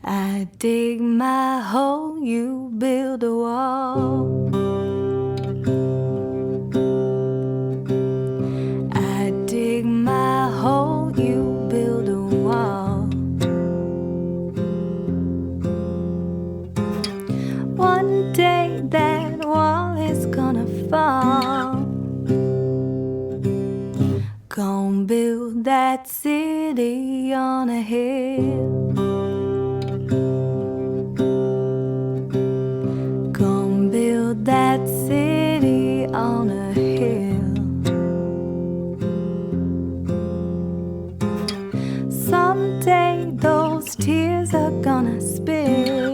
I dig my hole, you build a wall. I dig my hole, you build a wall. One day that wall is gonna fall. Gonna build that city on a hill. Gonna build that city on a hill. Someday those tears are gonna spill.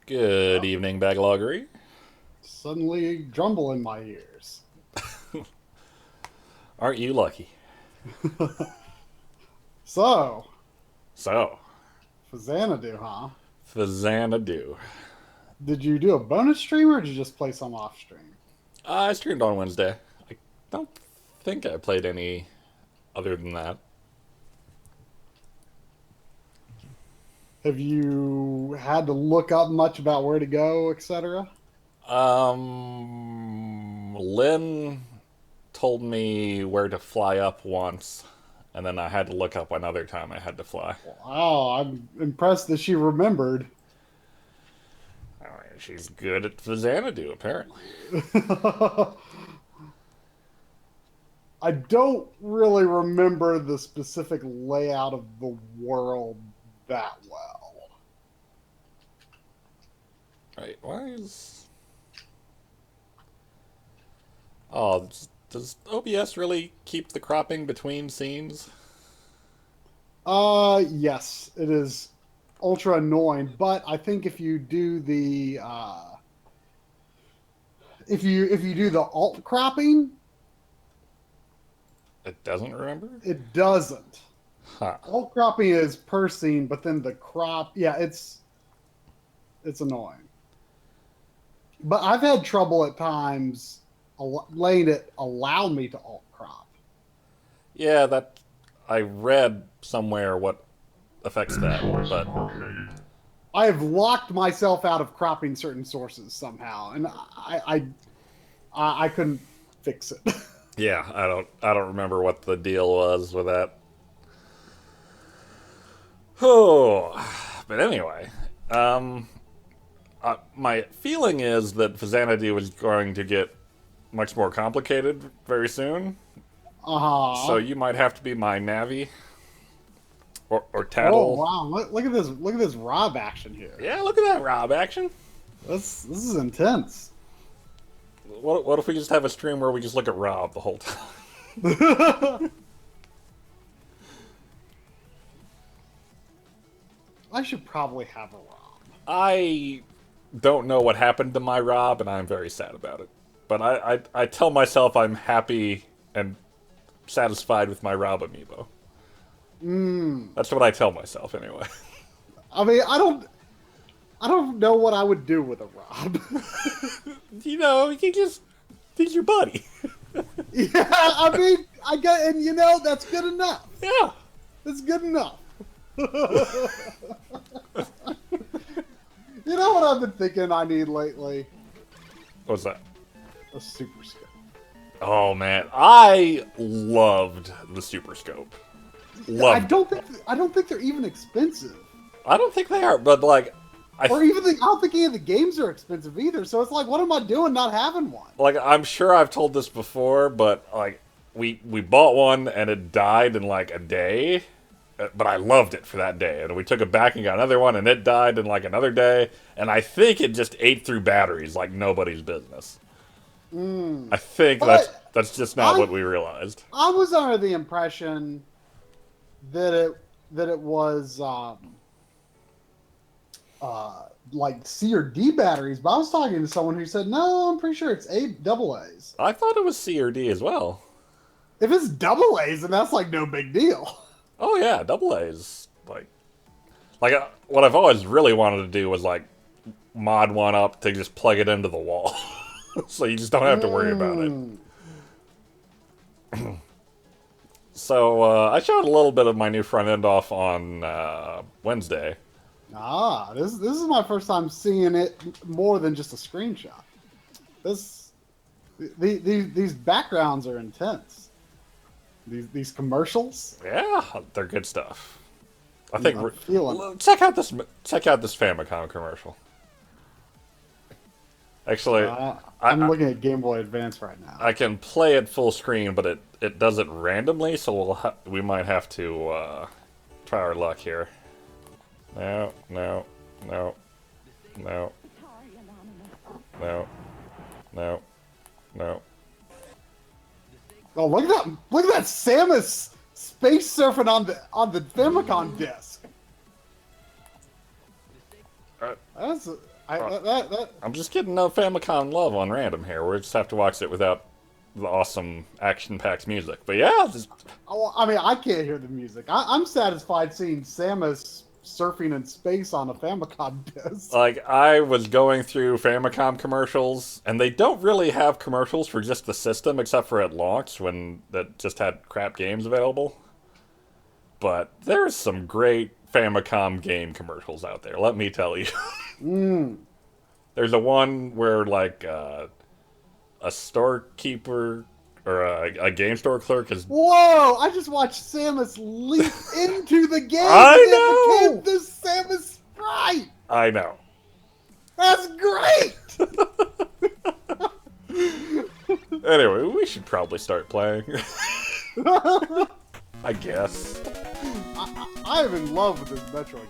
Good evening, Backloggery. Suddenly a drumble in my ears. Aren't you lucky? So, So, Xanadu, huh? Fazanadu. Did you do a bonus stream or did you just play some off stream? I streamed on Wednesday. I don't think I played any other than that. Have you had to look up much about where to go, etc.? Lynn told me where to fly up once, and then I had to look up another time I had to fly. Wow, I'm impressed that she remembered. She's good at Fazanadu, apparently. I don't really remember the specific layout of the world that well. Right, why is... Oh, does OBS really keep the cropping between scenes? Yes, it is ultra annoying, but I think if you do the if you do the alt cropping, It doesn't remember? it doesn't. Huh. Alt cropping is per scene, but then the crop, yeah, it's annoying. But I've had trouble at times letting it allow me to alt crop. Yeah, that I read somewhere what affects that, but I have locked myself out of cropping certain sources somehow, and I couldn't fix it. yeah, I don't remember what the deal was with that. Oh, but anyway, my feeling is that Fazanadu is going to get much more complicated very soon. So Uh-huh. you might have to be my Navi or Oh Tattle. wow! Look at this! Look at this Rob action here. Yeah, look at that Rob action. This is intense. What if we just have a stream where we just look at Rob the whole time? I should probably have a Rob. I don't know what happened to my Rob, and I'm very sad about it. But I tell myself I'm happy and satisfied with my Rob amiibo. That's what I tell myself, anyway. I mean, I don't know what I would do with a Rob. He's your buddy. Yeah, I mean, I got, and that's good enough. Yeah. That's good enough. You know what I've been thinking I need lately? What's that? A super scope. Oh man, I loved the Super Scope. I Loved. don't think they're even expensive. I don't think they are, but Or even I don't think any of the games are expensive either. So it's like, what am I doing not having one? I'm sure I've told this before, but we bought one and it died in like a day, but I loved it for that day. And we took it back and got another one, and it died in like another day. And I think it just ate through batteries like nobody's business. I think But that's just not what we realized. I was under the impression that it was like C or D batteries, but I was talking to someone who said no, I'm pretty sure it's double A's. I thought it was C or D as well. If it's double A's, then that's like no big deal. Oh yeah, double A's like what I've always really wanted to do was like mod one up to just plug it into the wall, so you just don't have to worry about it. So I showed a little bit of my new front end off on Wednesday. This is my first time seeing it more than just a screenshot. These backgrounds are intense. These commercials. Yeah, they're good stuff. I think check out this Famicom commercial. Actually, I'm looking at Game Boy Advance right now. I can play it full screen, but it does it randomly, so we might have to try our luck here. No. Oh, look at that! Look at that Samus space surfing on the Famicom disc. I'm just getting no Famicom love on random here. We just have to watch it without the awesome action-packed music. But yeah, I mean, I can't hear the music. I'm satisfied seeing Samus surfing in space on a Famicom disc. Like, I was going through Famicom commercials, and they don't really have commercials for just the system, except for at launch, when that just had crap games available. But there's some great Famicom game commercials out there, let me tell you. There's a one where, like, a storekeeper or a game store clerk is... Whoa! I just watched Samus leap into the game. I know! Became the Samus sprite. I know. That's great. Anyway, we should probably start playing. I guess. I'm in love with this Metroid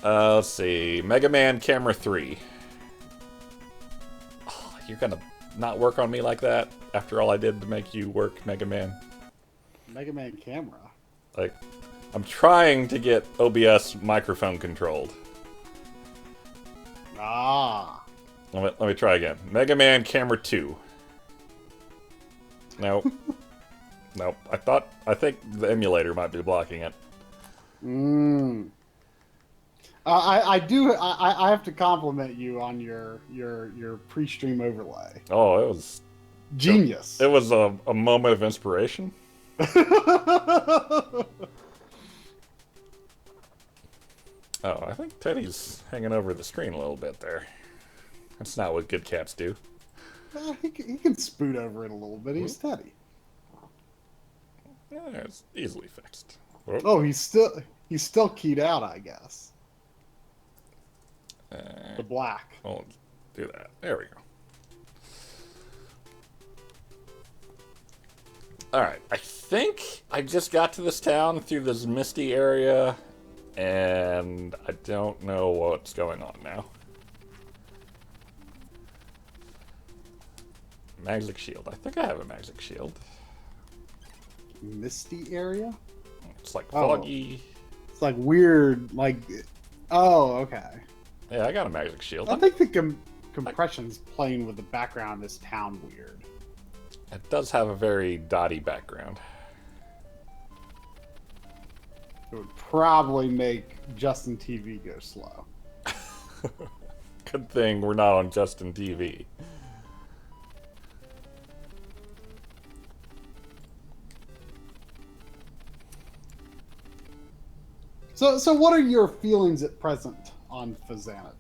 commercial. Let's see. Mega Man Camera 3. Oh, you're gonna not work on me like that after all I did to make you work Mega Man? Mega Man camera? Like, I'm trying to get OBS microphone controlled. Let me try again. Mega Man Camera 2. Nope. Nope. I think the emulator might be blocking it. I have to compliment you on your pre-stream overlay. Oh, it was genius. It was a moment of inspiration. Oh, I think Teddy's hanging over the screen a little bit there. That's not what good cats do. He can spoot over it a little bit. He's Teddy. Yeah, it's easily fixed. Oh, he's still keyed out, I guess. The black. I'll do that. There we go. Alright, I think I just got to this town through this misty area, and I don't know what's going on now. Magic Shield. I think I have a Magic Shield. Misty area? It's like foggy. It's like weird, like... Oh, okay. Yeah, I got a Magic Shield. I think the compression's playing with the background of this town weird. It does have a very dotty background. It would probably make Justin TV go slow. Good thing we're not on Justin TV. So what are your feelings at present on Xanadu?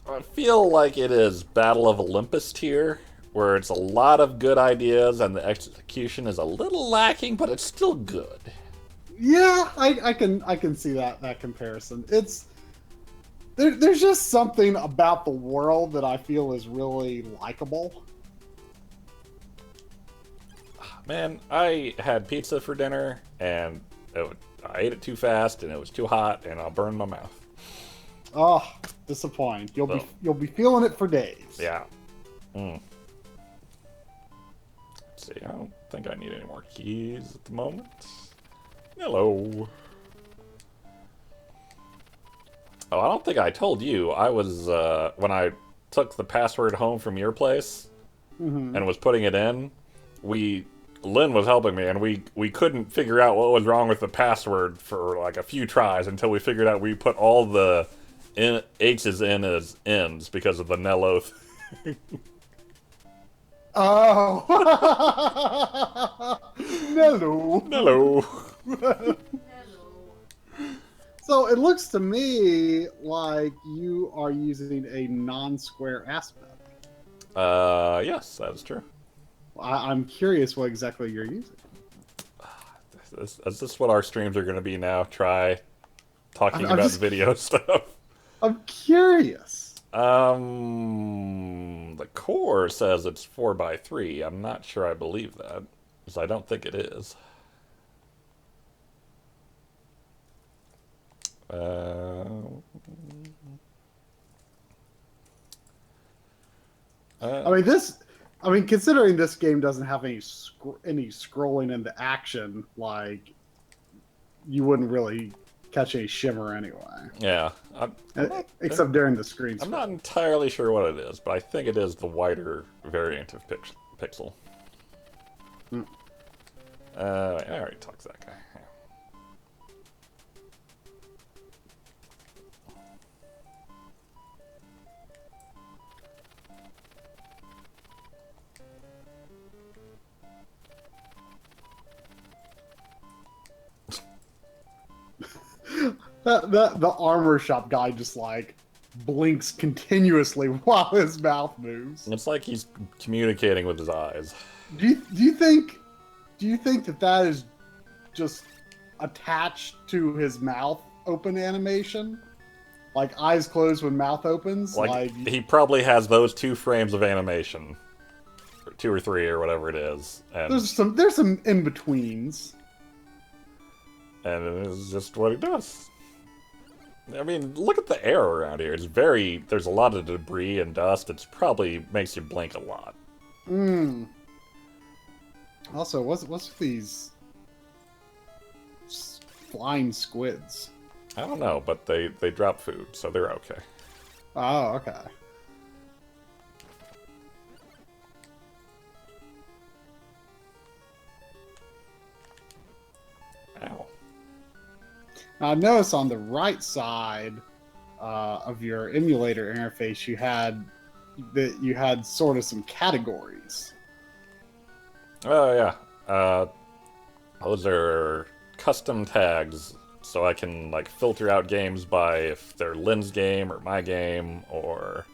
I feel like it is Battle of Olympus tier, where it's a lot of good ideas and the execution is a little lacking, but it's still good. Yeah, I can see that comparison. There's just something about the world that I feel is really likable. Man, I had pizza for dinner, and I ate it too fast, and it was too hot, and I'll burn my mouth. Oh, disappointing. You'll be feeling it for days. Yeah. Let's see, I don't think I need any more keys at the moment. Hello. Oh, I don't think I told you. I was, when I took the password home from your place and was putting it in, Lynn was helping me, and we couldn't figure out what was wrong with the password for like a few tries until we figured out we put all the H's in as N's because of the Nello. Oh. Hello. Nello. So it looks to me like you are using a non-square aspect. Yes, that is true. I'm curious what exactly you're using. Is this what our streams are going to be now? Try talking about video stuff. I'm curious. The core says it's 4x3. I'm not sure I believe that, because I don't think it is. I mean, considering this game doesn't have any scrolling into action, like you wouldn't really catch any shimmer anyway. Yeah, except during the screen. I'm not entirely sure what it is, but I think it is the wider variant of pixel. I already talked to that guy. The armor shop guy just like blinks continuously while his mouth moves. It's like he's communicating with his eyes. Do you think that is just attached to his mouth open animation? Like eyes closed when mouth opens? Like he probably has those 2 frames of animation. Or 2 or 3 or whatever it is. And there's some in-betweens. And it's just what he does. I mean, look at the air around here. There's a lot of debris and dust. It's probably makes you blink a lot. Also, what's with these flying squids? I don't know, but they drop food, so they're okay. Oh, okay. Ow. Now, I noticed on the right side of your emulator interface, you had sort of some categories. Oh yeah, those are custom tags, so I can like filter out games by if they're Lynn's game or my game, or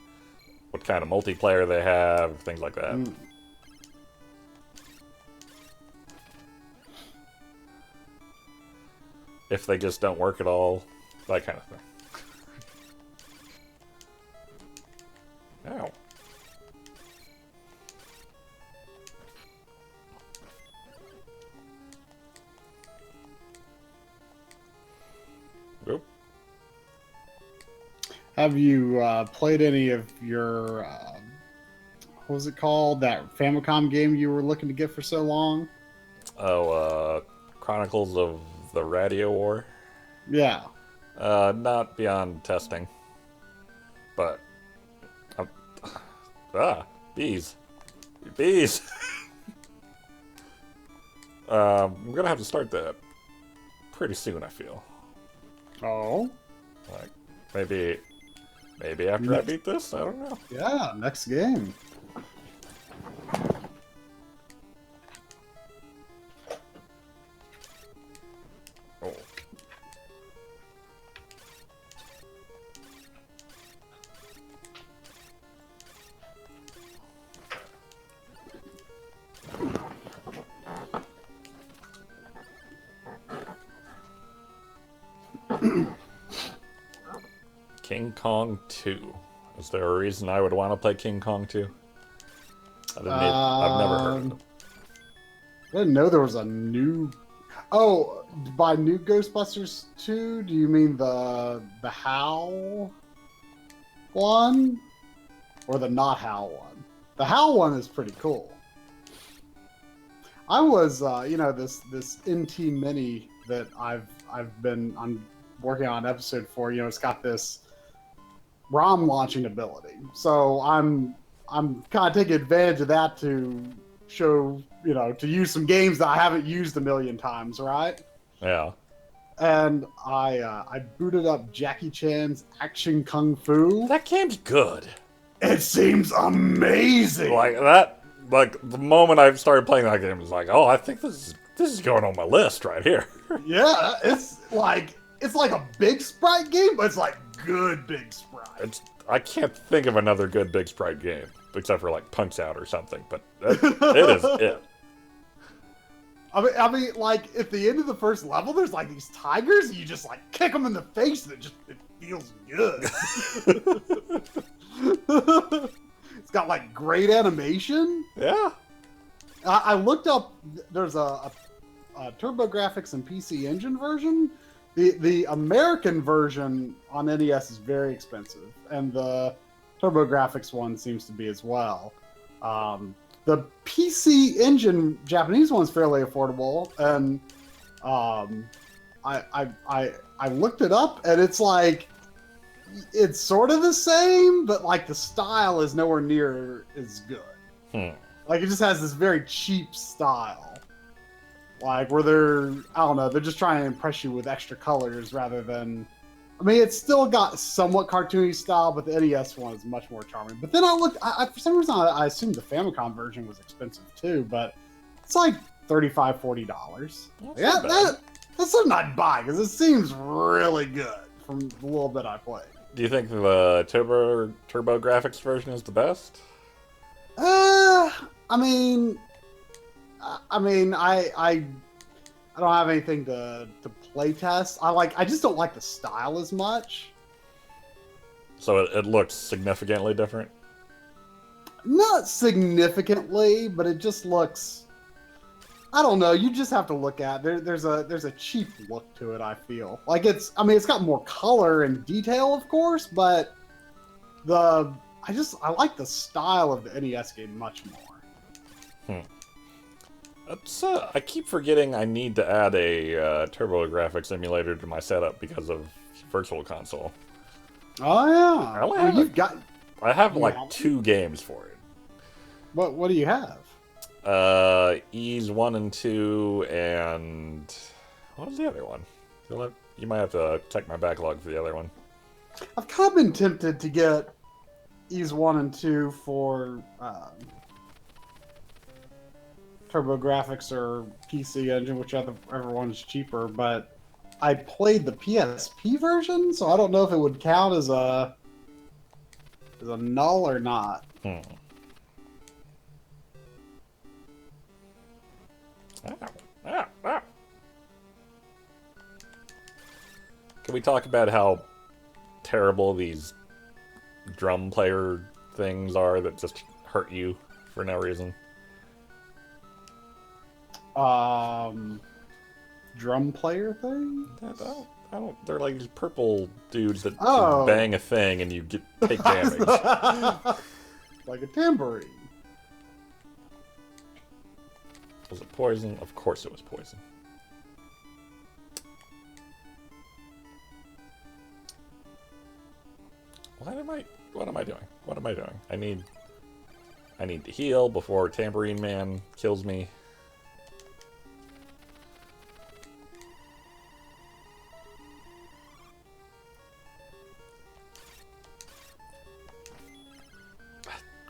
what kind of multiplayer they have, things like that. If they just don't work at all, that kind of thing. Ow. Oop. Have you played any of your, what was it called? That Famicom game you were looking to get for so long? Oh, Chronicles of the Radio War? Yeah. Not beyond testing. But... bees. Bees! I'm gonna have to start that pretty soon, I feel. Oh? Like, maybe after I beat this? I don't know. Yeah, next game. Oh. King Kong 2. Is there a reason I would want to play King Kong 2? I've never heard of it. didn't know there was a new. Oh, by new Ghostbusters 2, do you mean the Howl one or the not Howl one? The Howl one is pretty cool. I was, this NT Mini that I'm working on an episode for. It's got this ROM launching ability, so I'm kind of taking advantage of that to show, to use some games that I haven't used a million times, right? Yeah. And I booted up Jackie Chan's Action Kung Fu. That game's good. It seems amazing. Like the moment I started playing that game, it was like, oh, I think this is going on my list right here. Yeah, it's like a big sprite game, but it's like good big sprite. I can't think of another good big sprite game except for like Punch Out or something, but it is it. I mean, like at the end of the first level, there's like these tigers, and you just like kick them in the face, and it feels good. It's got like great animation. Yeah. I looked up. There's a TurboGrafx and PC Engine version. The American version on NES is very expensive, and the TurboGrafx one seems to be as well. The PC Engine Japanese one's fairly affordable, and I looked it up, and it's like it's sort of the same, but like the style is nowhere near as good. Like it just has this very cheap style, like where they're just trying to impress you with extra colors rather than. I mean, it's still got somewhat cartoony style, but the NES one is much more charming. But then I looked, for some reason, I assumed the Famicom version was expensive too, but it's like $35, $40. Yeah, that's something I'd buy because it seems really good from the little bit I played. Do you think the TurboGrafx version is the best? I mean, I don't have anything to play test. I just don't like the style as much. So it looks significantly different? Not significantly, but it just looks. I don't know. You just have to look at it. There's a cheap look to it. I feel like it's got more color and detail, of course, but I like the style of the NES game much more. I keep forgetting I need to add a TurboGrafx emulator to my setup because of Virtual Console. Oh yeah, I have like 2 games for it. What do you have? Ease 1 and 2, and what was the other one? You might have to check my backlog for the other one. I've kind of been tempted to get Ease 1 and 2 for TurboGrafx or PC Engine, whichever one's cheaper, but I played the PSP version, so I don't know if it would count as a null or not. Can we talk about how terrible these drum player things are that just hurt you for no reason? Drum player thing? I don't. They're like these purple dudes that bang a thing and you take damage. Like a tambourine. Was it poison? Of course it was poison. What am I doing? What am I doing? I need to heal before Tambourine Man kills me.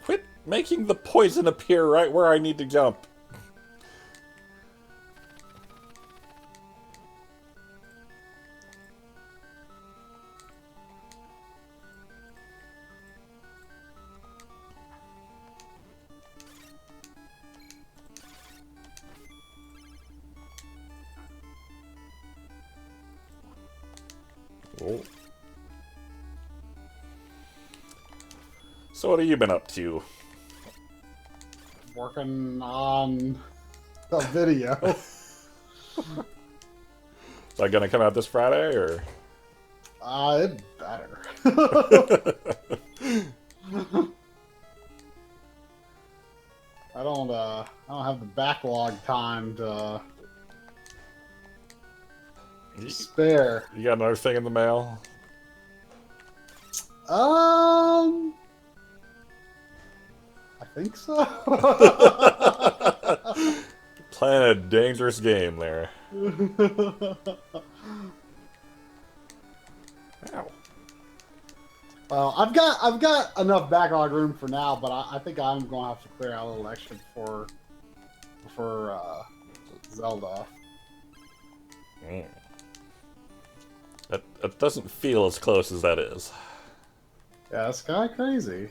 Quit making the poison appear right where I need to jump. Oh. So what have you been up to? Working on a video. Is that gonna come out this Friday or? It better. I don't have the backlog time to spare. You got another thing in the mail? I think so. Playing a dangerous game there. Ow. Well, I've got enough backlog room for now, but I think I'm gonna have to clear out a little extra before Zelda. Mm. It doesn't feel as close as that is. Yeah, it's kind of crazy.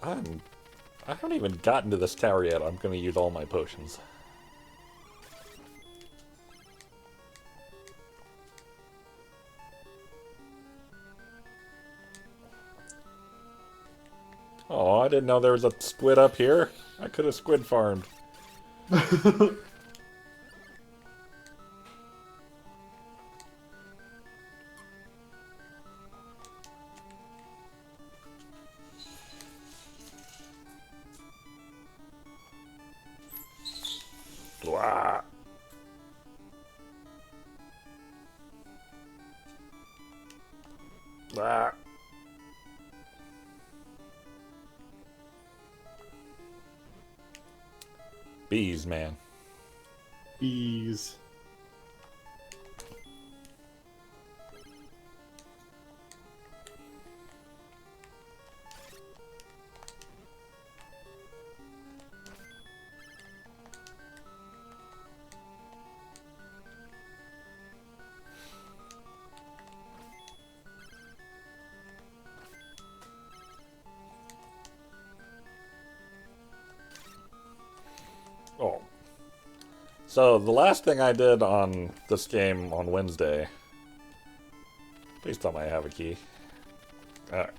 I haven't even gotten to this tower yet. I'm gonna use all my potions. Oh, I didn't know there was a squid up here. I could have squid farmed. Blah. Blah. Bees, man. Bees. Oh. So, the last thing I did on this game on Wednesday... Please tell me I have a key. Alright.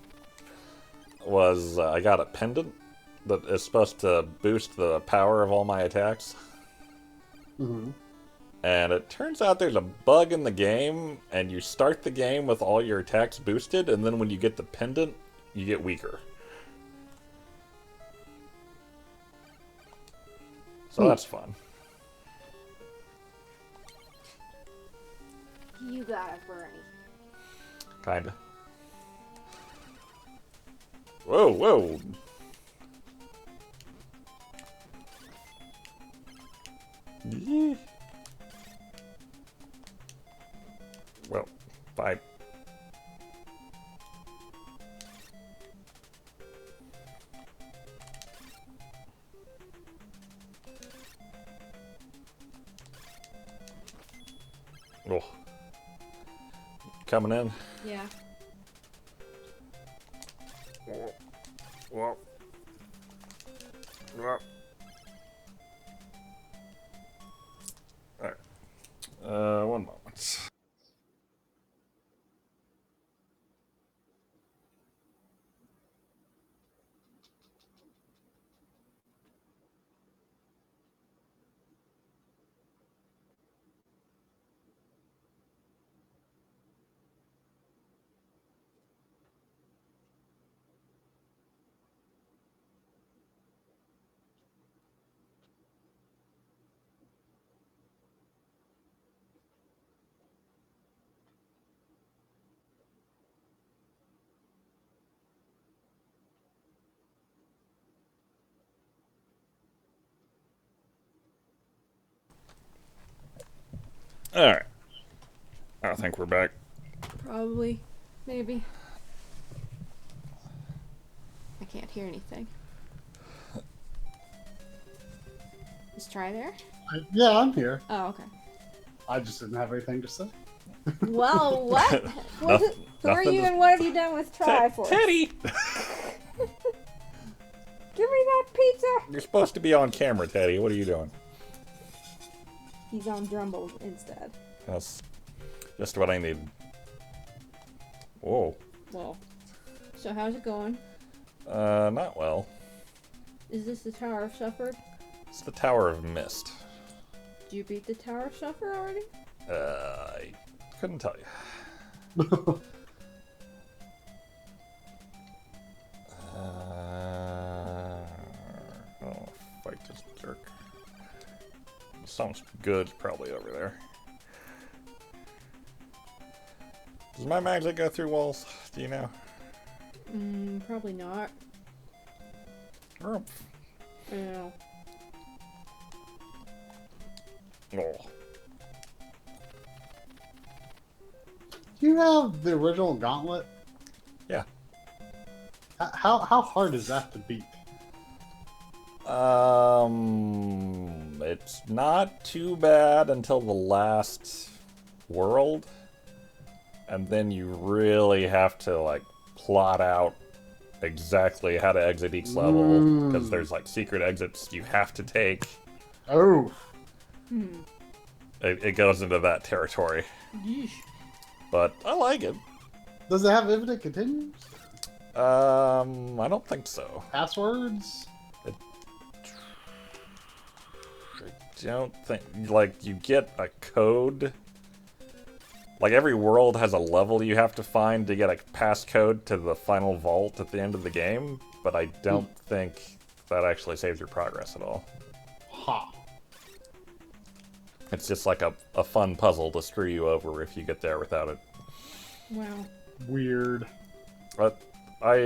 Was I got a pendant that is supposed to boost the power of all my attacks. Mm-hmm. And it turns out there's a bug in the game, and you start the game with all your attacks boosted, and then when you get the pendant, you get weaker. So that's fun. You got it, Bernie. Kinda. Whoa, whoa. Yee. Well, fine. Oh. Coming in. Yeah. Whoa. Whoa. Whoa. Alright. One moment. Alright. I think we're back. Probably. Maybe. I can't hear anything. Is Try there? Yeah, I'm here. Oh, okay. I just didn't have anything to say. Well, what? Who are Nothing you to- and what have you done with Try for? Teddy! Give me that pizza! You're supposed to be on camera, Teddy. What are you doing? He's on Drumble instead. That's just what I need. Whoa. Well, so how's it going? Not well. Is this the Tower of Suffered? It's the Tower of Mist. Did you beat the Tower of Suffer already? I couldn't tell you. Oh, fight this jerk. Sounds good, probably over there. Does my magic go through walls? Do you know? Probably not. Oh. Yeah. Oh. Do you have the original Gauntlet? Yeah. How hard is that to beat? It's not too bad until the last world. And then you really have to, like, plot out exactly how to exit each level. Because there's, like, secret exits you have to take. Oh. It goes into that territory. Yeesh. But I like it. Does it have infinite continues? I don't think so. Passwords? I don't think, like, you get a code. Like, every world has a level you have to find to get a passcode to the final vault at the end of the game, but I don't think that actually saves your progress at all. Ha. It's just like a fun puzzle to screw you over if you get there without it. Wow. Weird. But I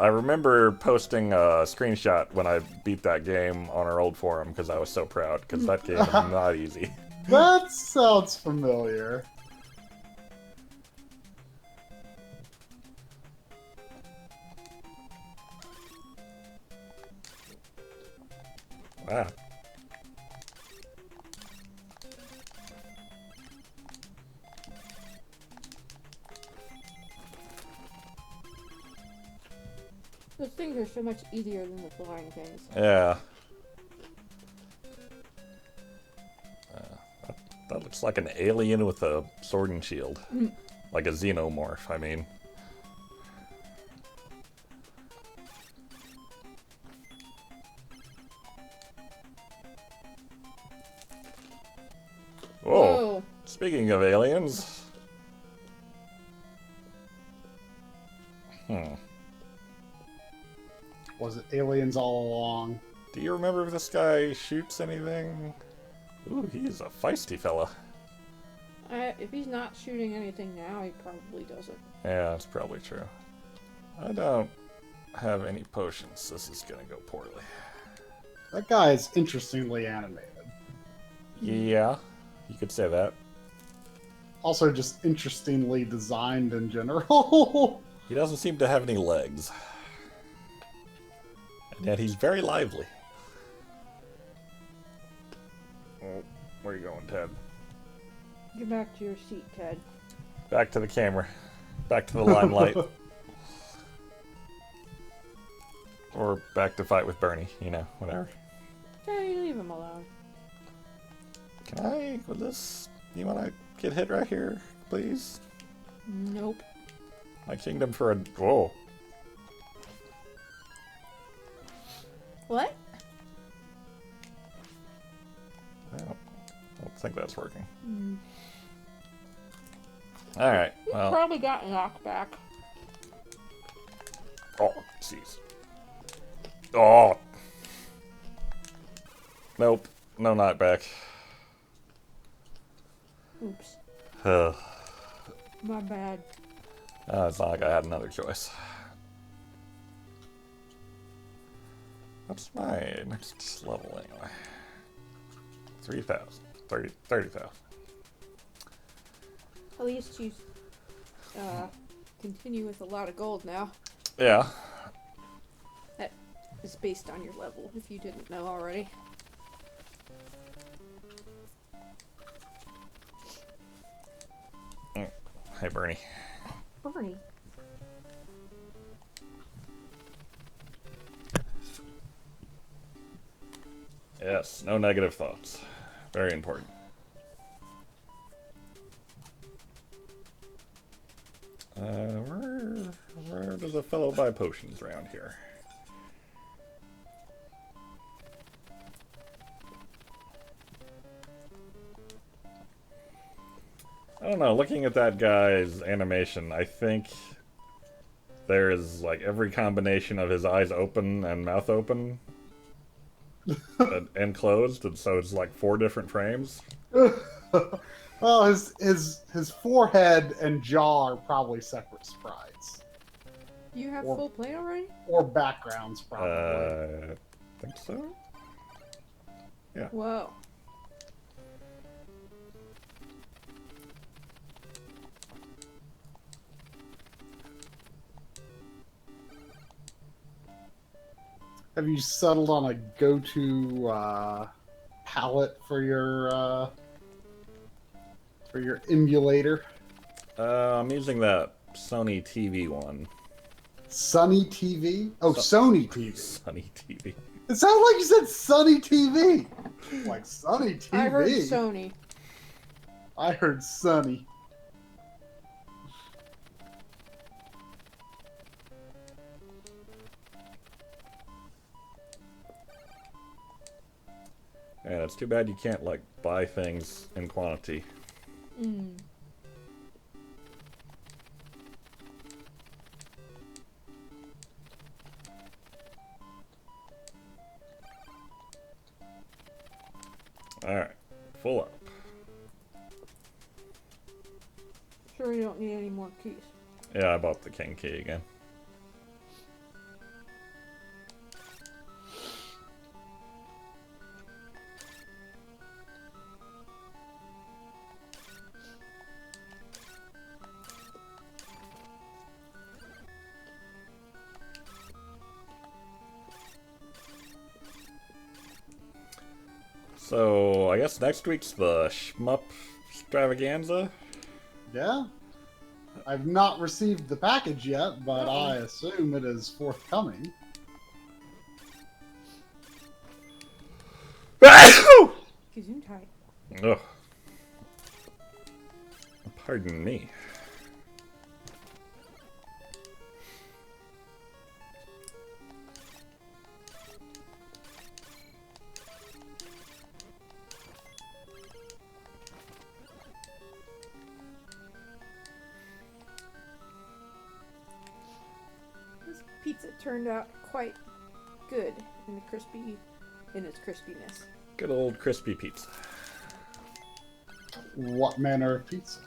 remember posting a screenshot when I beat that game on our old forum because I was so proud, because that game is not easy. That sounds familiar. Wow. Those things are so much easier than the flying things. Yeah. That looks like an alien with a sword and shield. Like a xenomorph, I mean. Whoa. Speaking of aliens. Was it aliens all along? Do you remember if this guy shoots anything? Ooh, he's a feisty fella. If he's not shooting anything now, he probably doesn't. Yeah, that's probably true. I don't have any potions. This is gonna go poorly. That guy is interestingly animated. Yeah, you could say that. Also, just interestingly designed in general. He doesn't seem to have any legs. And yet he's very lively. Oh, where are you going, Ted? Get back to your seat, Ted. Back to the camera. Back to the limelight. Or back to fight with Bernie, you know, whatever. Hey, leave him alone. Can I, with this, you wanna get hit right here, please? Nope. My kingdom for a, whoa. What? I don't think that's working. Alright, well. Probably got knocked back. Oh, jeez. Oh! Nope. No knockback. Oops. Ugh. My bad. It's not like I had another choice. What's my next level anyway? 3,000. 30,000. At least you continue with a lot of gold now. Yeah. That is based on your level, if you didn't know already. Hey, Bernie. Bernie. Yes, no negative thoughts. Very important. Where does a fellow buy potions around here? I don't know, looking at that guy's animation, I think there is like every combination of his eyes open and mouth open and closed, and so it's like 4 different frames. Well, his forehead and jaw are probably separate sprites. You have Or- full play already? Or backgrounds, probably. I think so. Whoa. Have you settled on a go-to palette for your emulator? I'm using that Sony TV one. Sunny TV? Oh, Sony TV. Sony TV. It sounds like you said Sunny TV. Like Sunny TV. I heard Sony. I heard Sunny. Yeah, it's too bad you can't like buy things in quantity. Mm. Alright, full up. Sure you don't need any more keys. Yeah, I bought the king key again. So, I guess next week's the Shmup Extravaganza? Yeah. I've not received the package yet, but I assume it is forthcoming. Gesundheit. Ugh. Pardon me. This pizza turned out quite good in its crispiness. Good old crispy pizza. What manner of pizza?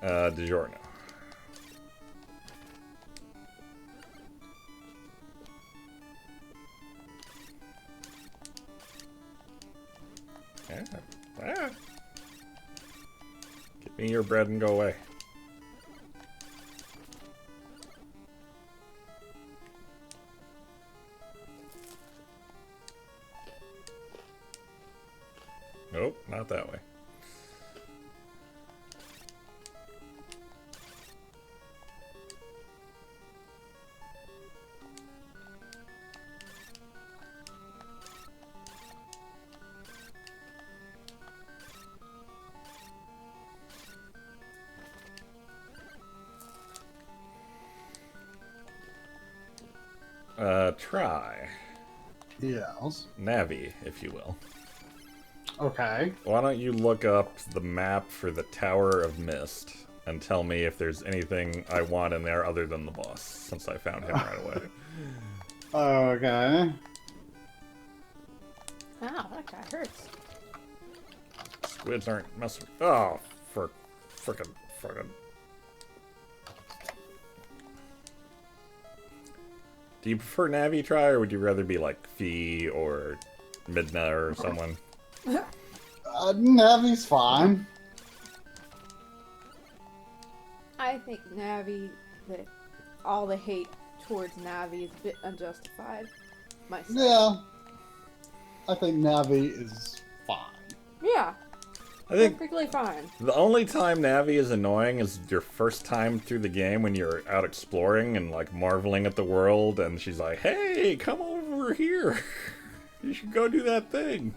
DiGiorno. Yeah. Ah. Give me your bread and go away. Nope, not that way. Try. Yes. Navi, if you will. Okay. Why don't you look up the map for the Tower of Mist and tell me if there's anything I want in there other than the boss, since I found him right away. Okay. Ow, that guy hurts. Squids aren't messing. Oh, for frickin'. Do you prefer Navi try, or would you rather be like Fee or Midna or someone? Navi's fine. I think Navi, all the hate towards Navi is a bit unjustified. Myself. Yeah. I think Navi is fine. Yeah, I think perfectly fine. the only time Navi is annoying is your first time through the game when you're out exploring and like marveling at the world, and she's like, "Hey, come over here. You should go do that thing."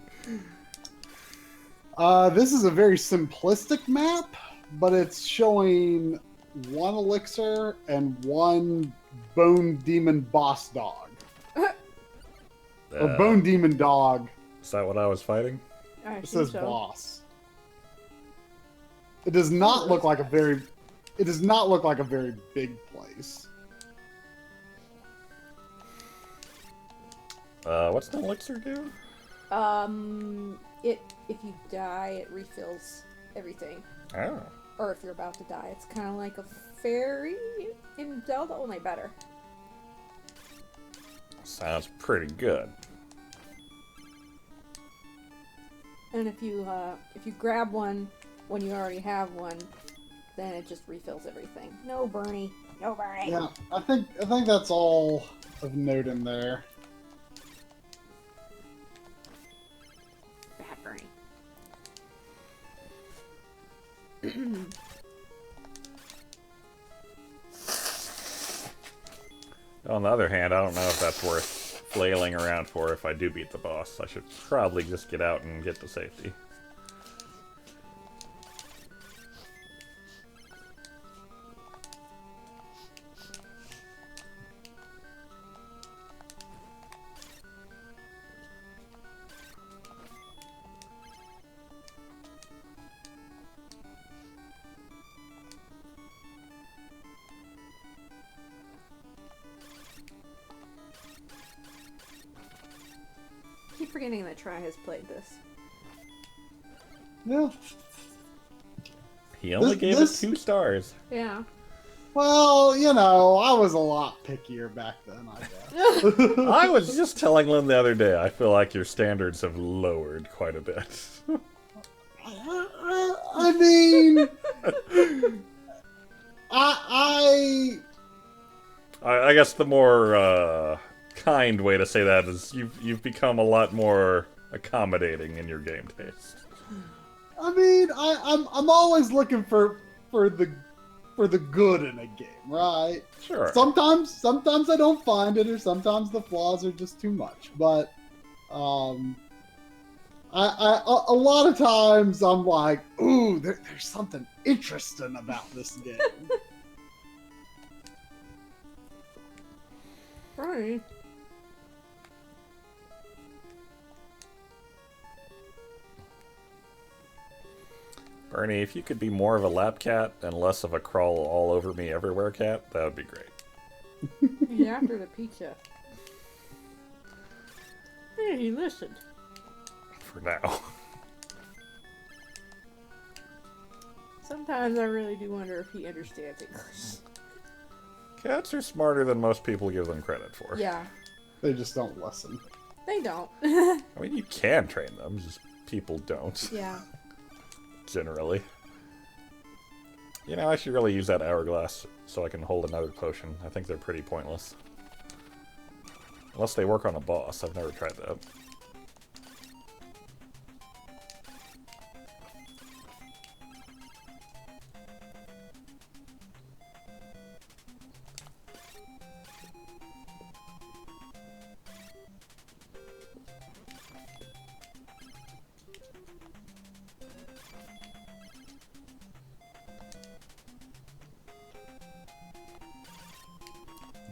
This is a very simplistic map, but it's showing one elixir and one bone demon boss dog. Or bone demon dog. Is that what I was fighting? I It assume says so. boss. It does not look like a very. It does not look like a very big place. What's the elixir do? If you die, it refills everything. Oh. Or if you're about to die, it's kind of like a fairy in Zelda, only better. Sounds pretty good. And if you grab one when you already have one, then it just refills everything. No, Bernie. No, Bernie. Yeah, I think that's all of note in there. Bad Bernie. On the other hand, I don't know if that's worth flailing around for if I do beat the boss. I should probably just get out and get to safety. I keep forgetting that Try has played this. Yeah. He only gave it 2 stars. Yeah. Well, you know, I was a lot pickier back then, I guess. I was just telling Lynn the other day, I feel like your standards have lowered quite a bit. I mean, I guess the more kind way to say that is you've become a lot more accommodating in your game taste. I mean, I'm always looking for the good in a game, right? Sure. Sometimes I don't find it, or sometimes the flaws are just too much. But a lot of times I'm like, ooh, there's something interesting about this game. Right. Bernie, if you could be more of a lap cat and less of a crawl all over me everywhere cat, that would be great. He's after the pizza. Hey, he listened. For now. Sometimes I really do wonder if he understands English. Cats are smarter than most people give them credit for. Yeah, They just don't listen. they don't. I mean, you can train them, just people don't. Yeah. Generally. You know, I should really use that hourglass so I can hold another potion. I think they're pretty pointless. Unless they work on a boss. I've never tried that.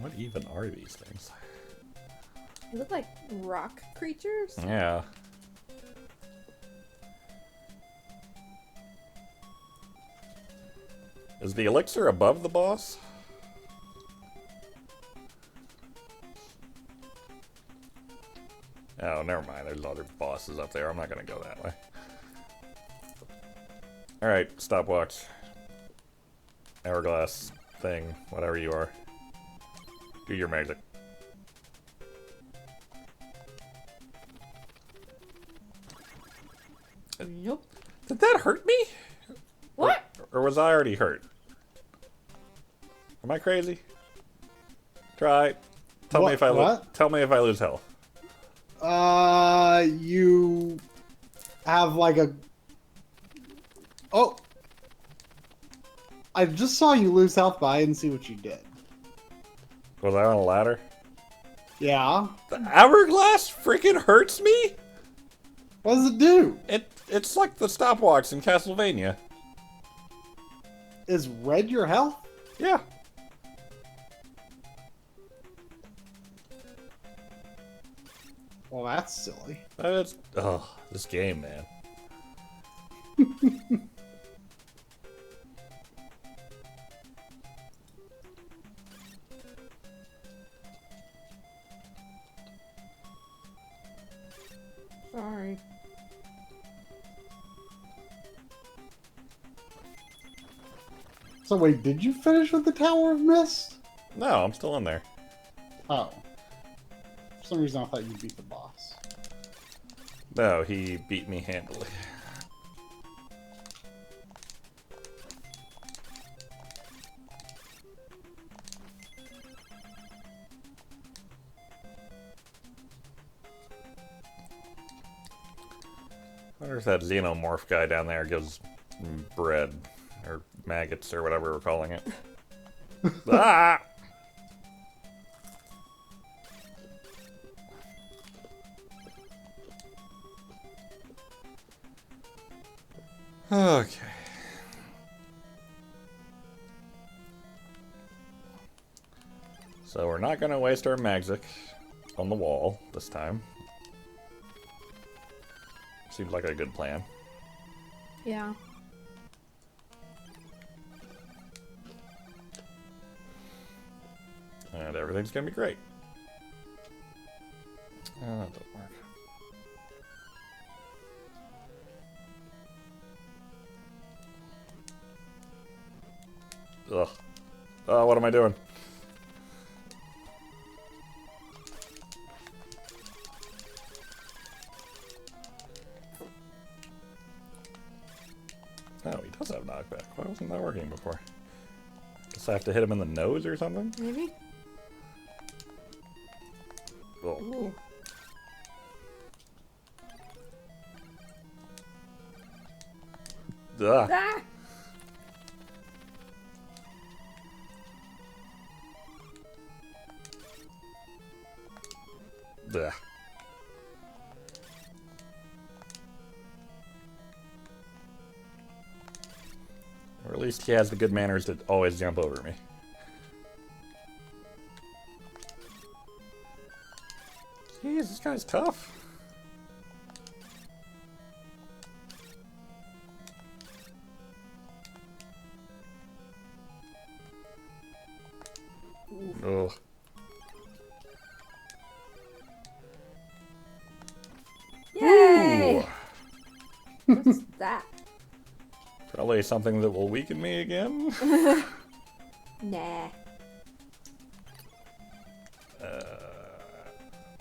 What even are these things? They look like rock creatures. Yeah. Is the elixir above the boss? Oh, never mind. There's other bosses up there. I'm not gonna go that way. Alright, stopwatch. Hourglass thing, whatever you are. Do your magic. Nope. Did that hurt me? What? Or was I already hurt? Am I crazy? Try. Tell me if I lose health. You have like a. Oh, I just saw you lose health, but I didn't see what you did. Was I on a ladder? Yeah. The hourglass freaking hurts me? What does it do? It's like the stopwatch in Castlevania. Is red your health? Yeah. Well, that's silly. It's this game, man. So wait, did you finish with the Tower of Mist? No, I'm still in there. Oh. For some reason I thought you beat the boss. No, he beat me handily. I wonder if that xenomorph guy down there gives bread, or maggots, or whatever we're calling it. Ah! Okay. So we're not going to waste our magic on the wall this time. Seems like a good plan. Yeah. And everything's going to be great. Oh, that doesn't work. Ugh. Oh, what am I doing? Oh, he does have knockback. Why wasn't that working before? Guess I have to hit him in the nose or something? Maybe? Oh. Ooh. Ugh. Ah! Ugh. Or at least he has the good manners to always jump over me. Jeez, this guy's tough. Ugh. Yay! Ooh. What's that? Probably something that will weaken me again. Nah.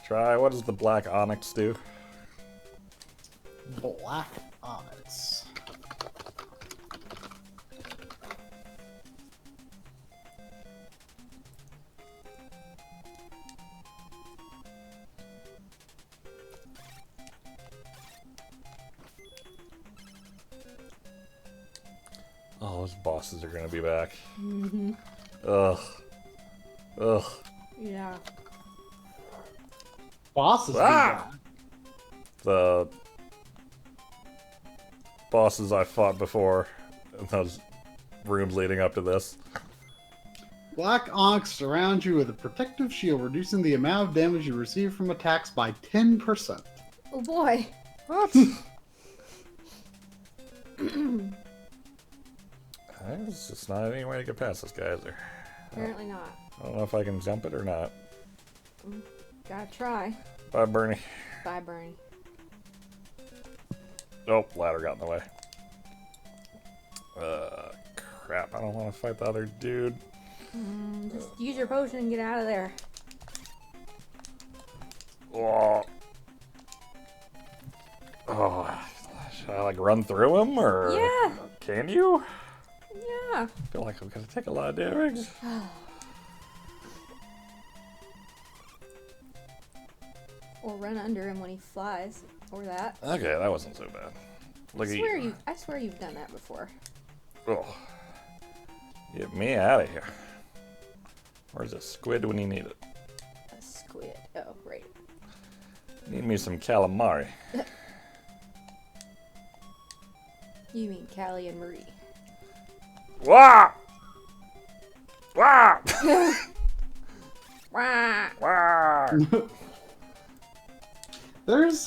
Try, what does the black onyx do? Black Onyx. Oh, those bosses are gonna be back. Mm-hmm. Ugh. Ugh. Yeah. Bosses be Ah! back. The bosses I fought before in those rooms leading up to this. Black Onyx surrounds you with a protective shield, reducing the amount of damage you receive from attacks by 10%. Oh boy. What? There's just not any way to get past this guy, is there? Apparently not. I don't know if I can jump it or not. Gotta try. Bye, Bernie. Bye, Bernie. Oh, ladder got in the way. Crap. I don't want to fight the other dude. Just use your potion and get out of there. Oh. Oh. Should I, like, run through him, or... Yeah. Can you? Yeah. I feel like I'm gonna take a lot of damage. Or run under him when he flies. Or that. Okay, that wasn't so bad. Look at you. I swear you've done that before. Oh. Get me out of here. Where's the squid when you need it? A squid. Oh, right. Need me some calamari. You mean Callie and Marie. Wah! Wah! Wah! Wah! There's,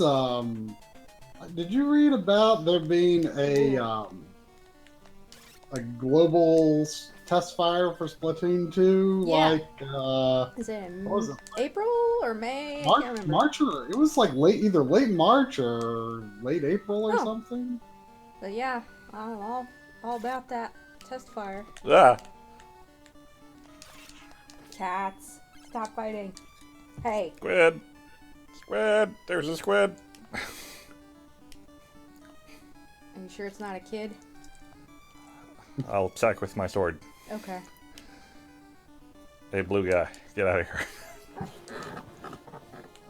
did you read about there being a global test fire for Splatoon 2? Yeah. Like, Is it in what was it? April or May? I can't remember. March, or it was like either late March or late April or Oh. something. But yeah, I'm all about that test fire. Ah! Cats, stop fighting. Hey. Squid! Squid! There's a squid! Are you sure it's not a kid? I'll check with my sword. Okay. Hey, blue guy, get out of here.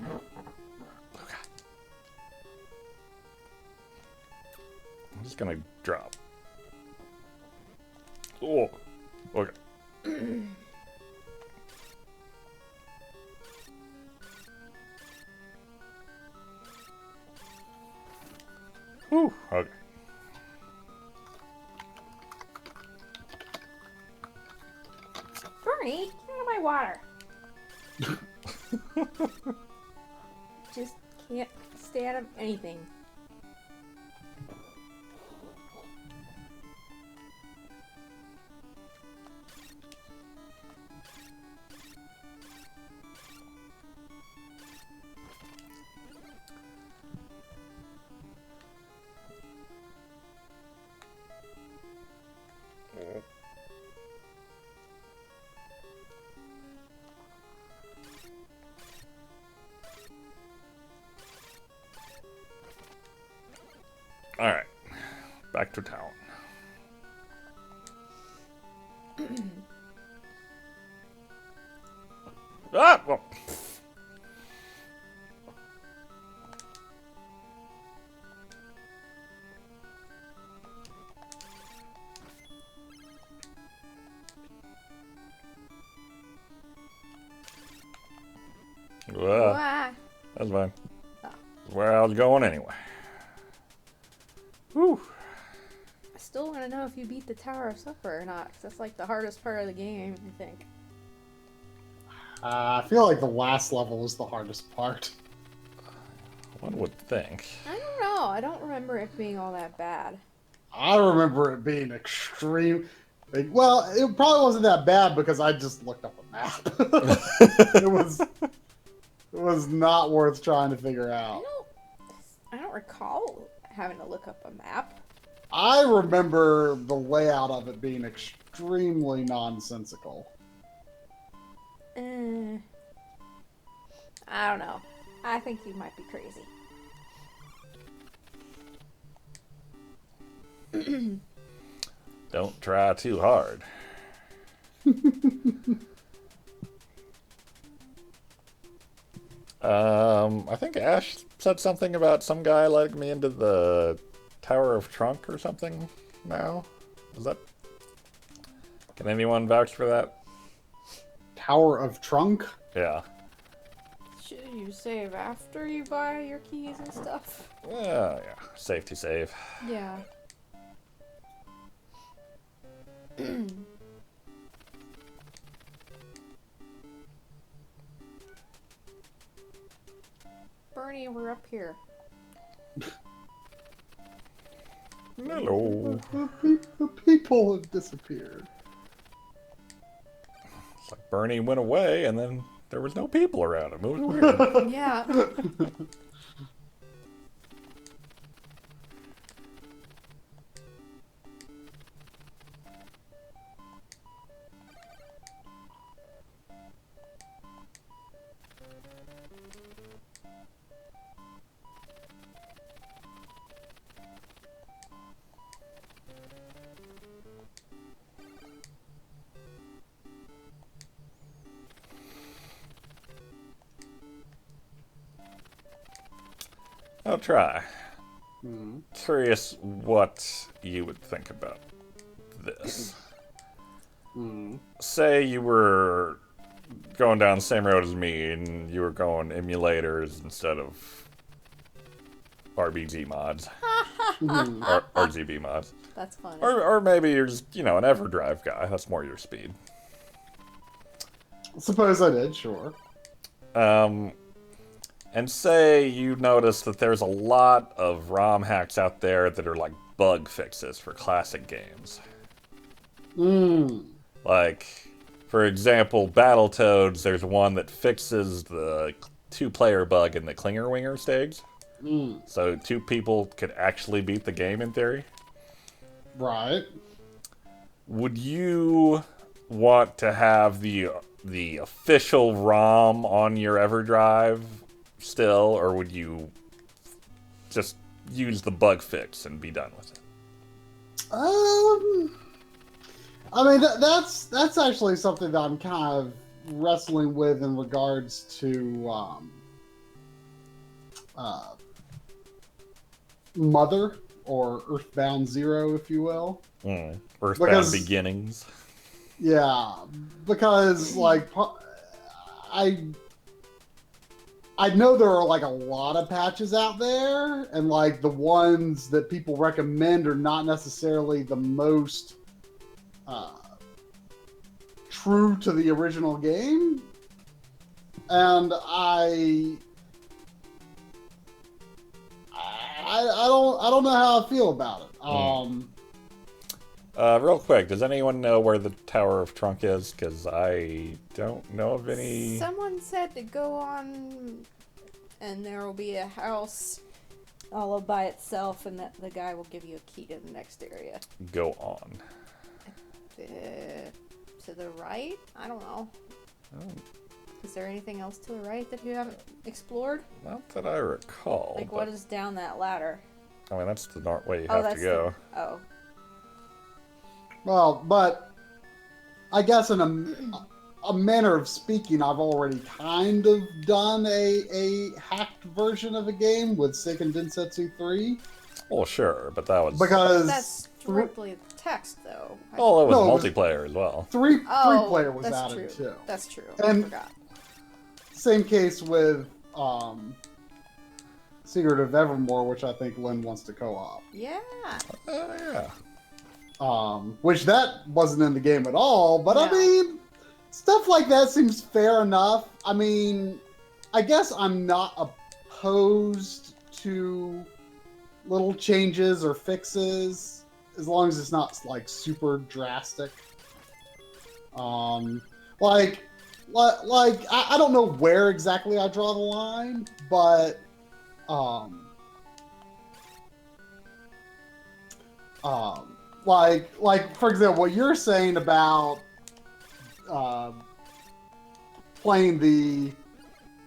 Blue guy. I'm just gonna drop. Oh, okay. Whew, okay. Bernie, get out of my water. Just can't stay out of anything. Alright. Back to town. Ah! Well. Well, Wah. that's fine. Oh. Where I was going anyway. Whew. I still want to know if you beat the Tower of Supper or not, 'cause that's like the hardest part of the game, I think. I feel like the last level is the hardest part. One would think. I don't know. I don't remember it being all that bad. I remember it being extreme. Well, it probably wasn't that bad because I just looked up a map. It was not worth trying to figure out. I don't recall having to look up a map. I remember the layout of it being extremely nonsensical. I don't know. I think you might be crazy. Don't try too hard. I think Ash said something about some guy letting me into the Tower of Trunk or something now. Is that... Can anyone vouch for that? Tower of Trunk? Yeah. Should you save after you buy your keys and stuff? Yeah. Safety save. Yeah. Bernie, we're up here. Hello. The people have disappeared. It's like Bernie went away and then there was no people around him. It was weird. Yeah. I'll try. Hmm. Curious what you would think about this. Hmm. Say you were going down the same road as me and you were going emulators instead of RBG mods. Or RGB mods. That's funny. Or maybe you're just, an EverDrive guy. That's more your speed. Suppose I did, sure. And say you notice that there's a lot of ROM hacks out there that are like bug fixes for classic games. Like, for example, Battletoads, there's one that fixes the two-player bug in the Clinger Winger stage. So 2 people could actually beat the game in theory. Right. would you want to have the official ROM on your EverDrive still, or would you just use the bug fix and be done with it? I mean, that's actually something that I'm kind of wrestling with in regards to Mother, or Earthbound Zero, if you will. Earthbound Beginnings. Yeah, because like I know there are like a lot of patches out there, and like the ones that people recommend are not necessarily the most true to the original game, and I don't know how I feel about it. Real quick, does anyone know where the Tower of Trunk is? Because I don't know of any... Someone said to go on, and there will be a house all by itself, and that the guy will give you a key to the next area. Go on. To the right? I don't know. Is there anything else to the right that you haven't explored? Not that I recall. Like, what is down that ladder? I mean, that's the way you have to go. Well, but I guess in a manner of speaking, I've already kind of done a hacked version of a game with Seiken Densetsu 3. Well, sure, but that was... Because... That's strictly text, though. Oh, it was multiplayer as well. Three player was added, too. That's true. And I forgot. Same case with Secret of Evermore, which I think Lynn wants to co-op. Yeah. Yeah. Which that wasn't in the game at all, but No. I mean, stuff like that seems fair enough. I mean, I guess I'm not opposed to little changes or fixes, as long as it's not like super drastic. I don't know where exactly I draw the line, but like for example, what you're saying about playing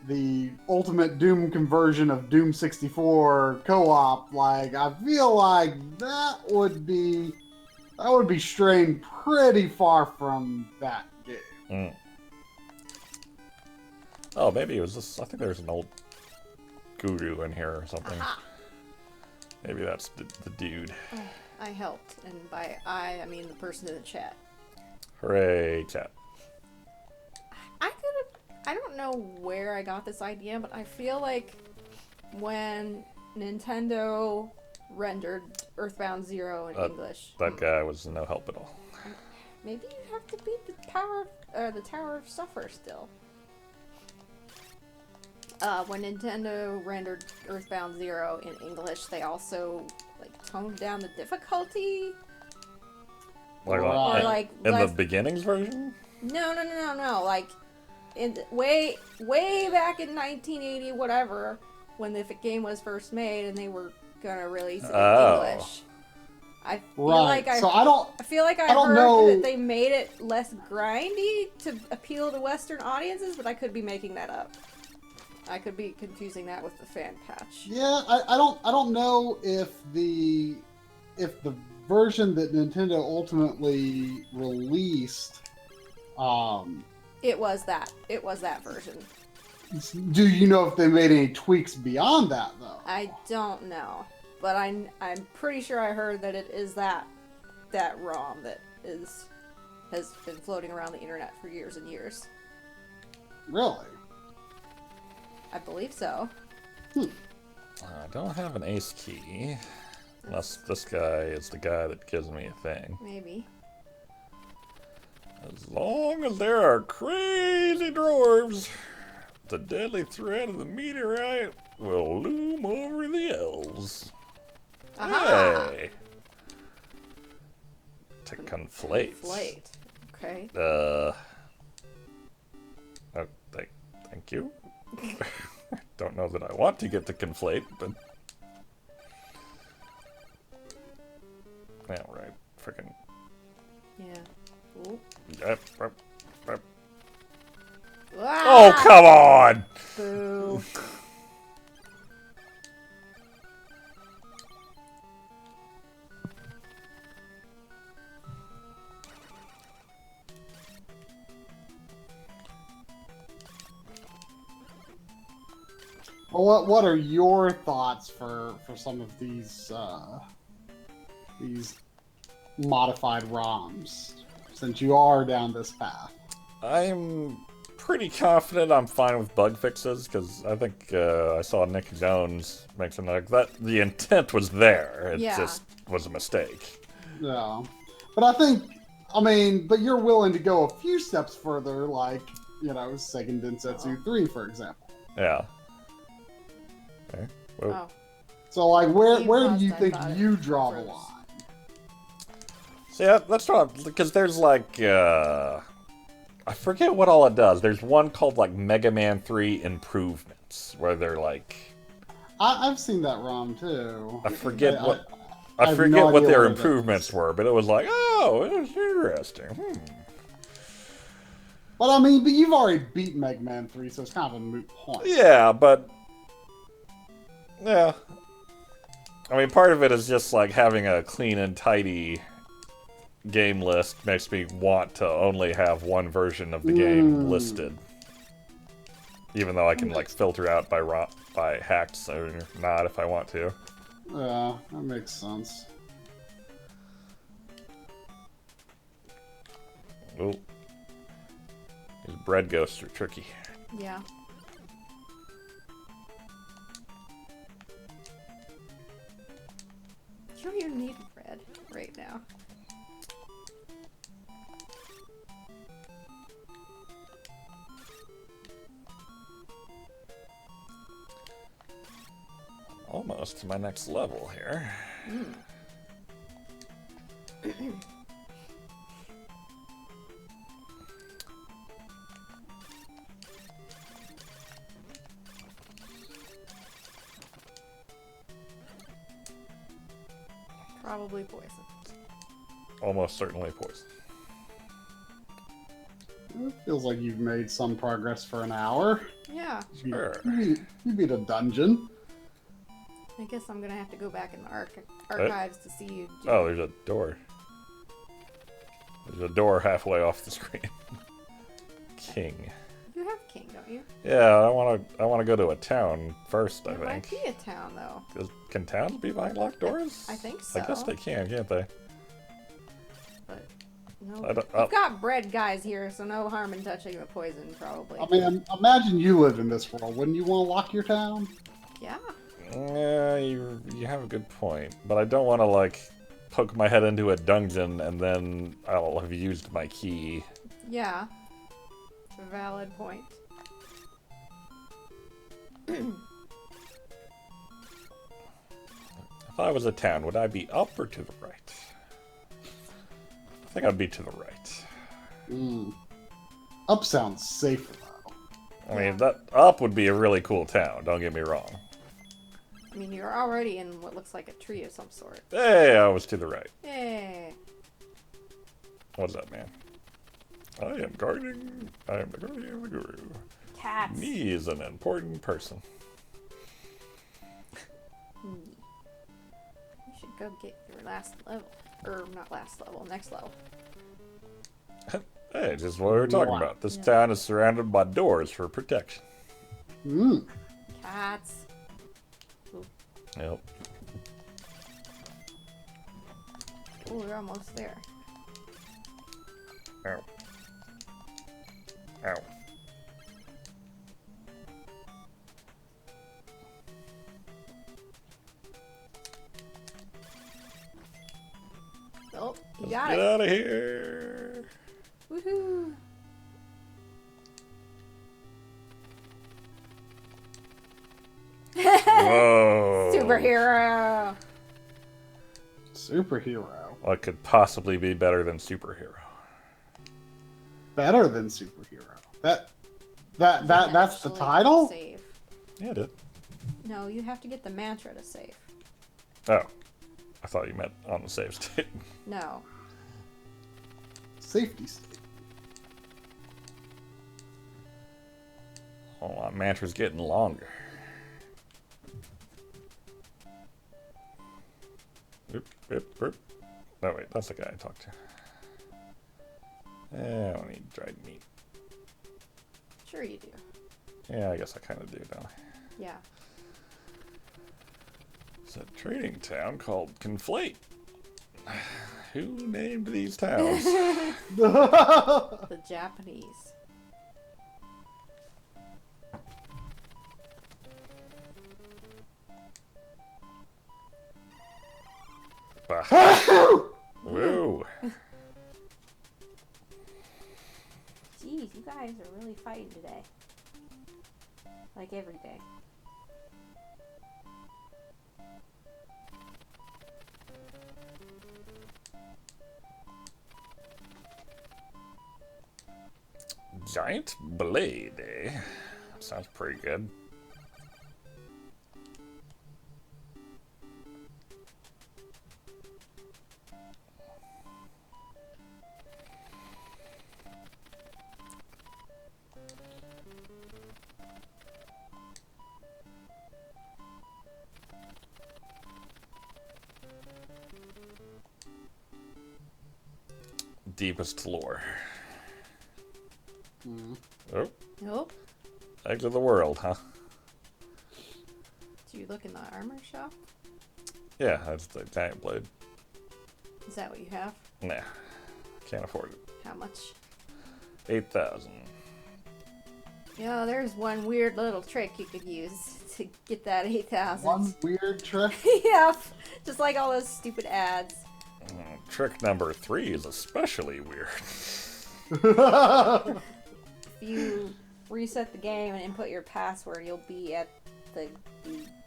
the Ultimate Doom conversion of Doom 64 co-op, like I feel like that would be straying pretty far from that game. Oh, maybe it was this. I think there's an old guru in here or something. Maybe that's the dude. I helped, and by I mean the person in the chat. Hooray, chat. I don't know where I got this idea, but I feel like when Nintendo rendered Earthbound Zero in English, That guy was no help at all. maybe you have to beat the Tower of Suffer still. When Nintendo rendered Earthbound Zero in English, they also toned down the difficulty. Like in the beginnings version? No. Like in way back in 1980, whatever, when the game was first made and they were gonna release it in English. I feel like I heard that they made it less grindy to appeal to Western audiences, but I could be making that up. I could be confusing that with the fan patch. Yeah, I don't know if the version that Nintendo ultimately released it was that version. Do you know if they made any tweaks beyond that though? I don't know, but I'm pretty sure I heard that it is that ROM that has been floating around the internet for years and years. Really? I believe so. I don't have an ace key. Unless this guy is the guy that gives me a thing. Maybe. As long as there are crazy dwarves, the deadly threat of the meteorite will loom over the elves. Aha! Hey! To conflate. Conflate. Okay. Thank you. Don't know that I want to get to conflate, but... Yeah, right. Frickin'... Yeah. Ooh. Yep, yep, yep. Ah! Oh, come on! Boo. Well, what are your thoughts for some of these modified ROMs? Since you are down this path. I'm pretty confident I'm fine with bug fixes, because I think I saw Nick Jones make something like that. The intent was there. It Yeah. just was a mistake. Yeah. But I think, but you're willing to go a few steps further, like, Seiken Densetsu 3, for example. Yeah. Okay. Oh. Well, So, like, where Game do paused, you I think thought it you draw the froze. line? so yeah, that's what because there's like I forget what all it does. There's one called like Mega Man 3 Improvements, where they're like I've seen that ROM, too. I forget I what I have forget no what idea their what it improvements is. were, but it was like, oh, it was interesting. But but you've already beat Mega Man 3, so it's kind of a moot point. Yeah, but yeah. Part of it is just like having a clean and tidy game list makes me want to only have one version of the game listed. Even though I can like filter out by hacks or not if I want to. Yeah, that makes sense. Oh. These bread ghosts are tricky. Yeah. You don't even need bread right now. Almost to my next level here. Probably poison. Almost certainly poison. It feels like you've made some progress for an hour. Yeah. Sure. You beat a dungeon. I guess I'm gonna have to go back in the archives to see you do. Oh, there's a door. There's a door halfway off the screen. King. You have king, don't you? Yeah, I wanna go to a town first, I There might think. be a town though. Can towns be behind locked doors? I think so. I guess they can, can't they? But no. I don't- We've got bread guys here, so no harm in touching the poison, probably. Imagine you live in this world. Wouldn't you want to lock your town? Yeah. Yeah, you have a good point, but I don't want to like poke my head into a dungeon and then I'll have used my key. Yeah. It's a valid point. If I was a town, would I be up or to the right? I think I'd be to the right. Up sounds safer though. That up would be a really cool town. Don't get me wrong. You're already in what looks like a tree of some sort. Hey, I was to the right. Hey. What's up, man? I am guarding. I am the guardian of the guru. Cats. Me is an important person. You should go get your last level. Or not last level, next level. Hey, just what we were talking about. This Yeah. town is surrounded by doors for protection. Cats. Yep. Oh, we're almost there. Ow. Ow. Oh, you Let's got get it. out of here. Woohoo. Whoa. Superhero. Superhero. What could possibly be better than superhero? Better than superhero. That's the Actually title? Save. Yeah, it did. No, you have to get the mantra to save. Oh. I thought you meant on the save state. No. safety state. Oh, my mantra's getting longer. Oop, oop, oop. Oh, wait, that's the guy I talked to. I don't need dried meat. Sure you do. Yeah, I guess I kind of do, don't I? Yeah. It's a trading town called Conflate. Who named these towns? The Japanese. Bah. Whoa. Jeez, you guys are really fighting today. Like every day. Giant blade, eh? Sounds pretty good. Deepest lore. Oh, Nope. egg of the world, huh? Do you look in the armor shop? Yeah, that's the giant blade. Is that what you have? Nah, can't afford it. How much? 8,000. You know, there's one weird little trick you could use to get that 8,000. One weird trick. Yep. Just like all those stupid ads. Trick number 3 is especially weird. If you reset the game and input your password, you'll be at the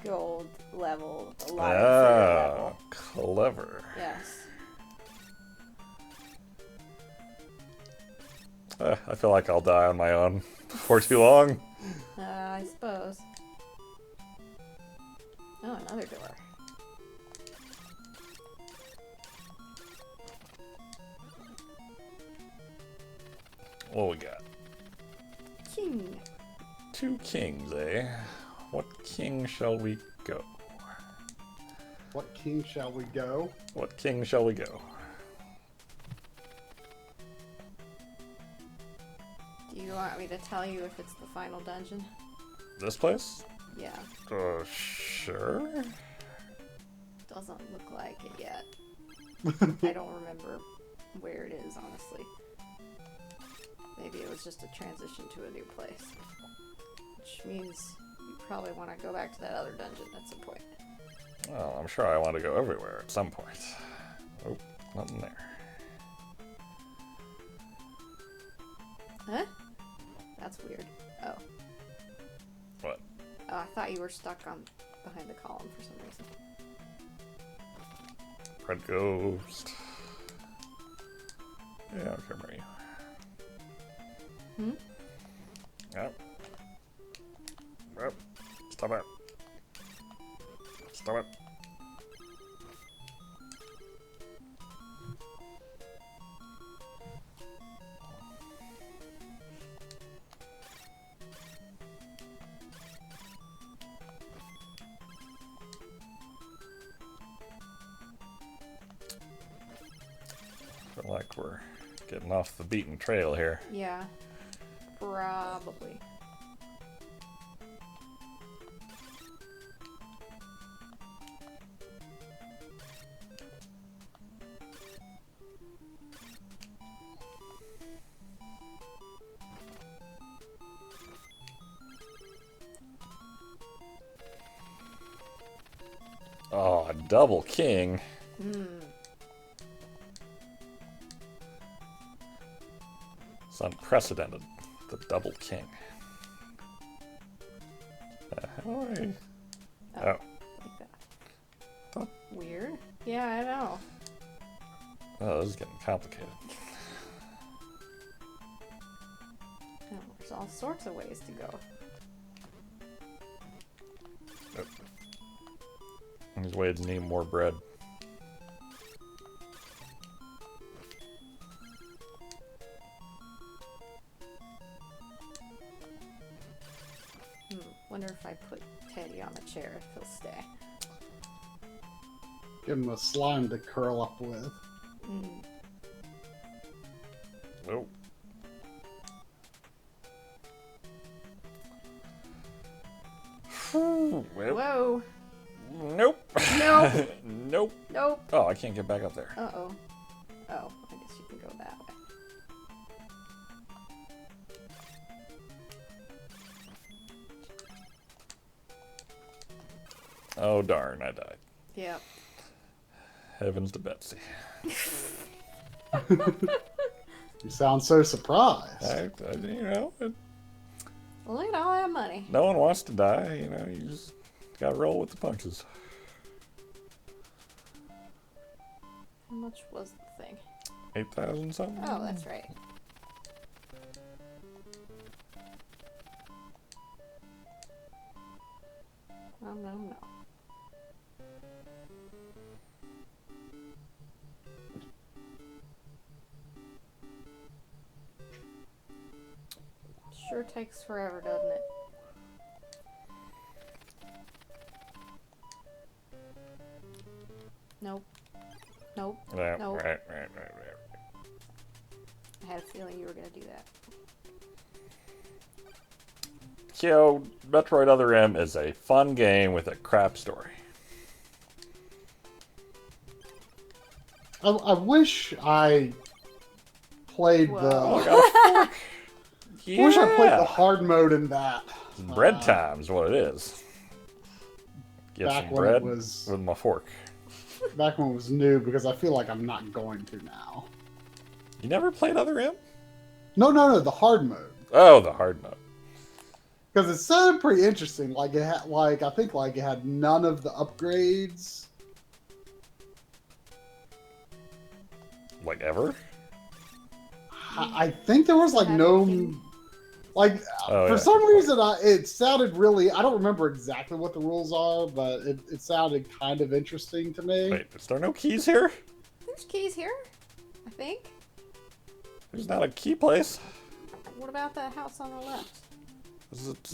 gold level, the lottery level. Clever. Yes. I feel like I'll die on my own before too long. I suppose. Oh, another door. What we got? King. 2 kings, eh? What king shall we go? What king shall we go? What king shall we go? Do you want me to tell you if it's the final dungeon? This place? Yeah. Sure. Doesn't look like it yet. I don't remember where it is, honestly. Maybe it was just a transition to a new place. Which means you probably want to go back to that other dungeon at some point. Well, I'm sure I want to go everywhere at some point. Oh, nothing there. Huh? That's weird. Oh. What? Oh, I thought you were stuck on behind the column for some reason. Red ghost. Yeah, okay, where are you? Hmm? Yep. Yep. Stop it. Stop it. Feel like we're getting off the beaten trail here. Yeah. Probably. Oh, a double king. It's unprecedented. The double king. How do I... Oh. Oh. Like that. Thought- Weird. Yeah, I know. Oh, this is getting complicated. Oh, there's all sorts of ways to go. These Wades need more bread. Wonder if I put Teddy on the chair if he'll stay. Give him a slime to curl up with. Mm. Nope. Well, Whoa. nope. Nope. Nope. Nope. Oh, I can't get back up there. Uh-oh. Oh, I guess you can go that way. Oh, darn, I died. Yep. Heavens to Betsy. You sound so surprised. You know, Well, look at all that money. no one wants to die. You know, you just gotta roll with the punches. How much was the thing? 8,000 something? Oh, that's right. No. Sure takes forever, doesn't it? Nope. Nope. Yeah, Nope. right. I had a feeling you were gonna do that. So, Metroid Other M is a fun game with a crap story. I wish I played Whoa. the. Yeah. I wish I played the hard mode in that. Bread time is what it is. Get Back some when bread it was with my fork. back when it was new, because I feel like I'm not going to now. You never played Other M? No, the hard mode. Oh, the hard mode. Because it sounded pretty interesting. Like it had, I think it had none of the upgrades. Like ever? I think there was like no, like Oh, for yeah. some reason it sounded really. I don't remember exactly what the rules are, but it sounded kind of interesting to me. Wait, is there no keys here? There's keys here, I think. There's not a key place. What about the house on the left?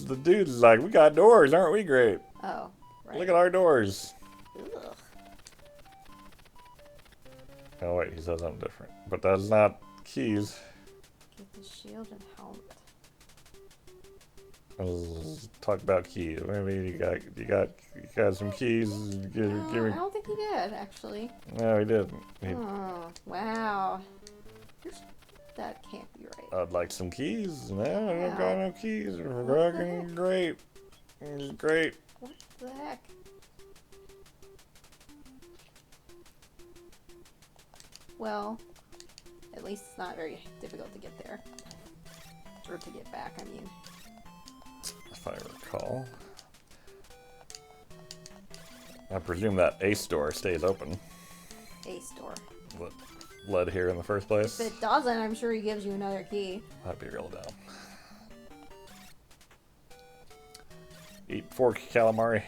The dude's like, we got doors, aren't we great? Oh, right. Look at our doors. Ugh. Oh wait, he says something different. But that's not keys. Get the shield and helmet. Let's talk about keys. Maybe you got some keys. Give No, me. I don't think he did, actually. No, he didn't. Oh, wow. That can't be right. I'd like some keys. No, I don't Wow. got no keys. We're What the fucking heck? great. It's great. What the heck? Well, at least it's not very difficult to get there. Or to get back, I mean. If I recall. I presume that Ace door stays open. Ace door. What led here in the first place? If it doesn't, I'm sure he gives you another key. That'd be real dumb. Eat fork calamari.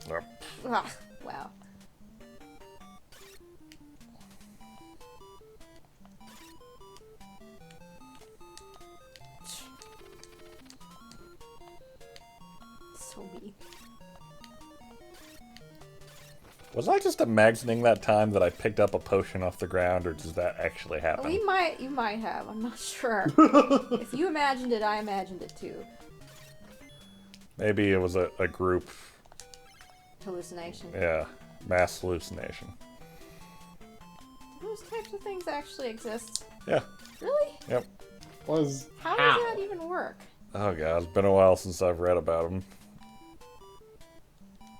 Yep. Ah, wow. So mean. Was I just imagining that time that I picked up a potion off the ground, or does that actually happen? You might have. I'm not sure. If you imagined it, I imagined it too. Maybe it was a group, Hallucination. yeah, mass hallucination. Those types of things actually exist. Yeah, Really? yep. Was How does that even work? Oh god, it's been a while since I've read about them.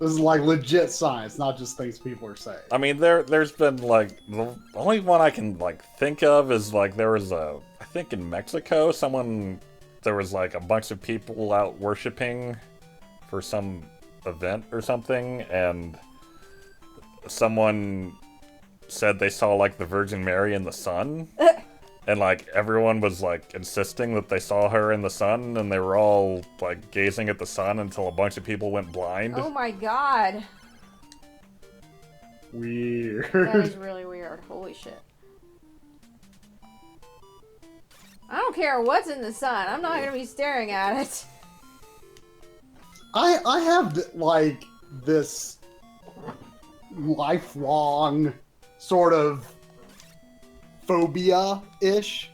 This is like legit science, not just things people are saying. I mean, there's been like the only one I can like think of is like there was I think in Mexico there was like a bunch of people out worshiping for some event or something, and someone said they saw like the Virgin Mary in the sun. And, like, everyone was, like, insisting that they saw her in the sun, and they were all, like, gazing at the sun until a bunch of people went blind. Oh my god. That Weird. is really weird. Holy shit. I don't care what's in the sun. I'm not gonna be staring at it. I have like this lifelong sort of phobia-ish.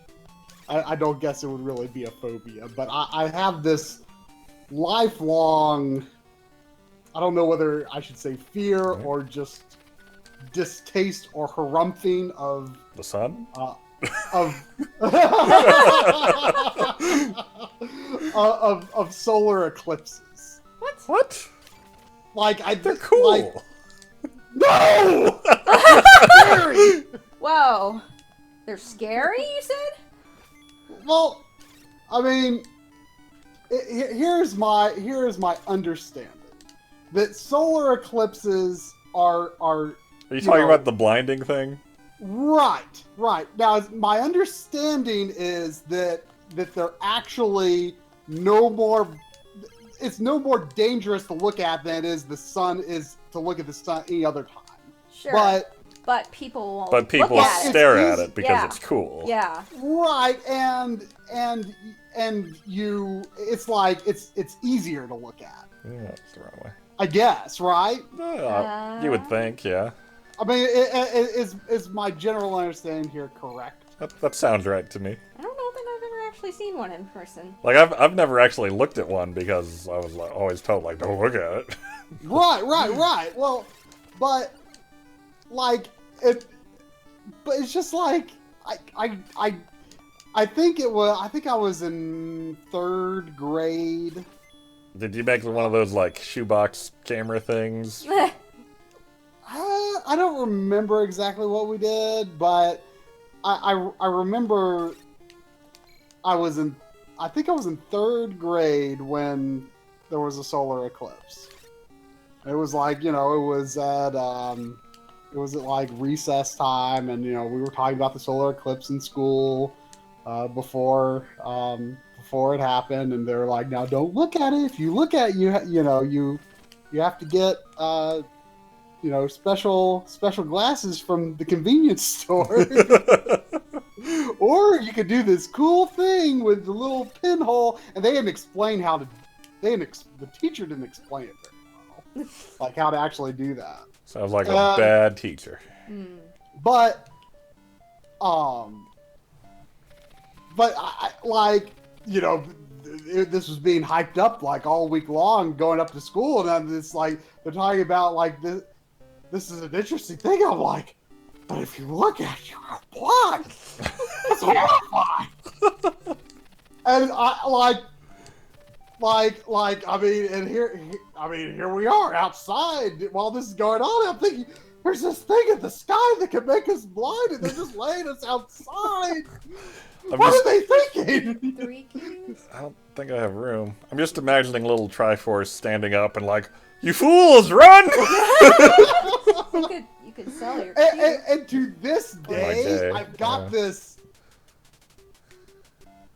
I don't guess it would really be a phobia, but I have this lifelong, I don't know whether I should say fear or just distaste or harumphing of The sun? Of solar eclipses. What? Like They're cool. Like, no! Scary! Whoa. They're scary, you said? Well, I mean, here's my understanding that solar eclipses are Are you talking about the blinding thing? right. Now, my understanding is that they're actually no more. It's no more dangerous to look at than it is the sun is to look at the sun any other time. Sure. But people won't. But people look at stare it. at it because it's cool. Yeah. right, and you, it's like it's easier to look at. Yeah, that's the wrong way. I guess, right? You would think, yeah. I mean, is my general understanding here correct? That sounds right to me. I don't know that I've ever actually seen one in person. Like I've never actually looked at one because I was like, always told like don't look at it. Right. Well, but like it, but it's just like I think it was. I think I was in 3rd grade. Did you make one of those like shoebox camera things? I don't remember exactly what we did, but I remember I think I was in 3rd grade when there was a solar eclipse. It was like, it was at like recess time, and we were talking about the solar eclipse in school before it happened, and they were like, now don't look at it. If you look at it, you have to get special glasses from the convenience store. Or you could do this cool thing with the little pinhole, and they didn't explain how to. The teacher didn't explain it very well, like how to actually do that. Sounds like a bad teacher. But this was being hyped up like all week long, going up to school, and then it's like they're talking about like this. This is an interesting thing. I'm like, but if you look at it, you're blind. It's horrifying. And I I mean, and here we are outside while this is going on. I'm thinking, there's this thing in the sky that can make us blind, and they're just laying us outside. What are they thinking? 3 cues? I don't think I have room. I'm just imagining little Triforce standing up and like, you fools, run! You could sell your cue. And to this day, I've got this.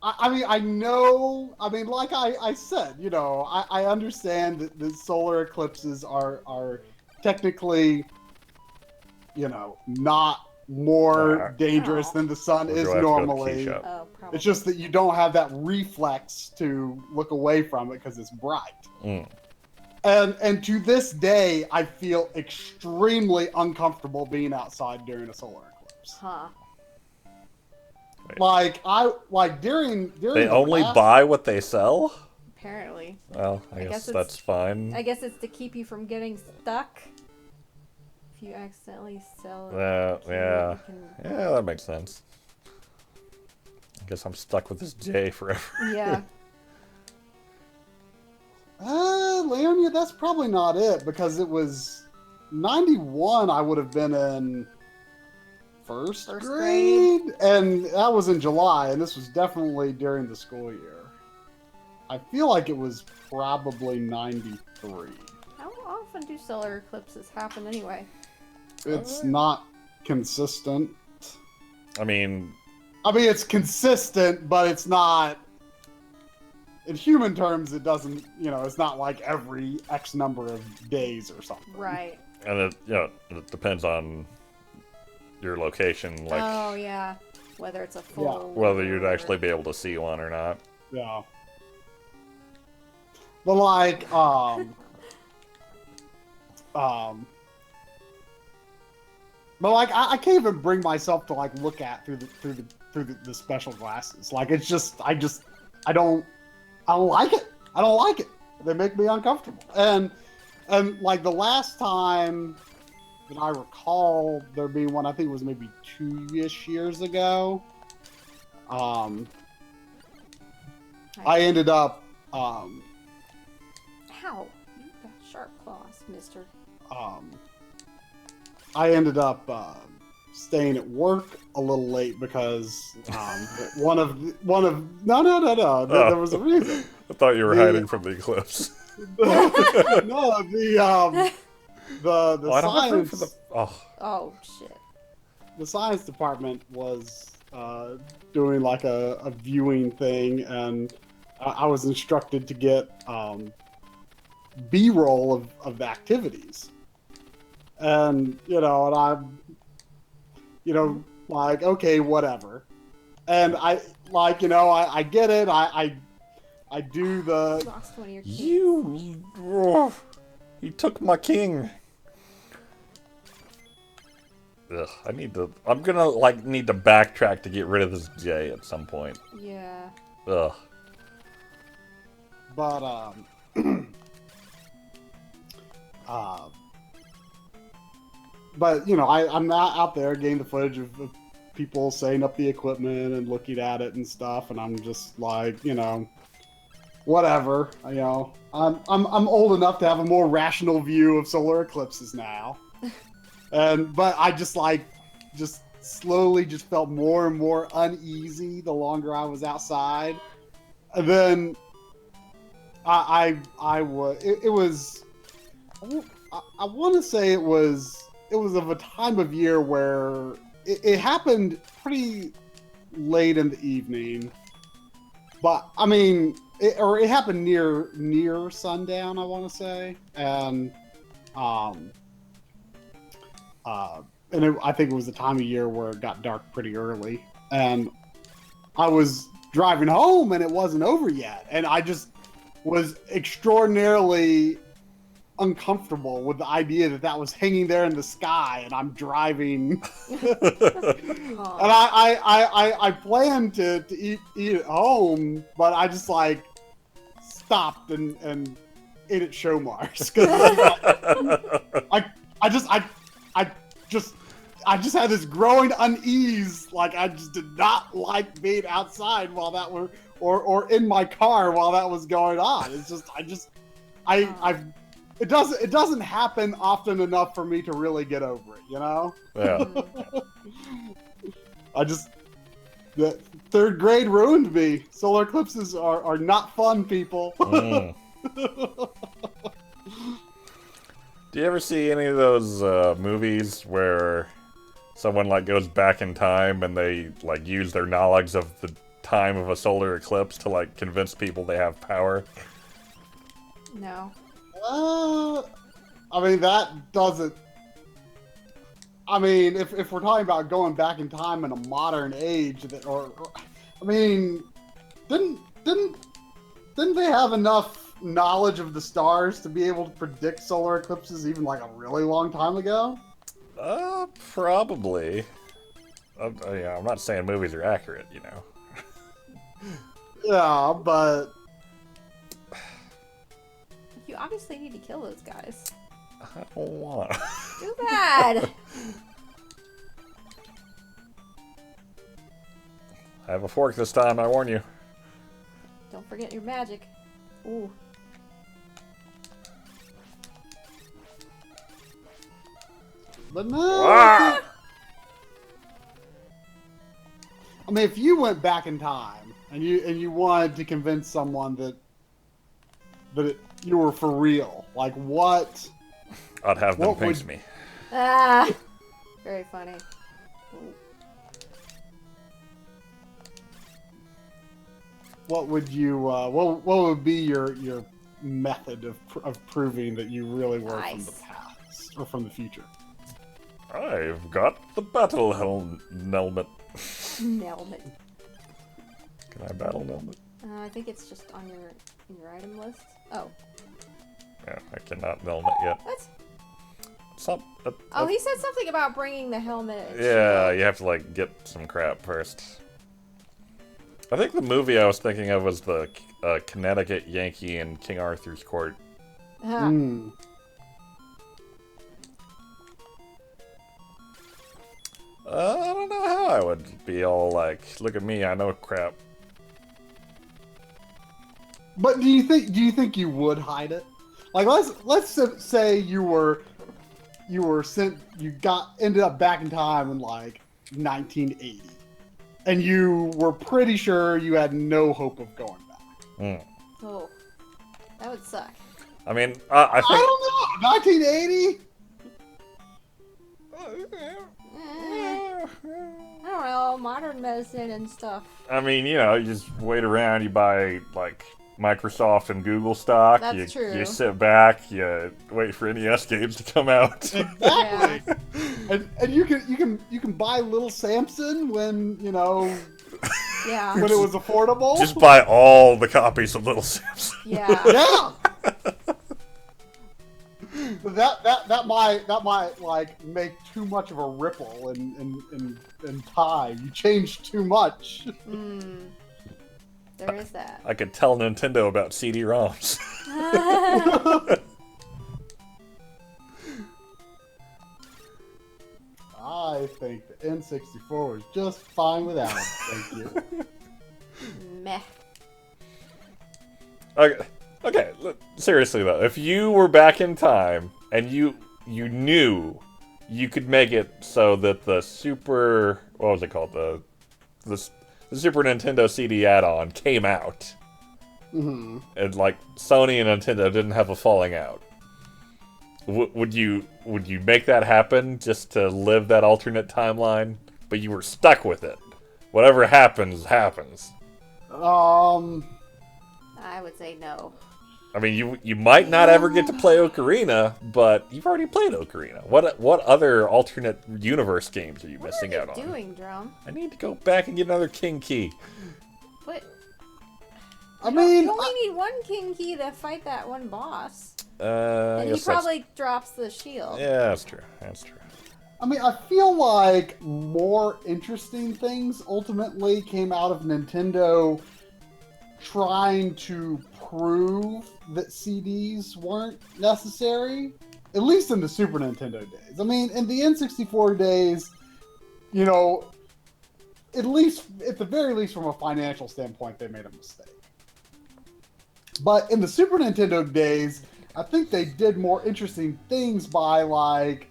I know. I mean, like I said, I understand that the solar eclipses are technically, not more dangerous than the sun is normally. Oh, probably. It's just that you don't have that reflex to look away from it because it's bright. And to this day, I feel extremely uncomfortable being outside during a solar eclipse. Huh. During They only buy what they sell? Apparently. Well, I guess that's fine. I guess it's to keep you from getting stuck. If you accidentally sell it. Yeah, that makes sense. I guess I'm stuck with this J forever. Yeah. Leonia, that's probably not it, because it was 91. I would have been in first grade, and that was in July, and this was definitely during the school year. I feel like it was probably 93. How often do solar eclipses happen anyway? It's not consistent. I mean, it's consistent, but it's not. In human terms, it doesn't. It's not like every X number of days or something. Right. and it depends on your location. Like, oh yeah. whether it's a full. Whether you'd actually be able to see one or not. Yeah. But like, but like, I can't even bring myself to like look at through the special glasses. Like, it's just, I don't like it. I don't like it. They make me uncomfortable. And like the last time that I recall there being one, I think it was maybe 2-ish years ago. I ended up, Ow! You got sharp claws, mister. I ended up staying at work a little late because one of no, there was a reason. I thought you were hiding from the eclipse. No, the science. Oh shit. The science department was doing like a viewing thing, and I was instructed to get B-roll of the activities. And, and I'm, like, okay, whatever. And I get it. I do the... You lost one of your keys. You took my king. Ugh, I'm gonna, need to backtrack to get rid of this J at some point. Yeah. Ugh. But, but, I'm not out there getting the footage of people setting up the equipment and looking at it and stuff, and I'm just like, whatever. I'm old enough to have a more rational view of solar eclipses now. But I just slowly just felt more and more uneasy the longer I was outside. And then I want to say it was of a time of year where it happened pretty late in the evening, but I mean, it happened near sundown, I want to say, and I think it was the time of year where it got dark pretty early, and I was driving home and it wasn't over yet, and I just was extraordinarily uncomfortable with the idea that was hanging there in the sky and I'm driving. And I planned to eat at home, but I just stopped and ate at Show Mars because I just had this growing unease. Like, I just did not like being outside while that were or in my car while that was going on. It's just it doesn't happen often enough for me to really get over it, Yeah. The third grade ruined me. Solar eclipses are not fun, people. Do you ever see any of those movies where someone goes back in time and they use their knowledge of the time of a solar eclipse to convince people they have power? No. I mean, that doesn't. I mean, if we're talking about going back in time in a modern age, I mean, didn't they have enough knowledge of the stars to be able to predict solar eclipses even a really long time ago? Probably. Yeah, I'm not saying movies are accurate, Yeah, but you obviously need to kill those guys. I don't want. Too bad. I have a fork this time, I warn you. Don't forget your magic. Ooh. But no. Ah! I mean, if you went back in time and you wanted to convince someone that you were for real, what? I'd have them pinch me. Ah, very funny. Ooh. What would you? What would be your method of proving that you really were from the past or from the future? I've got the battle helmet. Nelmet. Can I battle Nelmet? I think it's just on your item list. Oh. Yeah, I cannot Nelmet yet. What? Oh, he said something about bringing the helmet. And yeah, shield. you have to like get some crap first. I think the movie I was thinking of was the Connecticut Yankee in King Arthur's Court. Uh-huh. I don't know how I would be all like, look at me, I know crap. But do you think you would hide it? Like let's say ended up back in time in like 1980, and you were pretty sure you had no hope of going back. Oh, that would suck. I mean, I think I don't know. 1980. I don't know, modern medicine and stuff. I mean, you know, you just wait around, you buy like Microsoft and Google stock. That's true. You sit back, you wait for NES games to come out. Exactly. And you can buy Little Samson when Yeah. when it was affordable. Just buy all the copies of Little Samson. Yeah. Yeah. That might like make too much of a ripple in time. You change too much. There is that. I could tell Nintendo about CD-ROMs. I think the N64 is just fine without it. Thank you. Meh. Okay, look, seriously though, if you were back in time and you knew you could make it so that the what was it called, the Super Nintendo CD add-on came out, and like Sony and Nintendo didn't have a falling out, would you make that happen just to live that alternate timeline? But you were stuck with it. Whatever happens, happens. I would say no. I mean, you might not ever get to play Ocarina, but you've already played Ocarina. What other alternate universe games are you missing out on? What are you doing, Drum? I need to go back and get another King Key. What? I mean, You only need one King Key to fight that one boss. I And he guess that's- probably drops the shield. Yeah, that's true. That's true. I mean, I feel like more interesting things ultimately came out of Nintendo trying to prove that CDs weren't necessary, at least in the Super Nintendo days. I mean, in the N64 days, at the very least from a financial standpoint, they made a mistake. But in the Super Nintendo days, I think they did more interesting things by like,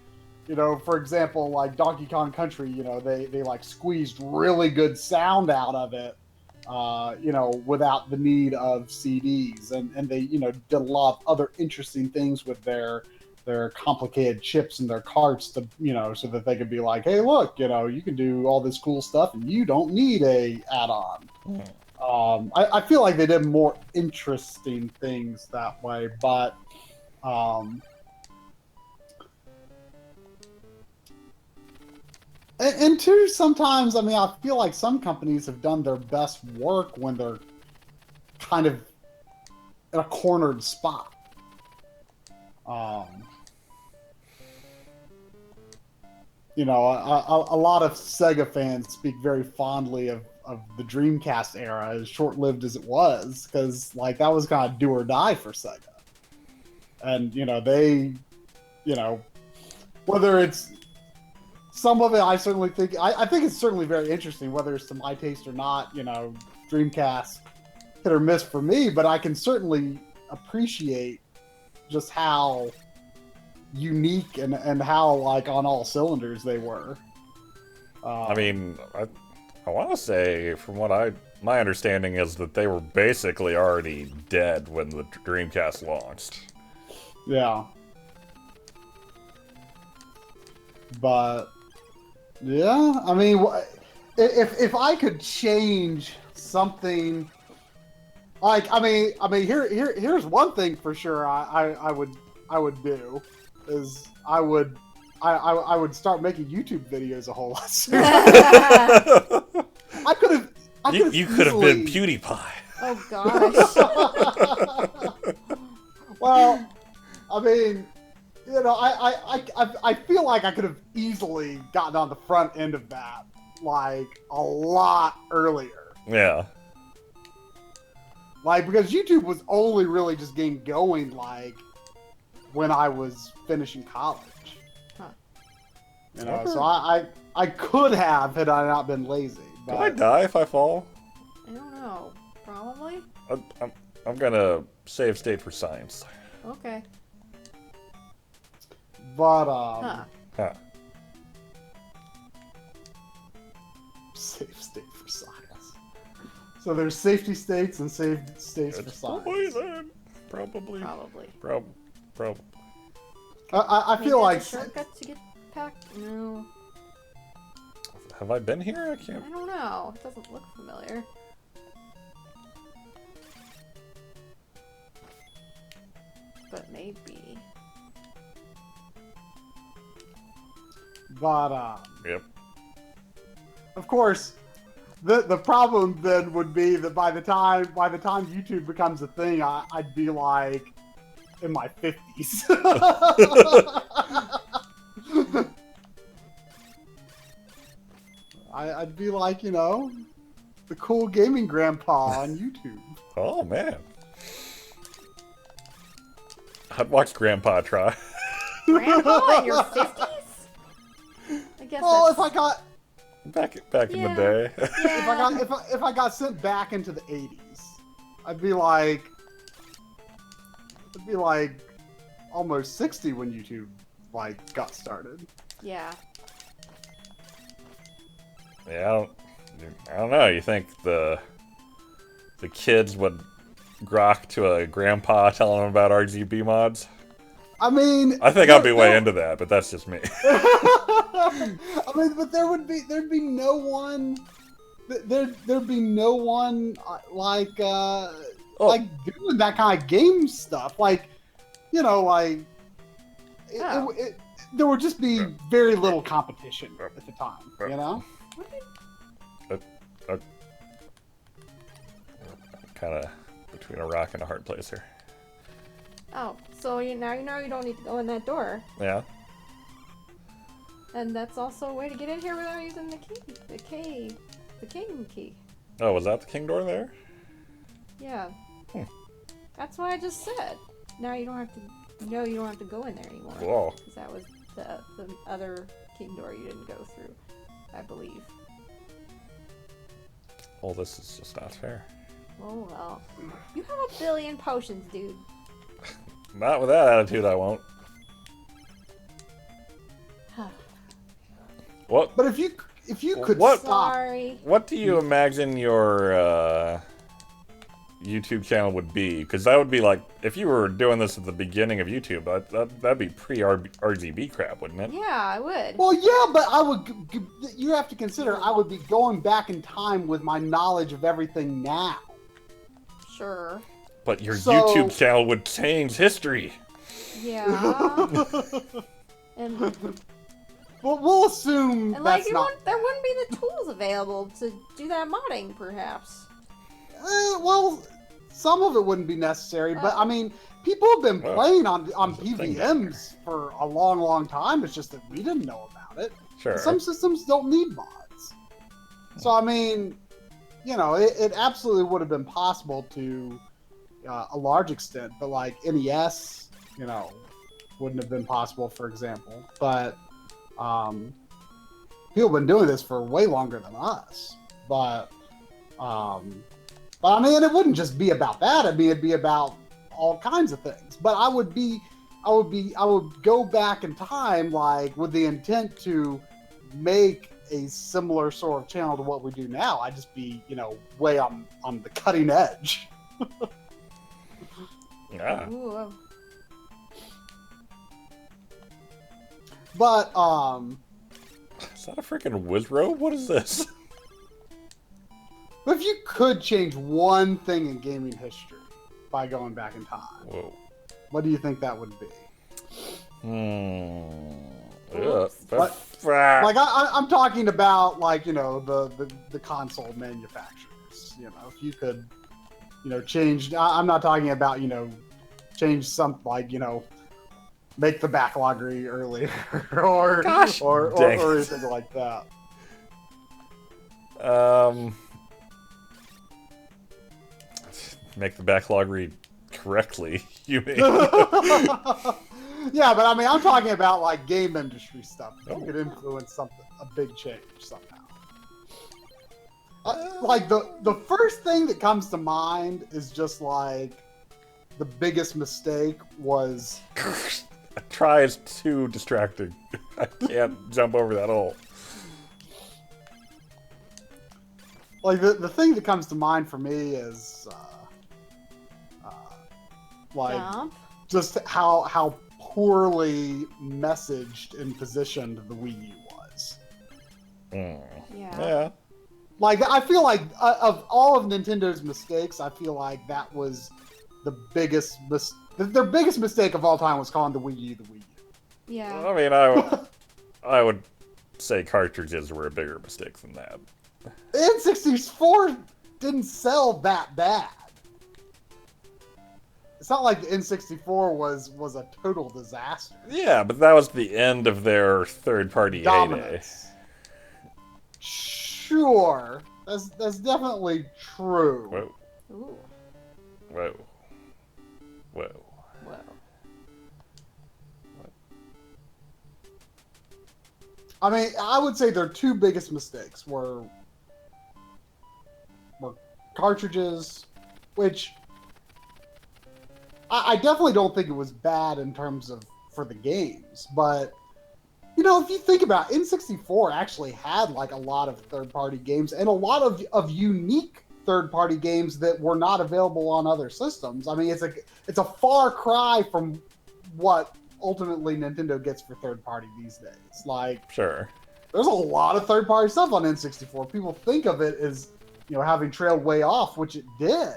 for example, like Donkey Kong Country, they like squeezed really good sound out of it, without the need of CDs. And they, did a lot of other interesting things with their complicated chips and their carts to, so that they could be like, hey, look, you can do all this cool stuff and you don't need a add-on. I feel like they did more interesting things that way, but and two, sometimes, I mean, I feel like some companies have done their best work when they're kind of in a cornered spot. A lot of Sega fans speak very fondly of the Dreamcast era, as short-lived as it was, because like that was kind of do or die for Sega. And they, whether it's some of it, I certainly think I think it's certainly very interesting, whether it's to my taste or not. Dreamcast hit or miss for me, but I can certainly appreciate just how unique and how like on all cylinders they were. I mean, I want to say, from what my understanding is that they were basically already dead when the Dreamcast launched. Yeah. But yeah, I mean, if I could change something, like I mean, here's one thing for sure I would do is I would start making YouTube videos a whole lot sooner. I could have. You could have been PewDiePie. Oh gosh. Well, I mean, you know, I feel like I could have easily gotten on the front end of that, like, a lot earlier. Yeah. Like, because YouTube was only really just getting going, like, when I was finishing college. Huh. You know, so I could have had I not been lazy. But... Could I die if I fall? I don't know. Probably. I'm gonna save state for science. Okay. But, Huh. Huh. safe state for science. So there's safety states and safe states for It's science. poison. Probably. Probably. Probably. I Maybe feel that's like a shortcut to get packed. No. Have I been here? I can't. I don't know. It doesn't look familiar. But maybe. but Yep. of course, the problem then would be that by the time YouTube becomes a thing, I'd be like in my 50s. I'd be like, you know, the cool gaming grandpa on YouTube. Oh man. I'd watch Grandpa try. Grandpa in your 50s? I guess Well, that's... if I got back in the Yeah. day. Yeah. if I got sent back into the 80s, I'd be like almost 60 when YouTube like got started. Yeah. Yeah, I don't know. You think the kids would grok to a grandpa telling them about RGB mods? I mean, I think I'd be way into that, but that's just me. I mean, but there'd be no one. There'd be no one like doing that kind of game stuff. Like, you know, like Oh. there would just be very little competition at the time. You know. Kind of between a rock and a hard place here. Oh, so now you know you don't need to go in that door. Yeah. And that's also a way to get in here without using the king key. Oh, was that the king door there? Yeah. Hmm. That's what I just said. Now you don't have to. You don't have to go in there anymore. Whoa. Because that was the other king door you didn't go through, I believe. Well, this is just not fair. Oh well. You have a billion potions, dude. Not with that attitude, I won't. What? But if you could What? stop, Sorry. What do you imagine your YouTube channel would be? Because that would be like, if you were doing this at the beginning of YouTube, that'd be pre-RGB crap, wouldn't it? Yeah, I would. well, yeah, but I would. You have to consider I would be going back in time with my knowledge of everything now. Sure. But your So- YouTube channel would change history. Yeah. and Well, we'll assume and like that's not. there wouldn't be the tools available to do that modding, perhaps. Well, some of it wouldn't be necessary, but I mean, people have been Well, playing on there's a thing down PVMs for a long, long time. It's just that we didn't know about it. Sure. Some systems don't need mods. So, I mean, you know, it absolutely would have been possible to a large extent, but like NES, you know, wouldn't have been possible, for example. But people have been doing this for way longer than us. But I mean, it wouldn't just be about that. I mean, it'd be about all kinds of things. But I would go back in time, like with the intent to make a similar sort of channel to what we do now. I'd just be, you know, way on the cutting edge. Yeah. Ooh. But Is that a freaking Wizrobe? What is this? if you could change one thing in gaming history by going back in time, Whoa. what do you think that would be? Yeah, What? Like I'm talking about like the console manufacturers. If you could change. I'm not talking about change some like make the Backloggery earlier or Gosh, or dang or it. anything like that. Make the Backloggery correctly. You mean? Yeah, but I mean, I'm talking about like game industry stuff. You Oh. could influence a big change somehow. Like the first thing that comes to mind is just like the biggest mistake was. A try is too distracting. I can't jump over that hole. Like the thing that comes to mind for me is like Jump. just how poorly messaged and positioned the Wii U was. Mm. Yeah. Like I feel like of all of Nintendo's mistakes, I feel like that was the biggest their biggest mistake of all time was calling the Wii U the Wii U. Yeah. I mean, I would say cartridges were a bigger mistake than that. N64 didn't sell that bad. It's not like the N64 was a total disaster. Yeah, but that was the end of their third-party heyday. Dominance. Sure, that's definitely true. Whoa, Ooh. whoa, whoa. Whoa. I mean, I would say their two biggest mistakes were cartridges, which I definitely don't think it was bad in terms of for the games, but if you think about it, N64 actually had like a lot of third-party games and a lot of unique third-party games that were not available on other systems. I mean, it's a far cry from what ultimately Nintendo gets for third-party these days. Like, Sure. there's a lot of third-party stuff on N64. People think of it as having trailed way off, which it did,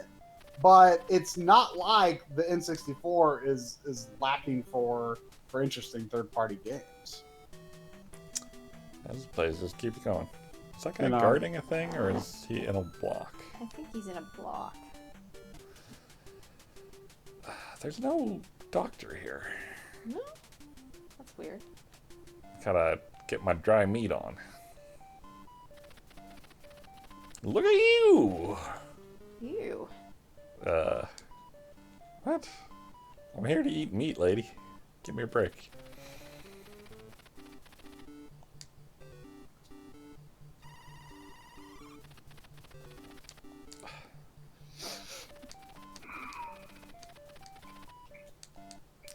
but it's not like the N64 is lacking for interesting third-party games. This place just keeps going. Is that guy You know. guarding a thing, or is he in a block? I think he's in a block. There's no doctor here. No? That's weird. Gotta get my dry meat on. Look at you! Ew. What? I'm here to eat meat, lady. Give me a break.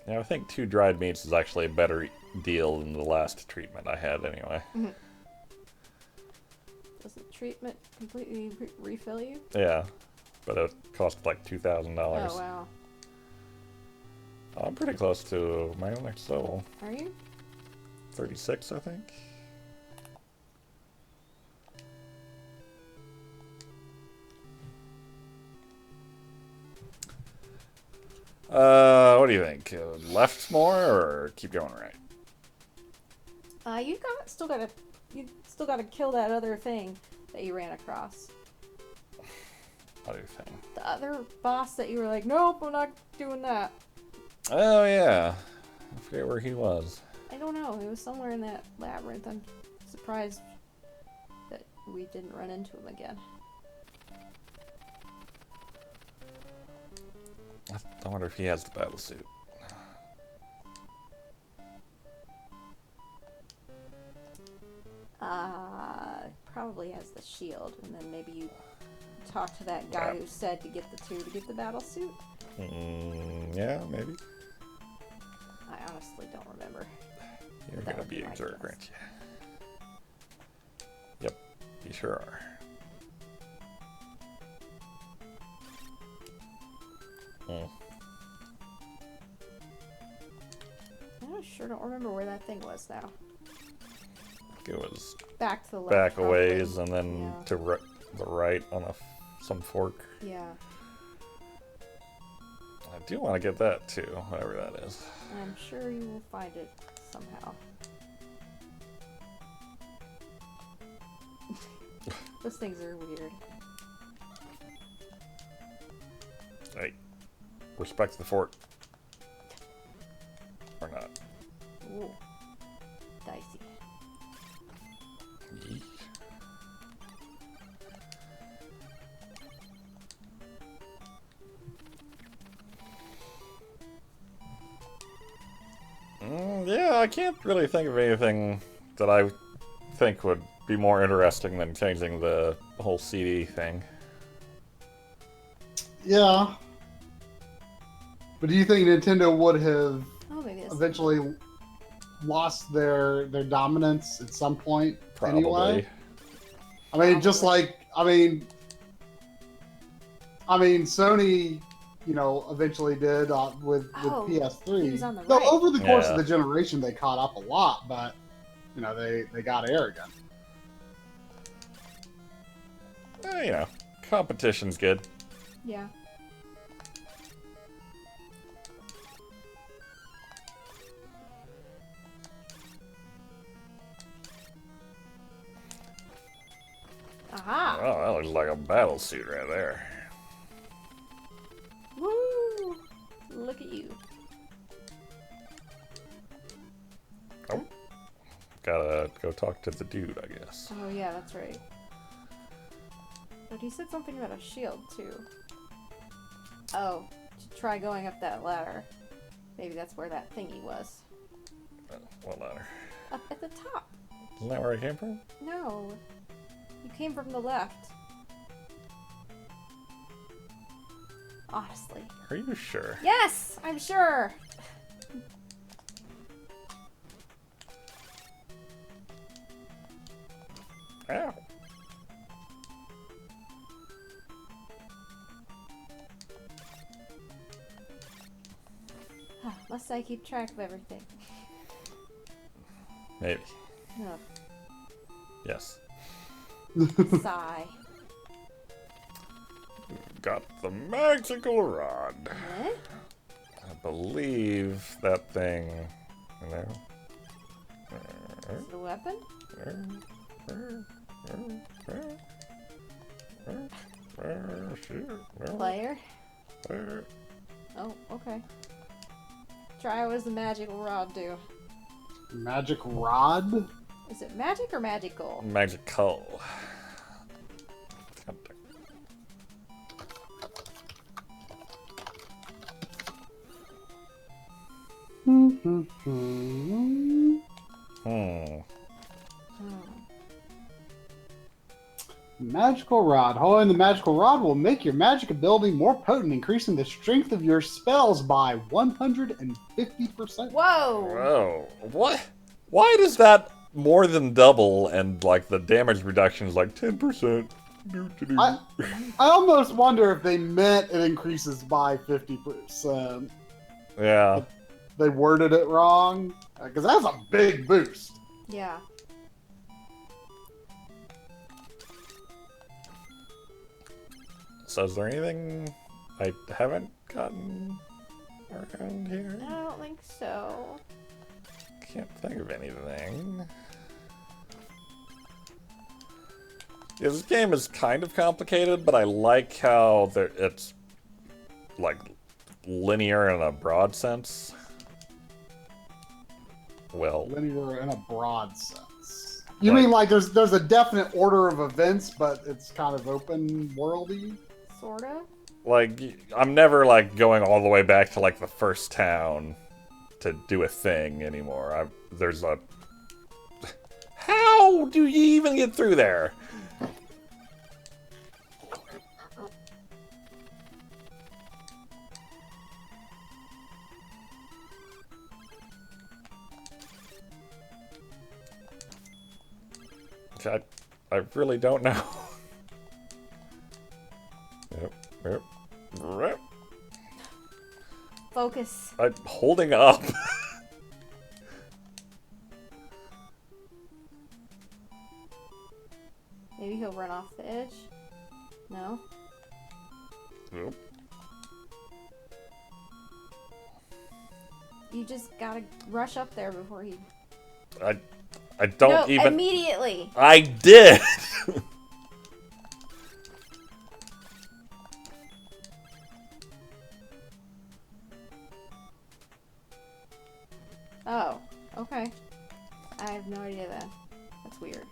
Yeah, I think 2 dried meats is actually a better deal than the last treatment I had anyway. Does the treatment completely refill you? Yeah, but it cost like $2,000. Oh, wow. I'm pretty close to my own next level. Are you? 36, I think. What do you think? Left more or keep going right? You still gotta kill that other thing that you ran across. Other thing. The other boss that you were like, nope, I'm not doing that. Oh yeah, I forget where he was. I don't know. It was somewhere in that labyrinth. I'm surprised that we didn't run into him again. I wonder if he has the battle suit. Probably has the shield, and then maybe you talk to that guy who said to get the 2 to get the battle suit. Yeah, maybe. I honestly don't remember. You're That gonna would be be a my jerk, guess. aren't you? Yep, you sure are. I sure don't remember where that thing was now. It was Back to the left. back a probably. ways and then Yeah. to the right on some fork. Yeah. I do want to get that too, whatever that is. I'm sure you will find it somehow. Those things are weird. Hey, respect the fort. Or not. Ooh. Dicey. Yeesh. Yeah, I can't really think of anything that I think would be more interesting than changing the whole CD thing. Yeah. But do you think Nintendo would have Oh, maybe this. eventually lost their dominance at some point Probably. anyway? I mean, just like Sony, eventually did with PS3. he was on the Though right. over the course Yeah. of the generation, they caught up a lot, but they got arrogant. Competition's good. Yeah. Aha! Oh, that looks like a battle suit right there. Woo! Look at you. Oh. Gotta go talk to the dude, I guess. Oh yeah, that's right. But he said something about a shield too. Oh, to try going up that ladder. Maybe that's where that thingy was. What ladder? Up at the top. Isn't that where I came from? No. You came from the left. Honestly. Are you sure? Yes! I'm sure! Ow. Must I keep track of everything? Maybe. Ugh. Yes. Sigh. Got the magical rod. Eh? I believe that thing. Is it a weapon? Player? Oh, okay. Try what does the magical rod do? Magic rod? Is it magic or magical? Magical. Hmm. Magical rod. Holding the magical rod will make your magic ability more potent, increasing the strength of your spells by 150%. Whoa! Whoa. What? Why does that more than double and like the damage reduction is like 10%? I almost wonder if they meant it increases by 50%. Yeah. They worded it wrong. Because that's a big boost. Yeah. So is there anything I haven't gotten around here? I don't think so. Can't think of anything. Yeah, this game is kind of complicated, but I like how it's like linear in a broad sense. Well, Linear in a broad sense. You mean like there's a definite order of events, but it's kind of open worldy? Sorta? like I'm never like going all the way back to like the first town to do a thing anymore. There's a How do you even get through there? I really don't know. Yep. Focus. I'm holding up. Maybe he'll run off the edge? No? Nope. You just gotta rush up there before he... I don't no, even... immediately! I did! Okay. I have no idea then. That's weird.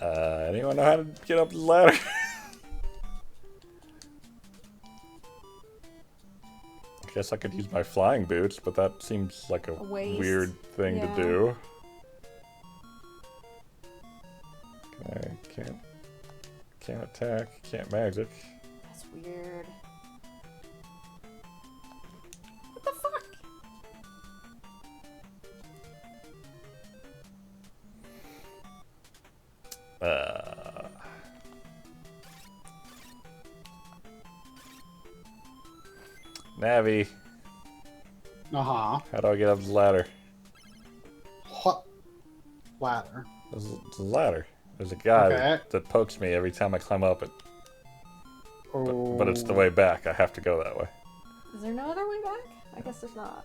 Anyone know how to get up the ladder? I guess I could use my flying boots, but that seems like a waste. weird thing Yeah. to do. Can't attack, can't magic. That's weird. What the fuck? Navi, Uh-huh. how do I get up the ladder? What ladder? There's a ladder. There's a guy Okay. that pokes me every time I climb up it. But it's the Oh. way back. I have to go that way. Is there no other way back? I guess there's not.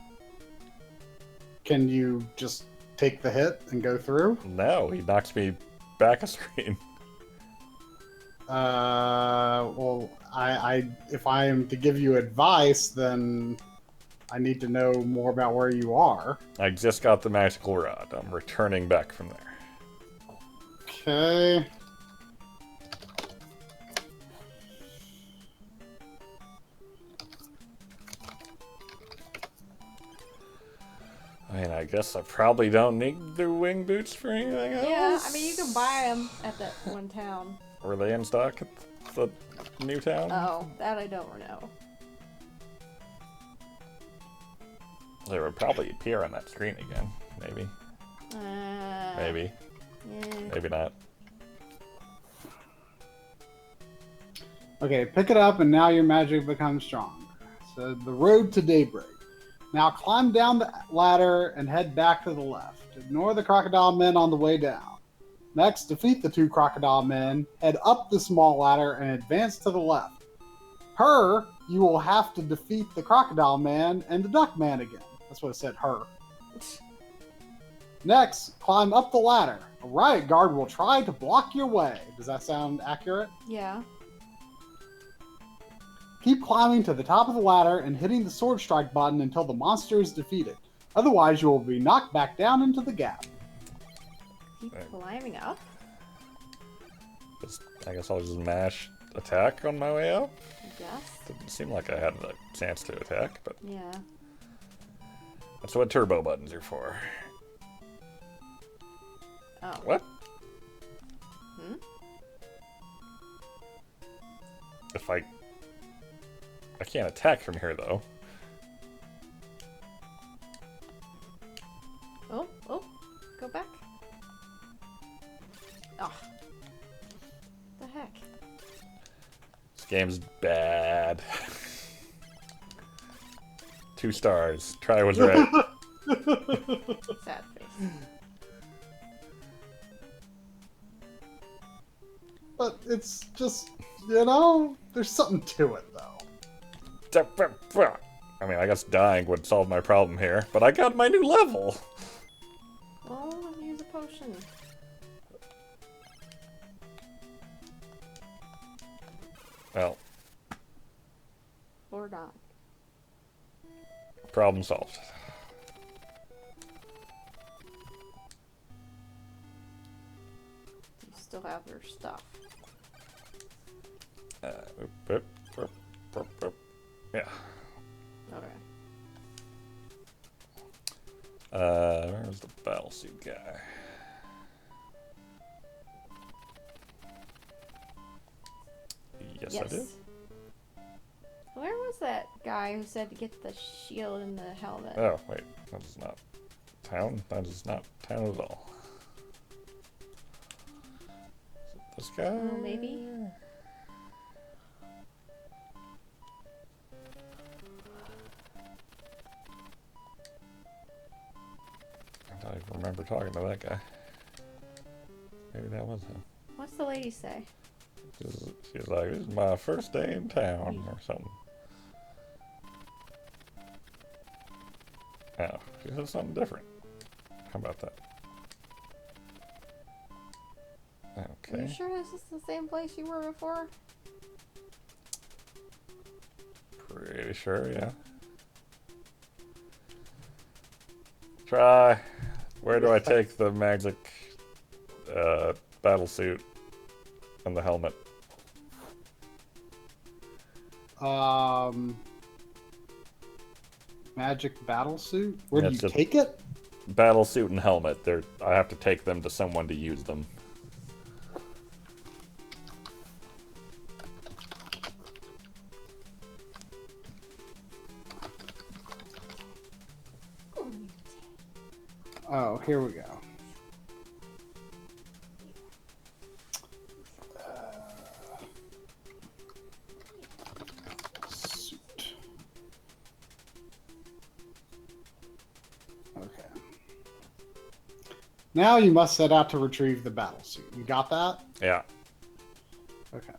Can you just take the hit and go through? No, he knocks me back a screen. Well, if I am to give you advice, then I need to know more about where you are. I just got the magical rod. I'm returning back from there. Okay. I mean, I guess I probably don't need the wing boots for anything else. Yeah, I mean, you can buy them at that one town. Were they in stock at the new town? Oh, that I don't know. They would probably appear on that screen again. Maybe. Maybe. Yeah. Maybe not. Okay, pick it up, and now your magic becomes strong. So the road to daybreak. Now climb down the ladder and head back to the left. Ignore the crocodile men on the way down. Next, defeat the 2 crocodile men, head up the small ladder, and advance to the left. Her, you will have to defeat the crocodile man and the duck man again. That's what it said, her. Next, climb up the ladder. A riot guard will try to block your way. Does that sound accurate? Yeah. Keep climbing to the top of the ladder and hitting the sword strike button until the monster is defeated. Otherwise, you will be knocked back down into the gap. Keep climbing up? I guess I'll just mash attack on my way up. I guess. Didn't seem like I had a chance to attack, but Yeah. that's what turbo buttons are for. Oh. What? Hmm? If I can't attack from here though. Oh, go back. Oh. The heck? This game's bad. 2 stars. Try was right. Sad face. But it's just, there's something to it, though. I mean, I guess dying would solve my problem here, but I got my new level. Oh, use a potion. Well, Or not. problem solved. You still have your stuff. Yeah. Okay. Where's the battlesuit guy? Yes, I do. Where was that guy who said to get the shield and the helmet? Oh, wait. That is not town. That is not town at all. Is it this guy? Oh, maybe. I don't even remember talking to that guy. Maybe that was him. What's the lady say? She's like, this is my first day in town, or something. Oh, she said something different. How about that? Are Okay. you sure this is the same place you were before? Pretty sure, yeah. try. Where do I take the magic battle suit and the helmet? Magic battle suit? Where Yeah, do it's you just- take it? Battle suit and helmet. I have to take them to someone to use them. Oh, here we go. Suit. Okay. Now you must set out to retrieve the battle suit. You got that? Yeah. Okay.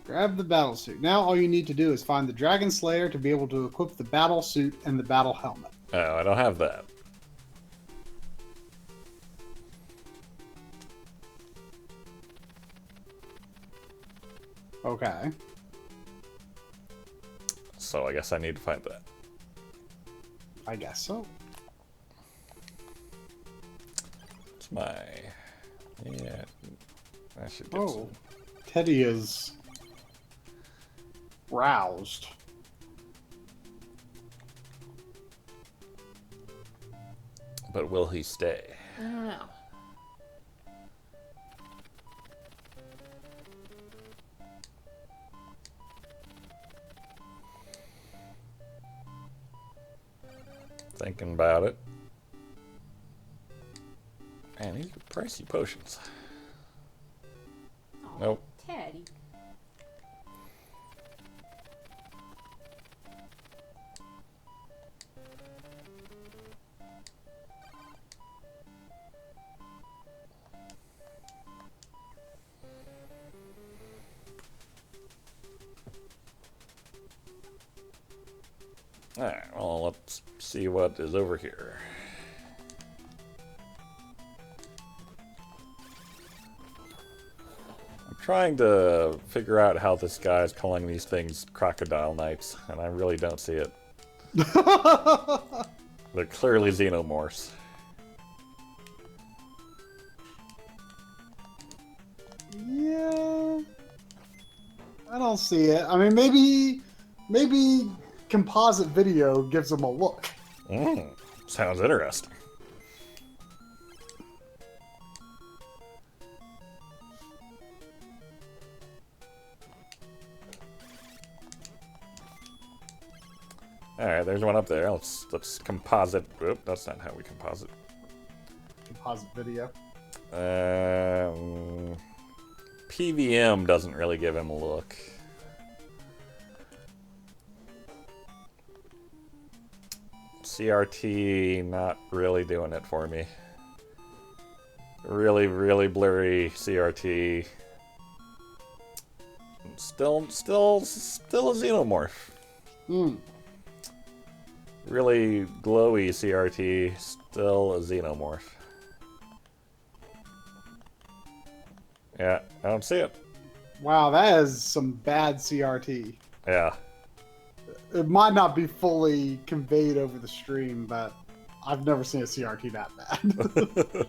Grab the battle suit. Now all you need to do is find the Dragon Slayer to be able to equip the battle suit and the battle helmet. Oh, I don't have that. Okay. So I guess I need to find that. I guess so. It's my... Yeah. I should get Oh. some. Teddy is roused. But will he stay? I don't know. Thinking about it. Man, these are pricey potions. Oh, Nope. Teddy. Alright, well, let's see what is over here. I'm trying to figure out how this guy is calling these things crocodile knights, and I really don't see it. They're clearly xenomorphs. Yeah. I don't see it. I mean, maybe composite video gives them a look. Sounds interesting. Alright, there's one up there. Let's composite. Oop, that's not how we composite. Composite video. PVM doesn't really give him a look. CRT not really doing it for me. Really, really blurry CRT. Still a xenomorph. Hmm. Really glowy CRT, still a xenomorph. Yeah, I don't see it. Wow, that is some bad CRT. Yeah. It might not be fully conveyed over the stream, but I've never seen a CRT that bad.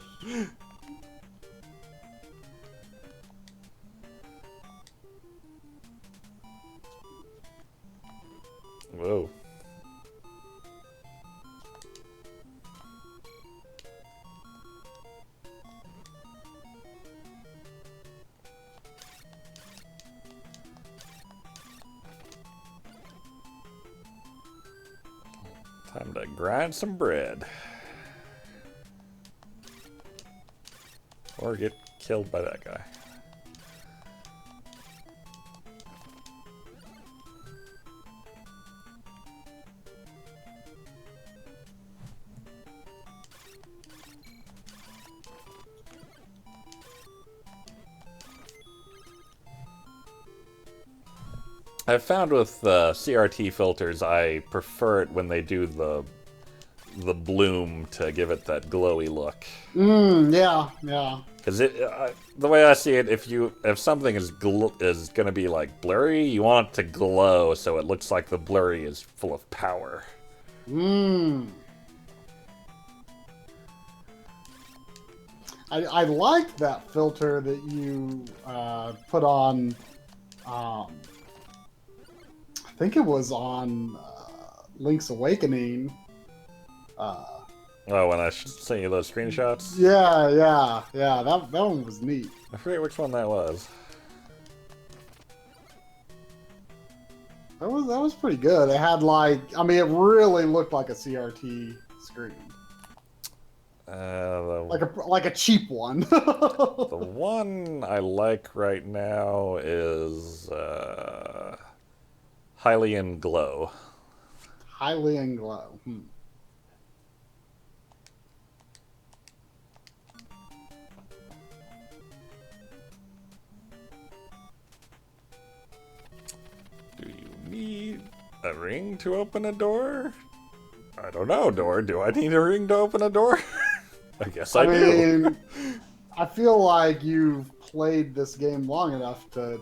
Whoa. Time to grind some bread. Or get killed by that guy. I've found with CRT filters, I prefer it when they do the bloom to give it that glowy look. Yeah. Because the way I see it, if something is gonna be like blurry, you want it to glow so it looks like the blurry is full of power. I liked that filter that you put on. I think it was on Link's Awakening. Oh, when I sent you those screenshots? Yeah. That one was neat. I forget which one that was. That was pretty good. It had it really looked like a CRT screen, like a cheap one. The one I like right now is Hylian Glow. Hylian Glow. Do you need a ring to open a door? I don't know, door. Do I need a ring to open a door? I guess I do. I feel like you've played this game long enough to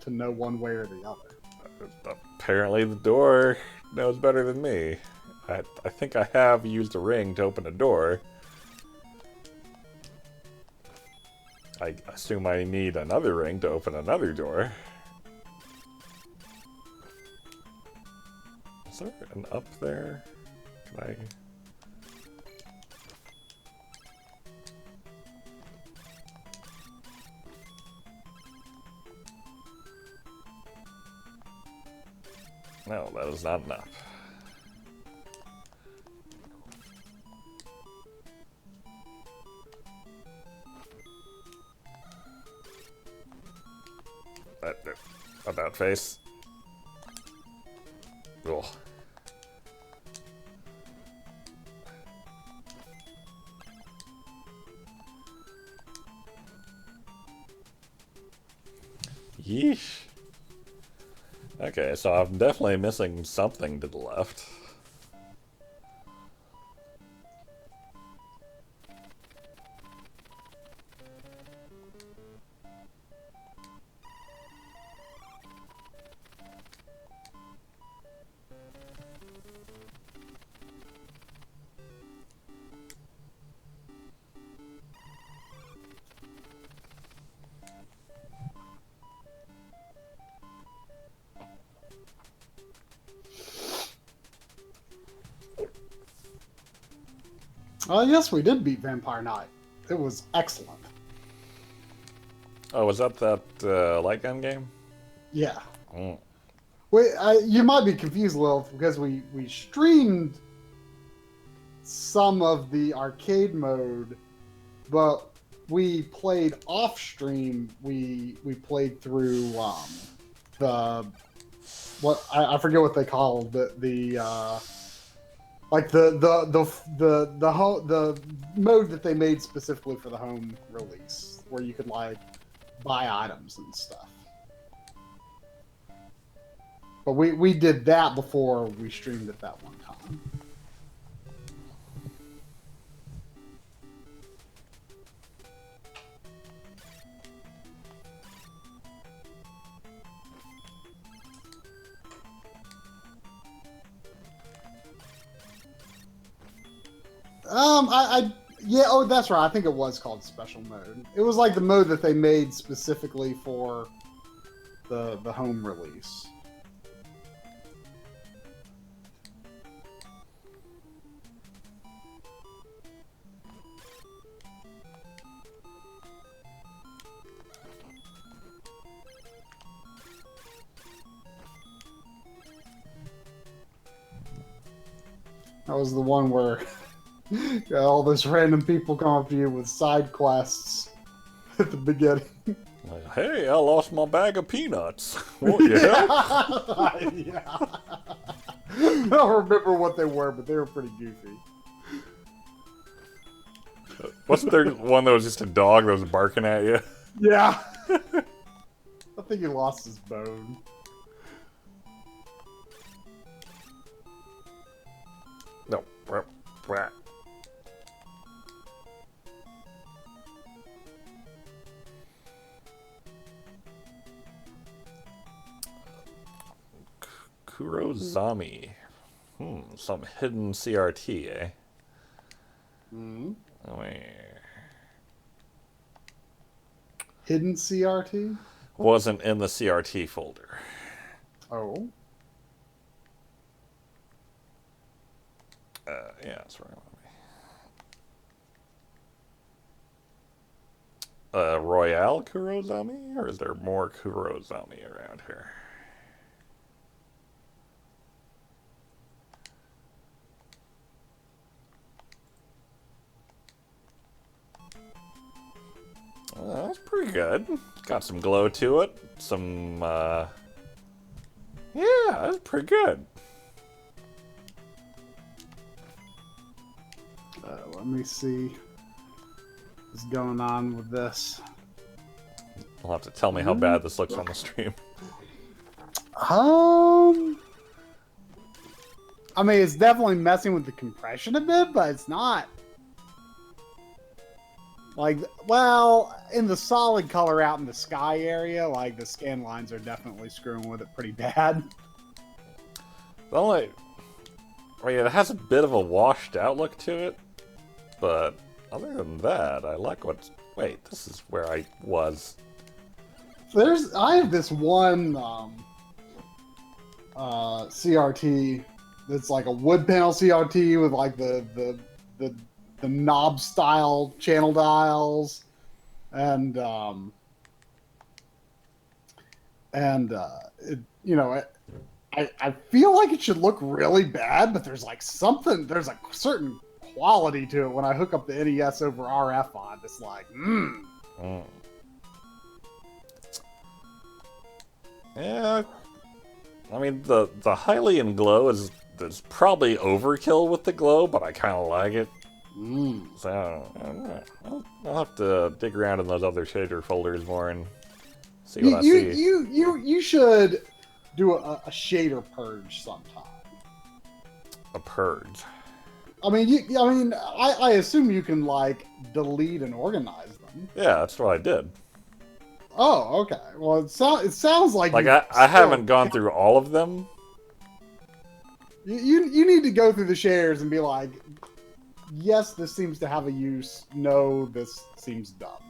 know one way or the other. Apparently the door knows better than me. I think I have used a ring to open a door. I assume I need another ring to open another door. Is there an up there? Can I... No, that is not enough. About face. Ugh. Yeesh. Okay, so I'm definitely missing something to the left. Yes, we did beat Vampire Knight. It was excellent. Oh, was that light gun game? Yeah. Mm. Wait, you might be confused, Lil, because we streamed some of the arcade mode, but we played off stream. We played through the what I forget what they call the mode that they made specifically for the home release, where you could like buy items and stuff. But we did that before we streamed it that one time. Yeah, oh, that's right. I think it was called Special Mode. It was like the mode that they made specifically for the home release. That was the one where all those random people come up to you with side quests at the beginning. Like, hey, I lost my bag of peanuts. Won't you help? Yeah. I don't remember what they were, but they were pretty goofy. Wasn't there one that was just a dog that was barking at you? Yeah. I think he lost his bone. No. Kurozami. Some hidden CRT, eh? Mm-hmm. Where? Hidden CRT? Wasn't in the CRT folder. Oh. Yeah, that's where I want to be. Royale Kurozami? Or is there more Kurozami around here? That's pretty good. Got some glow to it. Some, yeah, that's pretty good. Let me see what's going on with this. You'll have to tell me how bad this looks on the stream. I mean, it's definitely messing with the compression a bit, but it's not. Like, well, in the solid color out in the sky area, like, the scan lines are definitely screwing with it pretty bad. The only... I mean, it has a bit of a washed out look to it, but other than that, I like what's... Wait, this is where I was. I have this one CRT that's like a wood panel CRT with like the knob style channel dials and it, you know, I feel like it should look really bad, but there's like there's a certain quality to it when I hook up the NES over RF on. It's like, Yeah, I mean, the Hylian glow is probably overkill with the glow, but I kind of like it. So, I don't know. I'll have to dig around in those other shader folders more and see what I see. You should do a shader purge sometime. A purge. I mean, I assume you can like delete and organize them. Yeah, that's what I did. Oh, okay. Well, it sounds like I haven't gone through all of them. You need to go through the shares and be like, yes, this seems to have a use. No, this seems dumb.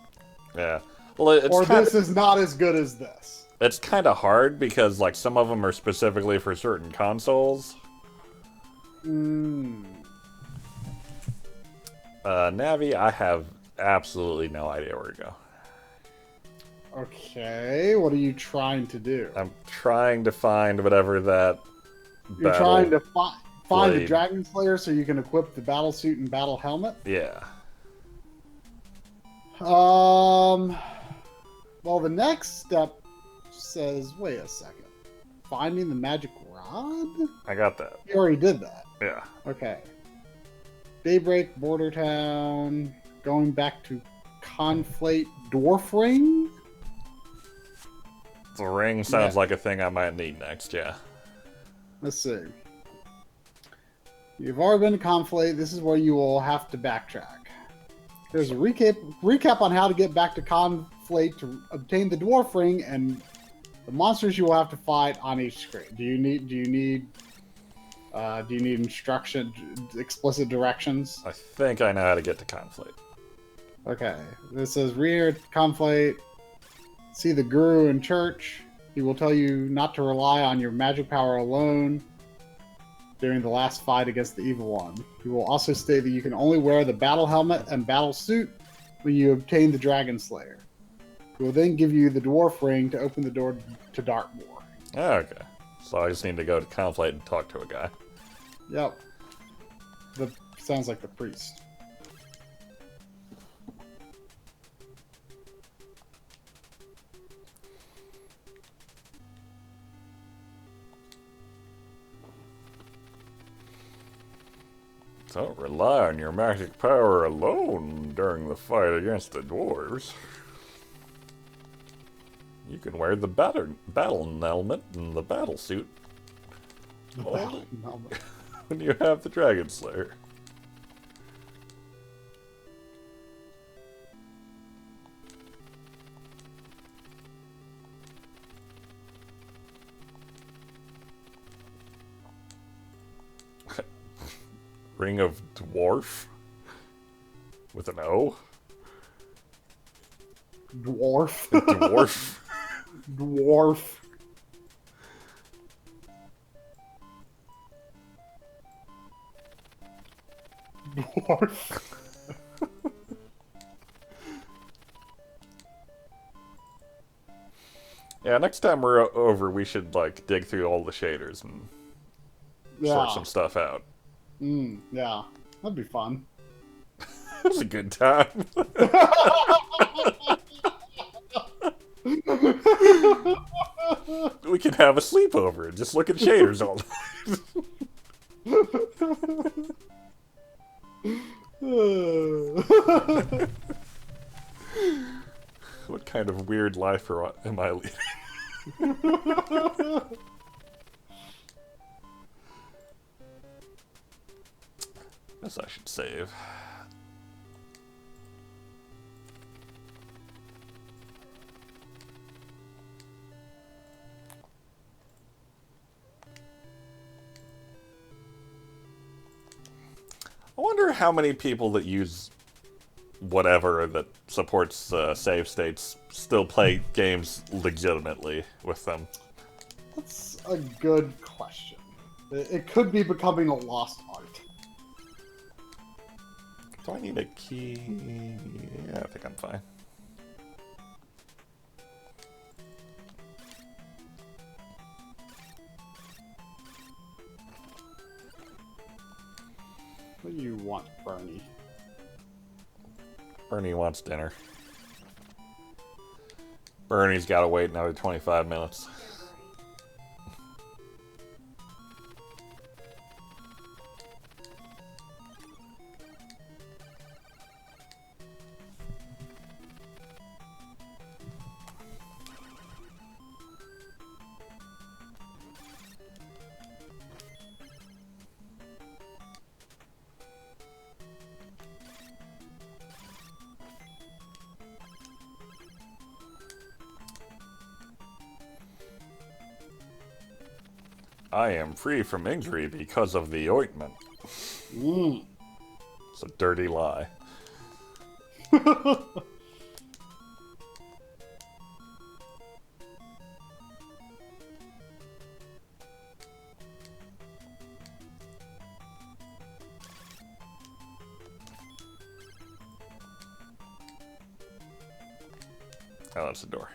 Yeah. Well, this is not as good as this. It's kind of hard because like some of them are specifically for certain consoles. Navi, I have absolutely no idea where to go. Okay, what are you trying to do? I'm trying to find whatever that. You're trying to find the Dragon Slayer so you can equip the battle suit and battle helmet? Yeah. Well, the next step says, wait a second. Finding the magic rod? I got that. You already did that. Yeah. Okay. Daybreak, Border Town, going back to Conflate Dwarf Ring? The ring sounds like a thing I might need next, yeah. Let's see. You've already been to Conflate. This is where you will have to backtrack. There's a recap on how to get back to Conflate to obtain the Dwarf Ring and the monsters you will have to fight on each screen. Do you need explicit directions? I think I know how to get to Conflate. Okay. This says rear Conflate. See the Guru in church. He will tell you not to rely on your magic power alone during the last fight against the evil one. He will also state that you can only wear the battle helmet and battle suit when you obtain the Dragon Slayer. He will then give you the Dwarf Ring to open the door to Darkmoor. Okay. So I just need to go to Conflate and talk to a guy. Yep. Sounds like the priest. Don't rely on your magic power alone during the fight against the dwarves. You can wear the battle helmet and the battle suit when you have the Dragon Slayer. Ring of Dwarf? With an O? Dwarf. Dwarf. Dwarf. Dwarf. Yeah, next time we're over, we should like dig through all the shaders and sort some stuff out. Yeah, that'd be fun. It was a good time. We can have a sleepover and just look at shaders all night. What kind of weird life am I leading? Guess I should save. I wonder how many people that use whatever that supports save states still play games legitimately with them. That's a good question. It could be becoming a lost art. Do I need a key? Yeah, I think I'm fine. What do you want, Bernie? Bernie wants dinner. Bernie's got to wait another 25 minutes. I am free from injury because of the ointment. It's a dirty lie. Oh, that's the door.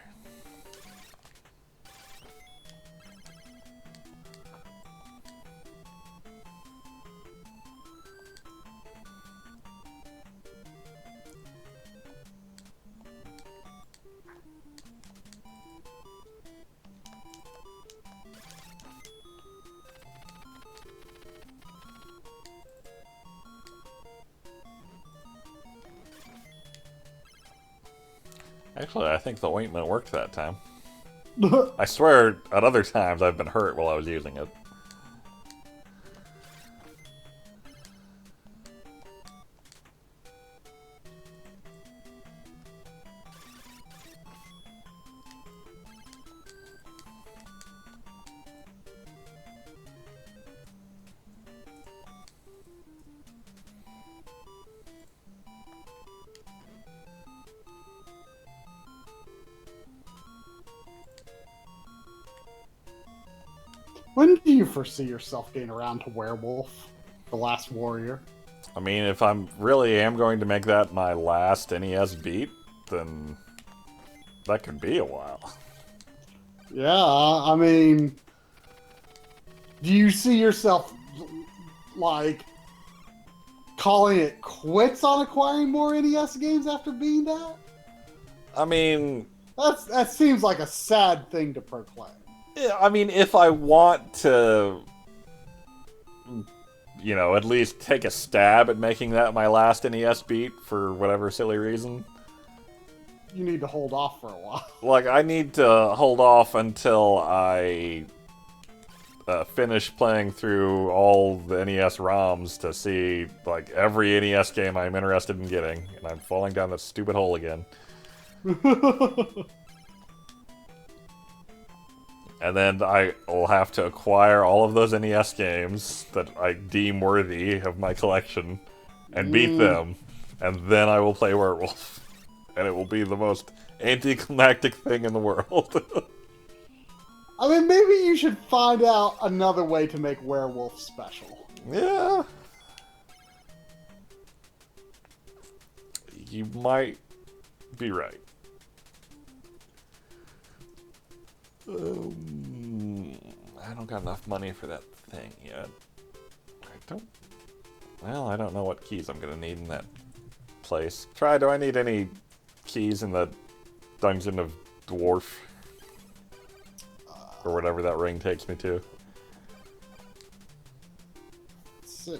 Actually, I think the ointment worked that time. I swear, at other times I've been hurt while I was using it. When do you foresee yourself getting around to Werewolf, The Last Warrior? I mean, if I'm really am going to make that my last NES beat, then that could be a while. Yeah, I mean, do you see yourself, like, calling it quits on acquiring more NES games after being that? I mean... That seems like a sad thing to proclaim. I mean, if I want to, you know, at least take a stab at making that my last NES beat for whatever silly reason. You need to hold off for a while. Like, I need to hold off until I finish playing through all the NES ROMs to see, like, every NES game I'm interested in getting. And I'm falling down that stupid hole again. And then I will have to acquire all of those NES games that I deem worthy of my collection and beat them. And then I will play Werewolf. and it will be the most anticlimactic thing in the world. I mean, maybe you should find out another way to make werewolf special. Yeah. You might be right. I don't got enough money for that thing yet. Well, I don't know what keys I'm gonna need in that place. Do I need any keys in the Dungeon of Dwarf? Or whatever that ring takes me to. Let's see.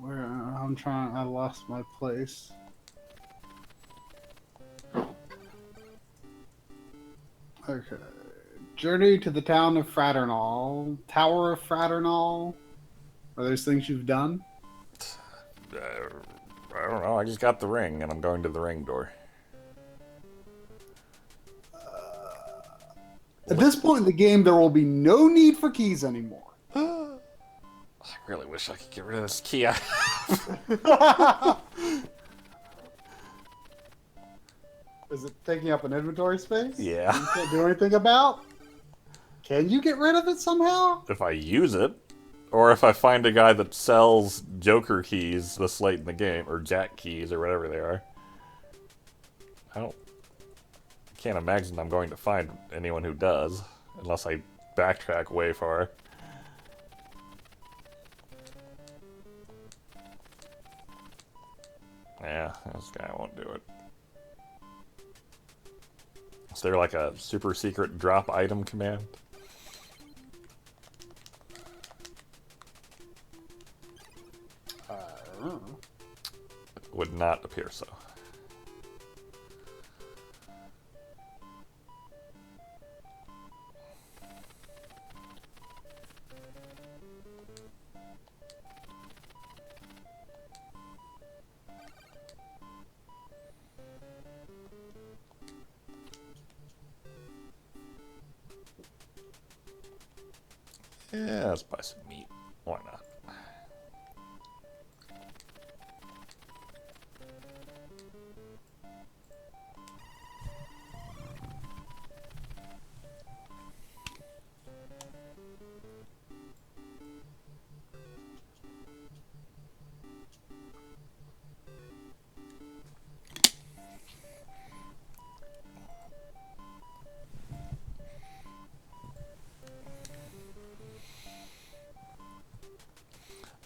Where I lost my place. Okay. Journey to the town of Fraternal. Tower of Fraternal. Are those things you've done? I don't know. I just got the ring, and I'm going to the ring door. At this point in the game, there will be no need for keys anymore. I really wish I could get rid of this key. Is it taking up an inventory space? Yeah. You can't do anything about? Can you get rid of it somehow? If I use it, or if I find a guy that sells Joker keys this late in the game, or Jack keys, or whatever they are. Can't imagine I'm going to find anyone who does, unless I backtrack way far. Yeah, this guy won't do it. Is there like a super secret drop item command? I don't know. It would not appear so. Yeah, let's buy some meat. Why not?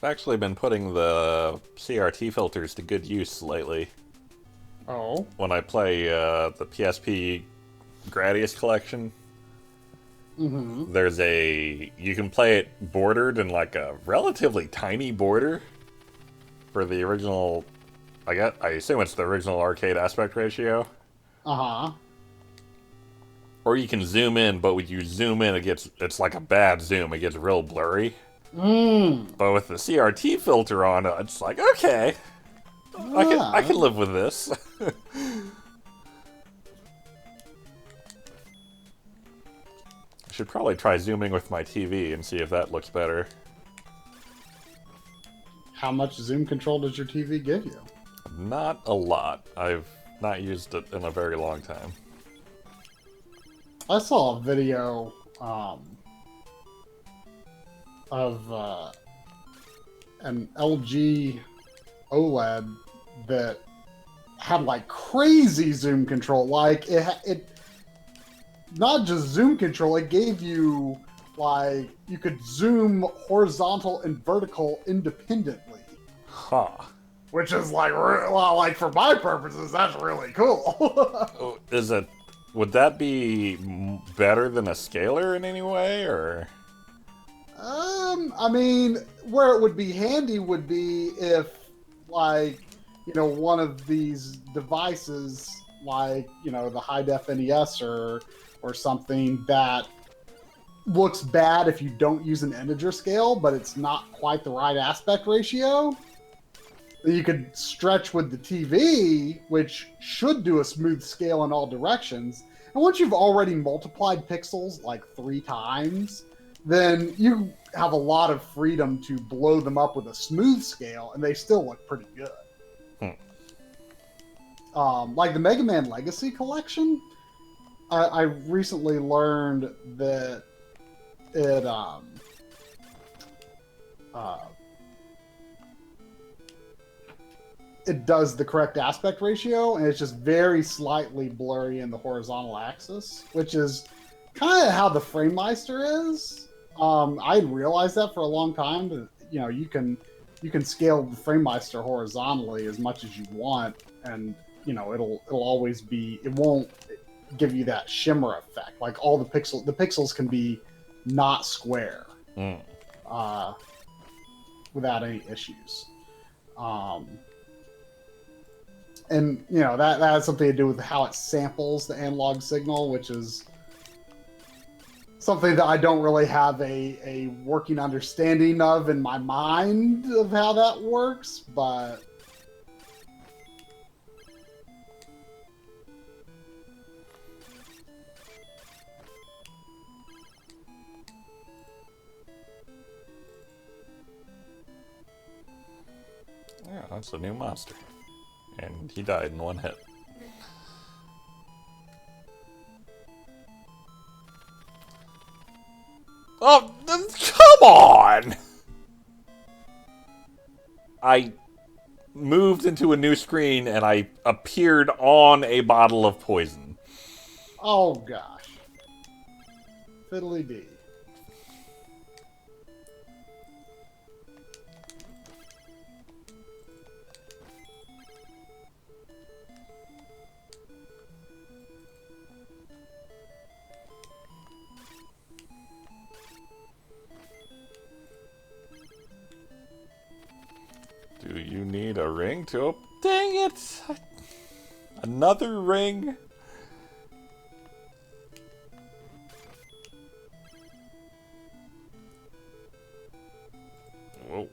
I've actually been putting the CRT filters to good use lately. Oh. When I play the PSP Gradius collection, there's you can play it bordered in like a relatively tiny border for the original, I assume it's the original arcade aspect ratio. Uh-huh. Or you can zoom in, but when you zoom in, it's like a bad zoom. It gets real blurry. But with the CRT filter on, it's like, okay, I can live with this. I should probably try zooming with my TV and see if that looks better. How much zoom control does your TV give you? Not a lot. I've not used it in a very long time. I saw a video of an LG OLED that had like crazy zoom control. Like it not just zoom control, it gave you like you could zoom horizontal and vertical independently. Huh. Which is like, well, like for my purposes, that's really cool. Would that be better than a scaler in any way, or? I mean, where it would be handy would be if, like, you know, one of these devices, like, you know, the high-def NES or something that looks bad if you don't use an integer scale, but it's not quite the right aspect ratio. You could stretch with the TV, which should do a smooth scale in all directions. And once you've already multiplied pixels like 3 times, then you have a lot of freedom to blow them up with a smooth scale, and they still look pretty good. Like the Mega Man Legacy Collection, I recently learned that it does the correct aspect ratio, and it's just very slightly blurry in the horizontal axis, which is kind of how the FrameMeister is. I didn't realize that for a long time. But, you know, you can scale the FrameMeister horizontally as much as you want, and you know it'll always be. It won't give you that shimmer effect. Like all the pixels can be not square without any issues. And you know that has something to do with how it samples the analog signal, which is something that I don't really have a working understanding of in my mind of how that works, but Yeah, that's a new monster. And he died in one hit. Oh, come on! I moved into a new screen and I appeared on a bottle of poison. oh gosh, fiddly dee. Do you need a ring to open? Dang it! Another ring? Whoa.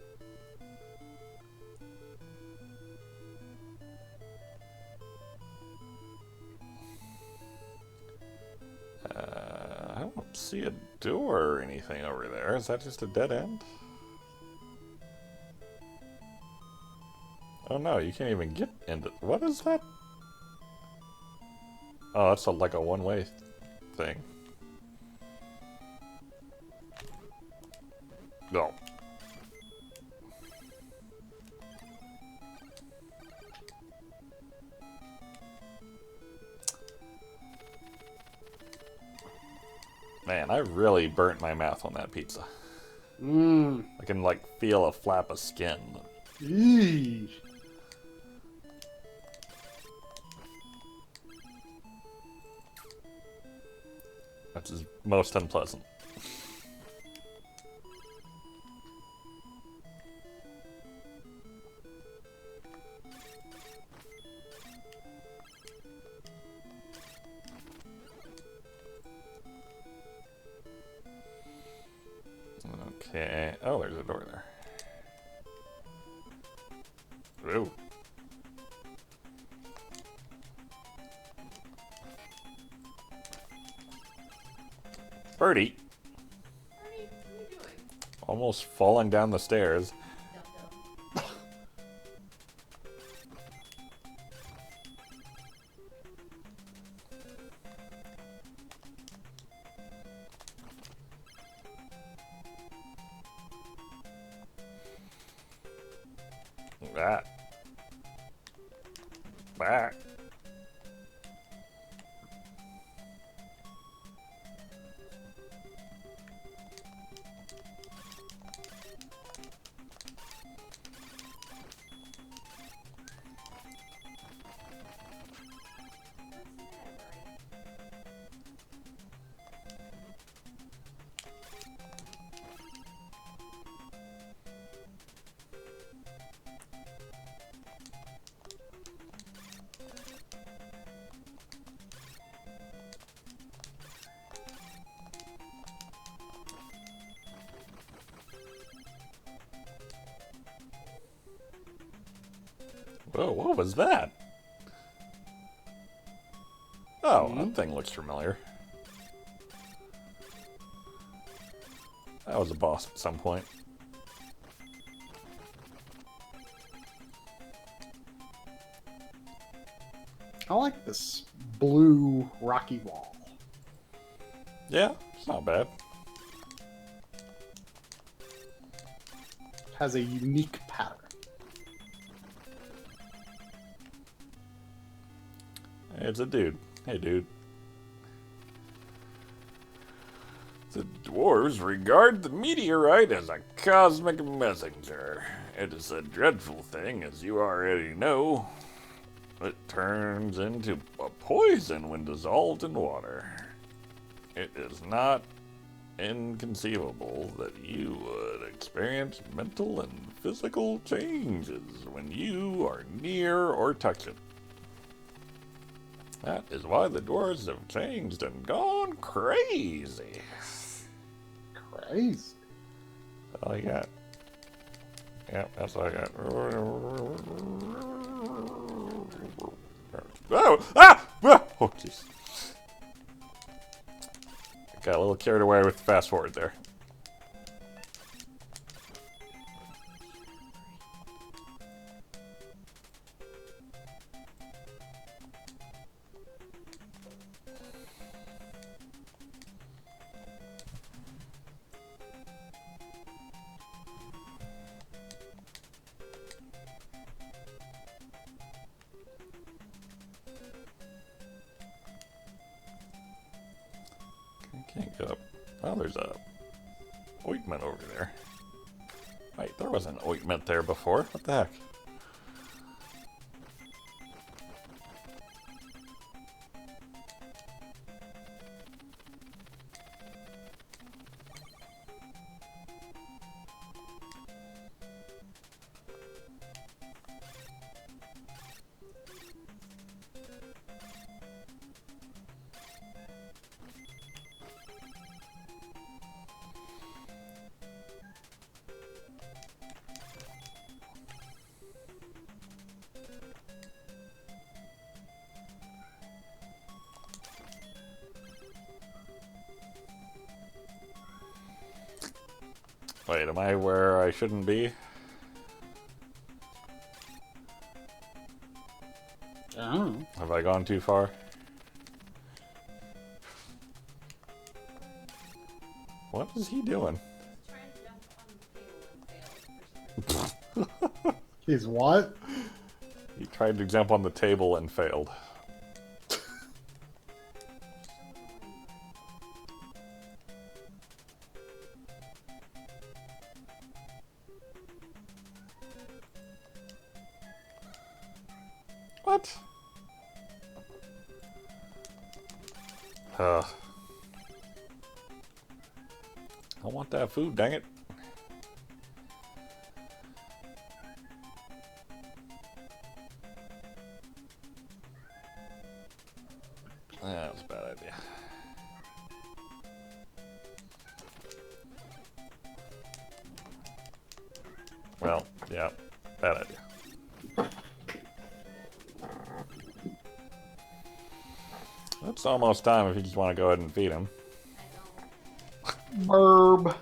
I don't see a door or anything over there. Is that just a dead end? Oh no, you can't even get into... What is that? Oh, that's like a one-way thing. No. Man, I really burnt my mouth on that pizza. I can, like, feel a flap of skin. Eesh. Which is most unpleasant. Okay. Oh, there's a door there. Ooh. Birdie. What are you doing? Almost falling down the stairs. That. Back. Whoa, what was that? Oh, that thing looks familiar. That was a boss at some point. I like this blue rocky wall. Yeah, it's not bad. It has a unique pattern. It's a dude. Hey, dude. The dwarves regard the meteorite as a cosmic messenger. It is a dreadful thing, as you already know. It turns into a poison when dissolved in water. It is not inconceivable that you would experience mental and physical changes when you are near or touch it. That is why the dwarves have changed and gone crazy. Crazy. That's all I got. Yep, that's all I got. Oh! Ah! Ah! Oh, jeez. Got a little carried away with the fast forward there. Can't go up. Oh, there's a ointment over there. Wait, there was an ointment there before. What the heck? Wait, am I where I shouldn't be? I don't know. Have I gone too far? What is he doing? Trying to jump on the table and failed for some reason. He's what? He tried to jump on the table and failed. What? I want that food, dang it. That was a bad idea. Well, yeah, bad idea. It's almost time if you just want to go ahead and feed him. Burb.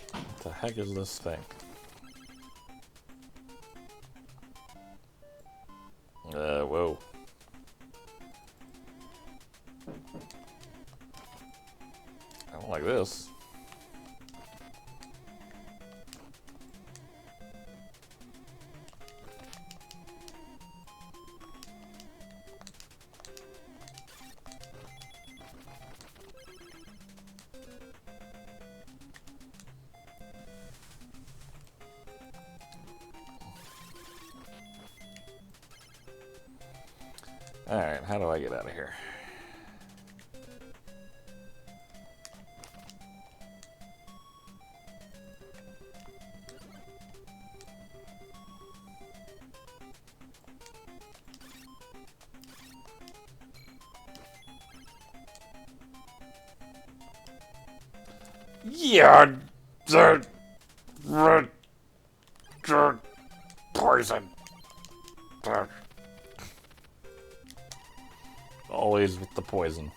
What the heck is this thing? Whoa. I don't like this. Alright, how do I get out of here? Yeah, poison. Always with the poison.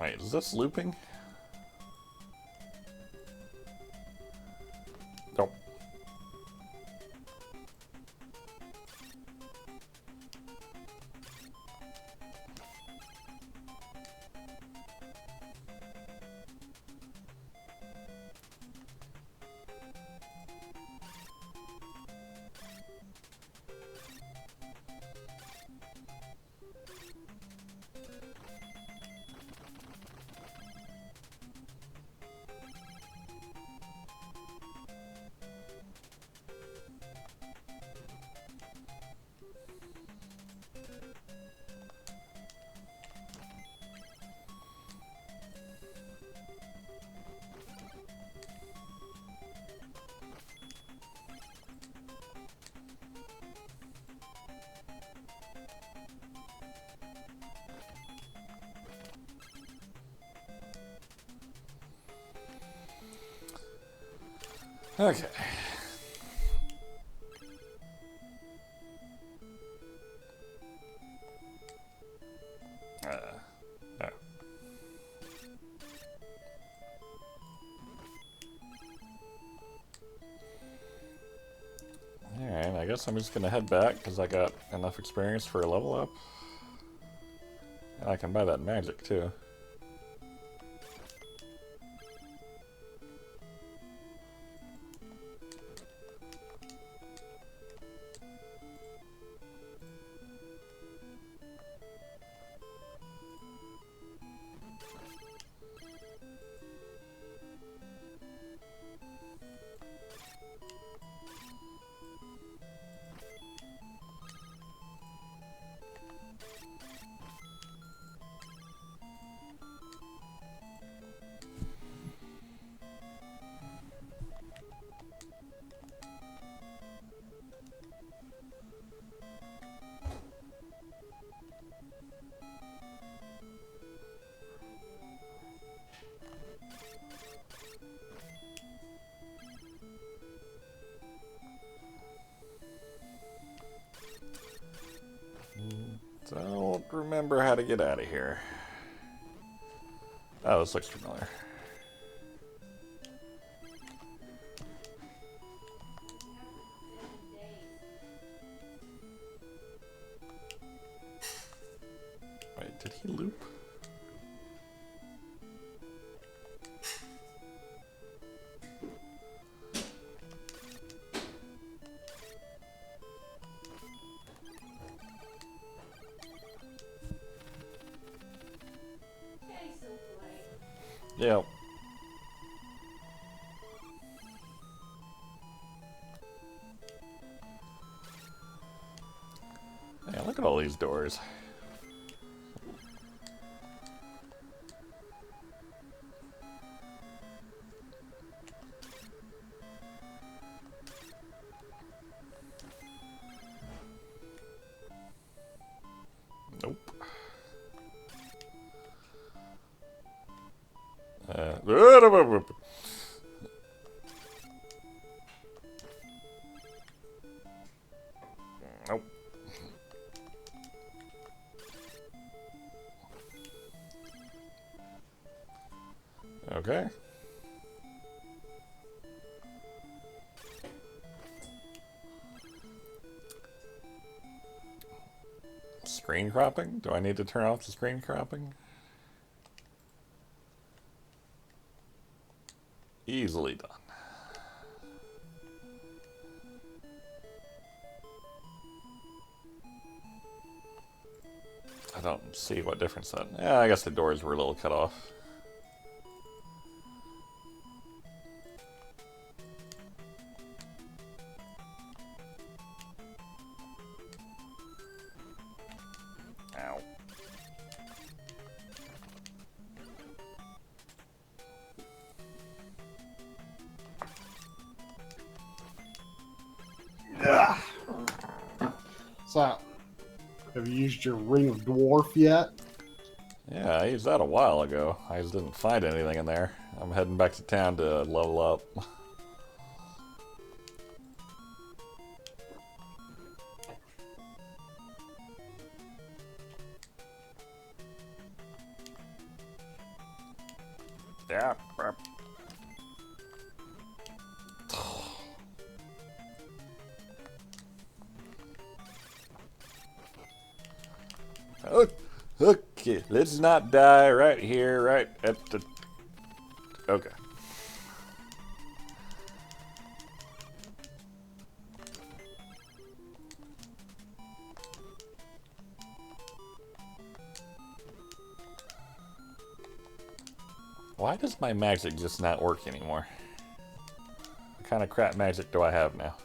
Wait, is this looping? Nope. Okay. No. Alright, I guess I'm just gonna head back because I got enough experience for a level up. And I can buy that magic too. Don't remember how to get out of here. Oh, this looks familiar. Wait, did he loop? Yep. Hey, look at all these doors. Nope. Nope. Okay. Screen cropping? Do I need to turn off the screen cropping? Easily done. I don't see what difference that... Yeah, I guess the doors were a little cut off. Ow. So, have you used your Ring of Dwarf yet? Yeah, I used that a while ago. I just didn't find anything in there. I'm heading back to town to level up. Yeah. Okay, let's not die right here, right at the... Okay. Why does my magic just not work anymore? What kind of crap magic do I have now?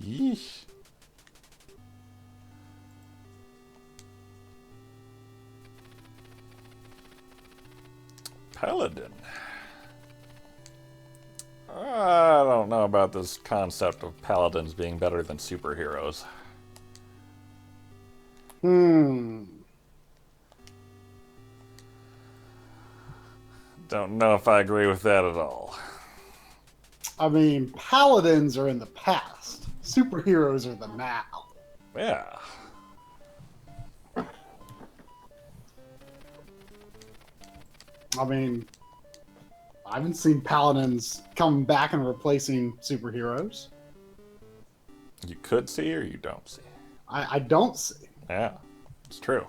Yeesh. Paladin. I don't know about this concept of paladins being better than superheroes. Don't know if I agree with that at all. I mean, paladins are in the past. Superheroes are the now. Yeah. I mean, I haven't seen paladins come back and replacing superheroes. You could see or you don't see. I don't see. Yeah, it's true.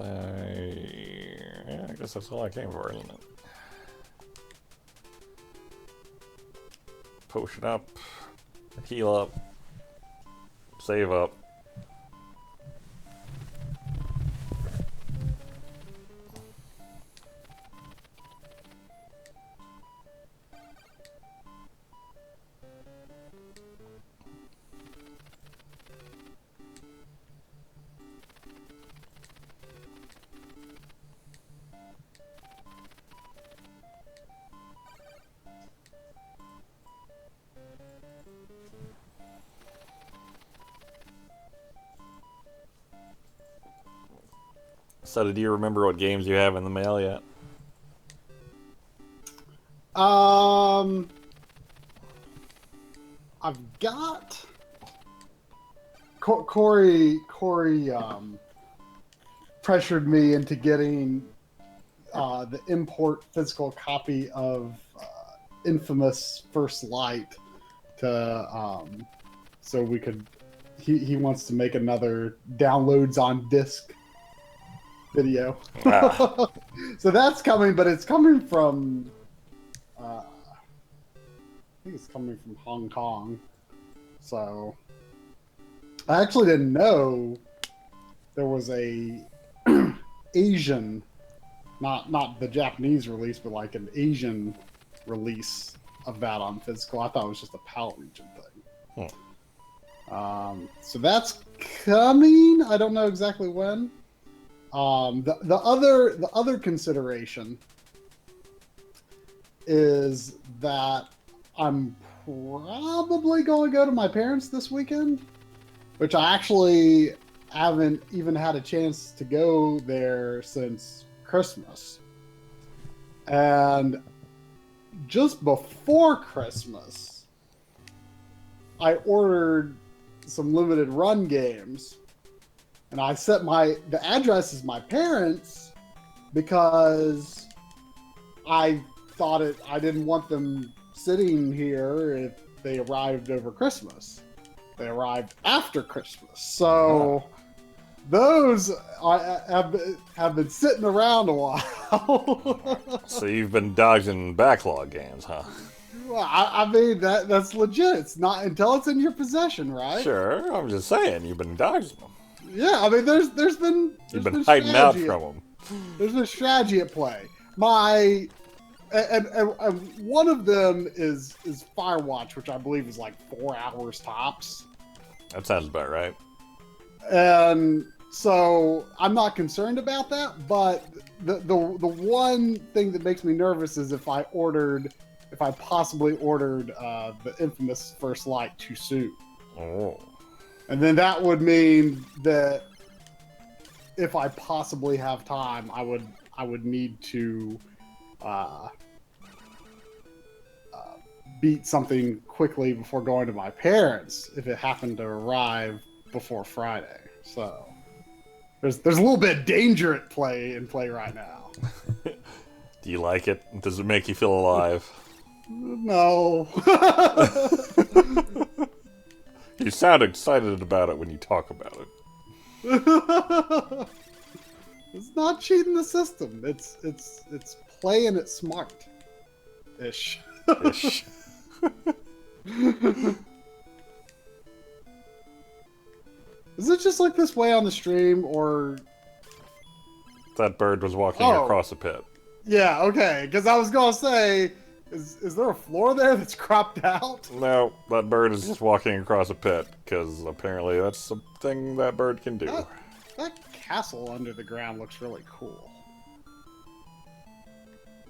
I guess that's all I came for, isn't it? Potion up, heal up, save up. So, do you remember what games you have in the mail yet? I've got Corey pressured me into getting the import physical copy of Infamous First Light to so we could he wants to make another downloads on disc video. So that's coming, but it's coming from I think it's coming from Hong Kong. So I actually didn't know there was a Asian, not the Japanese release, but like an Asian release of that on physical. I thought it was just a PAL region thing. So that's coming. I don't know exactly when. The other consideration is that I'm probably going to go to my parents this weekend, which I actually haven't even had a chance to go there since Christmas. And just before Christmas, I ordered some limited run games, and I set the address as my parents because I didn't want them sitting here if they arrived over Christmas. They arrived after Christmas. So those have been sitting around a while. So you've been dodging backlog games, huh? Well, I mean, that's legit. It's not until it's in your possession, right? Sure, I'm just saying, you've been dodging them. Yeah, I mean, there's been Hiding out strategy from them. There's a strategy at play. And one of them is Firewatch, which I believe is like 4 hours tops. That sounds about right. And so I'm not concerned about that, but the one thing that makes me nervous is if I possibly ordered the infamous First Light too soon. Oh. And then that would mean that if I possibly have time, I would need to beat something quickly before going to my parents if it happened to arrive before Friday. So there's a little bit of danger at play right now. Do you like it? Does it make you feel alive? No. You sound excited about it when you talk about it. It's not cheating the system. It's playing it smart. Ish. Ish. Is it just like this way on the stream, or That bird was walking across a pit. yeah, okay, because I was gonna say, is there a floor there that's cropped out? No, that bird is just walking across a pit, because apparently that's something that bird can do. That castle under the ground looks really cool.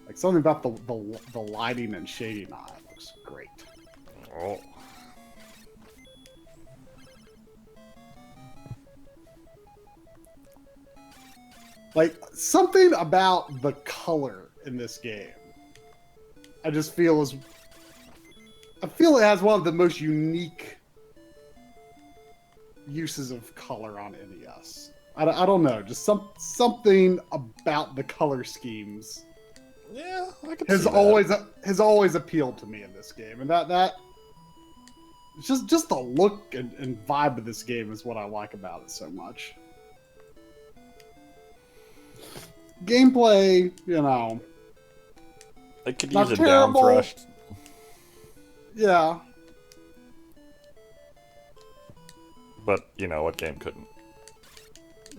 Like something about the lighting and shading on it looks great. Oh. Like something about the color in this game, I just feel it has one of the most unique uses of color on NES. I don't know, just something about the color schemes. Yeah, I can has see that. always appealed to me in this game, and that just the look and vibe of this game is what I like about it so much. Gameplay, It could not use a terrible. down thrust. Yeah, But, what game couldn't?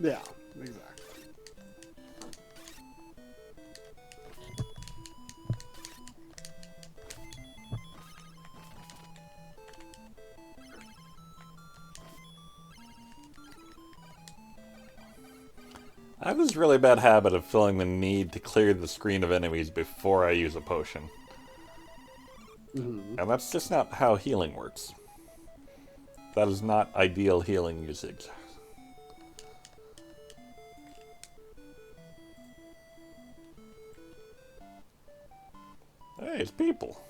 yeah, exactly. I have this really bad habit of feeling the need to clear the screen of enemies before I use a potion. Mm-hmm. And that's just not how healing works. That is not ideal healing usage. Hey, it's people.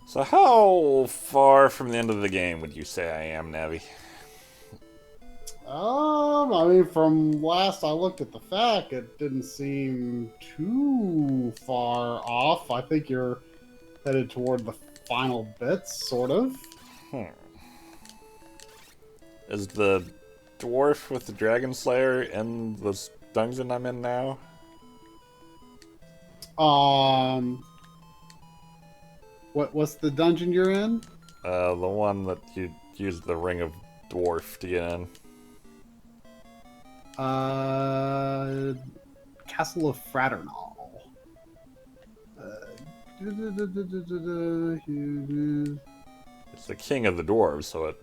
So how far from the end of the game would you say I am, Navi? I mean, from last I looked at the FAQ, it didn't seem too far off. I think you're headed toward the final bits, sort of. Is the dwarf with the dragon slayer in the dungeon I'm in now? What's the dungeon you're in? The one that you used the ring of dwarf to get in. Castle of Fraternal. It's the king of the dwarves, so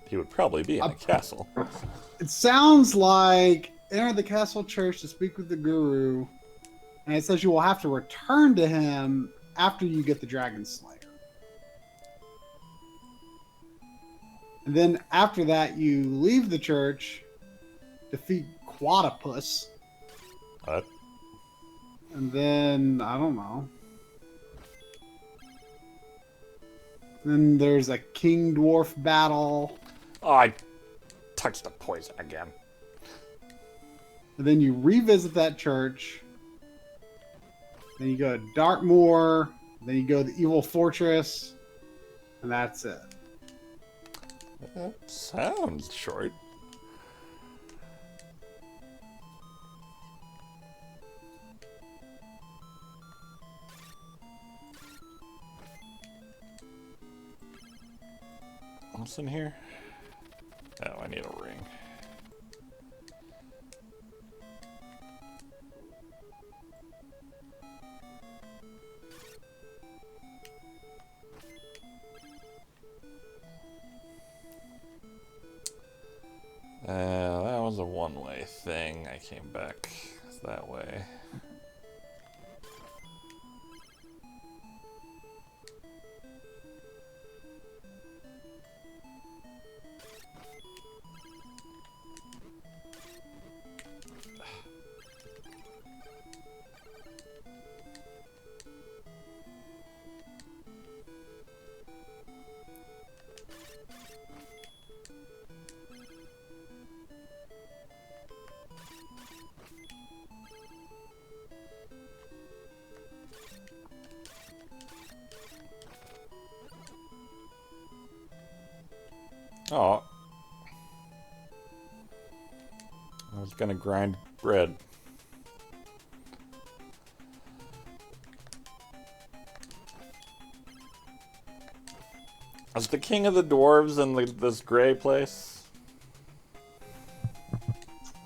he would probably be in a castle. It sounds like enter the castle church to speak with the guru. And it says you will have to return to him after you get the Dragon Slayer. And then after that, you leave the church, defeat Quadopus, What? and then, I don't know. Then there's a King Dwarf battle. Oh, I touched the poison again. And then you revisit that church. Then you go to Dartmoor. Then you go to the Evil Fortress. And that's it. That sounds short. What's in here? Oh, I need a ring. That was a one-way thing. I came back that way. Oh. I was gonna grind bread. Is the king of the dwarves in this gray place?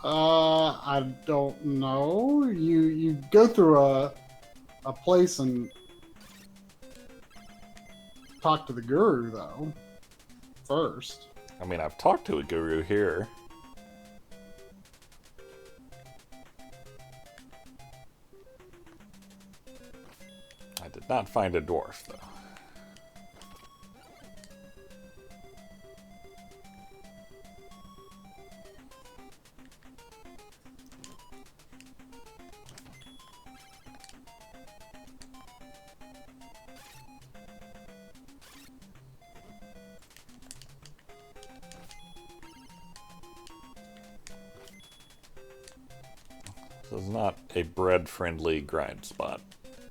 I don't know. You go through a place and talk to the guru though. First. I mean, I've talked to a guru here. I did not find a dwarf, though. This is not a bread-friendly grind spot,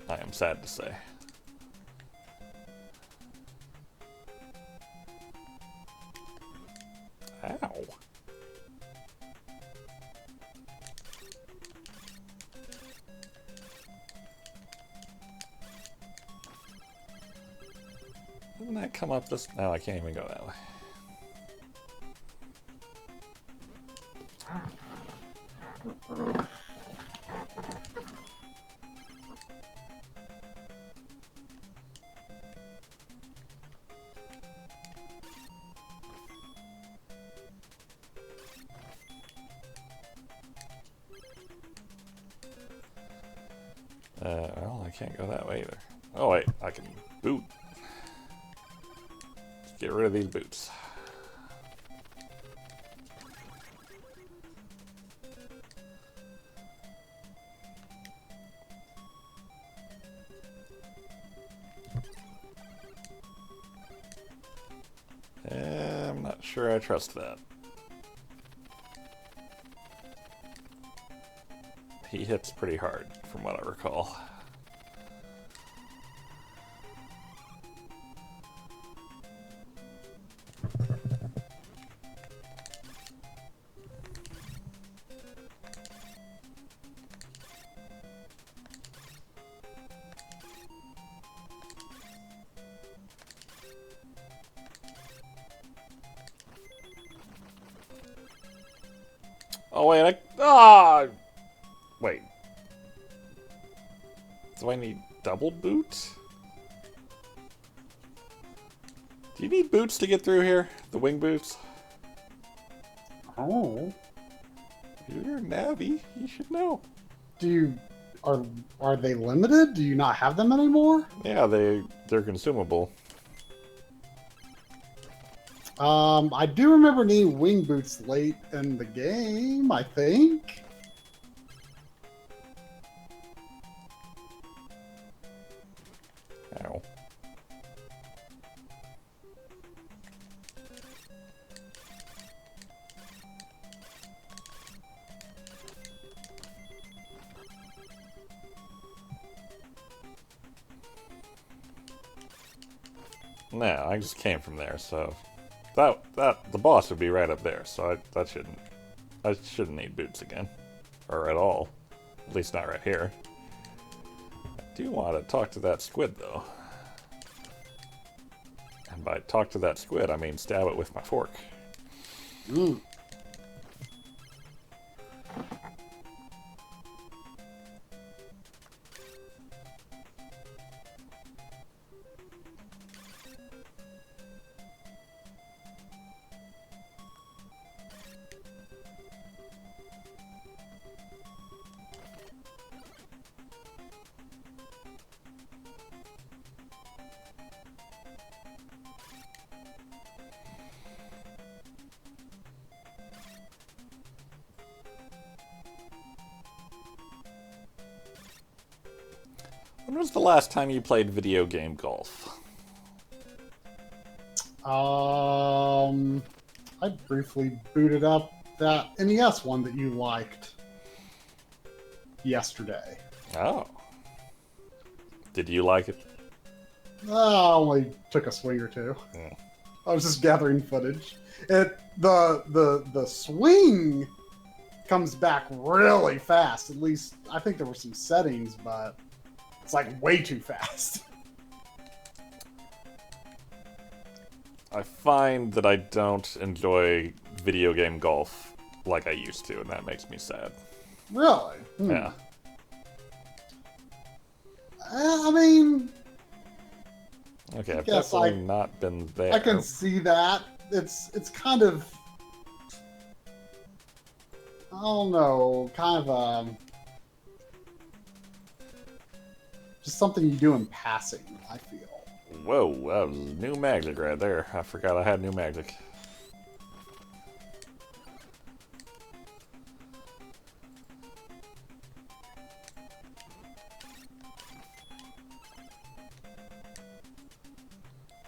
I am sad to say. Ow. Didn't that come up this... No, I can't even go that way. Well, I can't go that way either. Oh wait, I can boot. Let's get rid of these boots. I'm not sure I trust that. He hits pretty hard, from what I recall. Oh wait, wait. Do I need double boots? Do you need boots to get through here? The wing boots? Oh. You're a navvy. You should know. Do you Are they limited? Do you not have them anymore? Yeah, they're consumable. I do remember needing wing boots late in the game, I think. Ow. No, I just came from there, so the boss would be right up there, so I shouldn't need boots again, or at all, at least not right here. I do want to talk to that squid though, and by talk to that squid I mean stab it with my fork. Mm. When was the last time you played video game golf? I briefly booted up that NES one that you liked yesterday. Oh. Did you like it? I only took a swing or two. Yeah. I was just gathering footage. The swing comes back really fast. At least I think there were some settings, but it's like way too fast. I find that I don't enjoy video game golf like I used to, and that makes me sad. Really? Yeah. I mean, Okay, I've guess definitely not been there. I can see that. It's kind of, I don't know, kind of just something you do in passing, I feel. Whoa, that was new magic right there. I forgot I had new magic.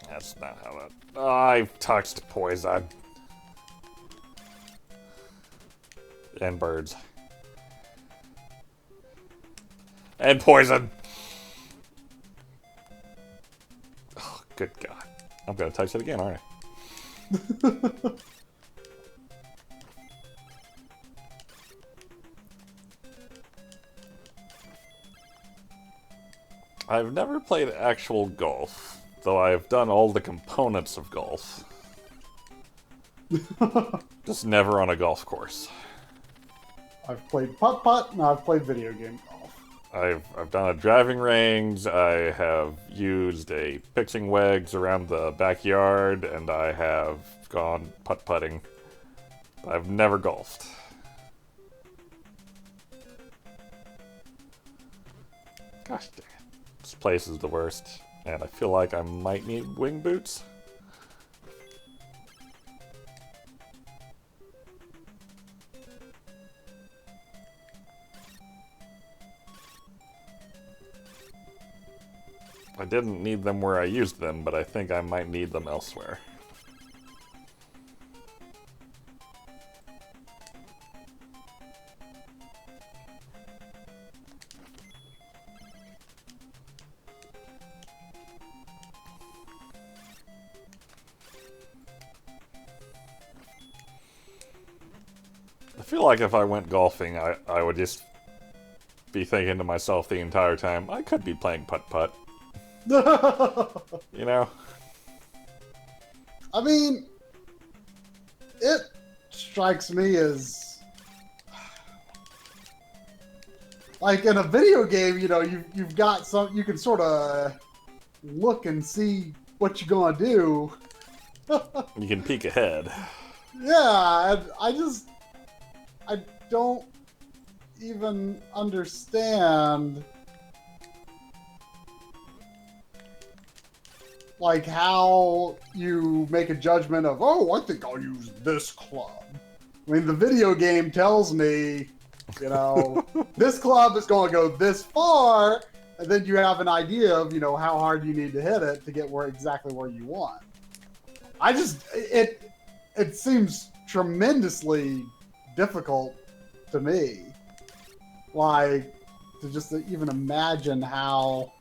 That's not how that... Oh, I've touched poison. And birds. And poison! Oh, good God. I'm gonna touch it again, aren't I? I've never played actual golf, though I've done all the components of golf. Just never on a golf course. I've played putt-putt, and I've played video game golf. I've done a driving range, I have used a pitching wedge around the backyard, and I have gone putt-putting. I've never golfed. Gosh dang it. This place is the worst, and I feel like I might need wing boots. I didn't need them where I used them, but I think I might need them elsewhere. I feel like if I went golfing, I would just be thinking to myself the entire time, I could be playing putt-putt. You know? I mean, it strikes me as like in a video game, you know, you've got some, you can sort of look and see what you're gonna do. You can peek ahead. Yeah, I don't. even understand like how you make a judgment of, oh, I think I'll use this club. I mean, the video game tells me, you know, this club is going to go this far, and then you have an idea of, you know, how hard you need to hit it to get exactly where you want. It seems tremendously difficult to me, like, to just even imagine how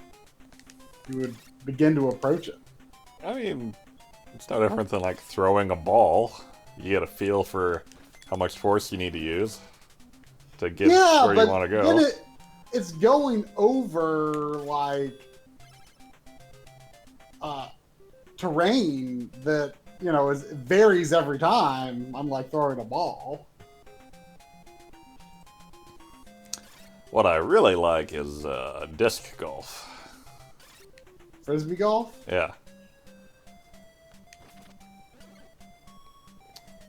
you would begin to approach it. I mean, it's no different than like throwing a ball. You get a feel for how much force you need to use to get where you want to go. Then it's going over like terrain that, you know, varies every time. I'm like throwing a ball. What I really like is disc golf. Frisbee golf? Yeah.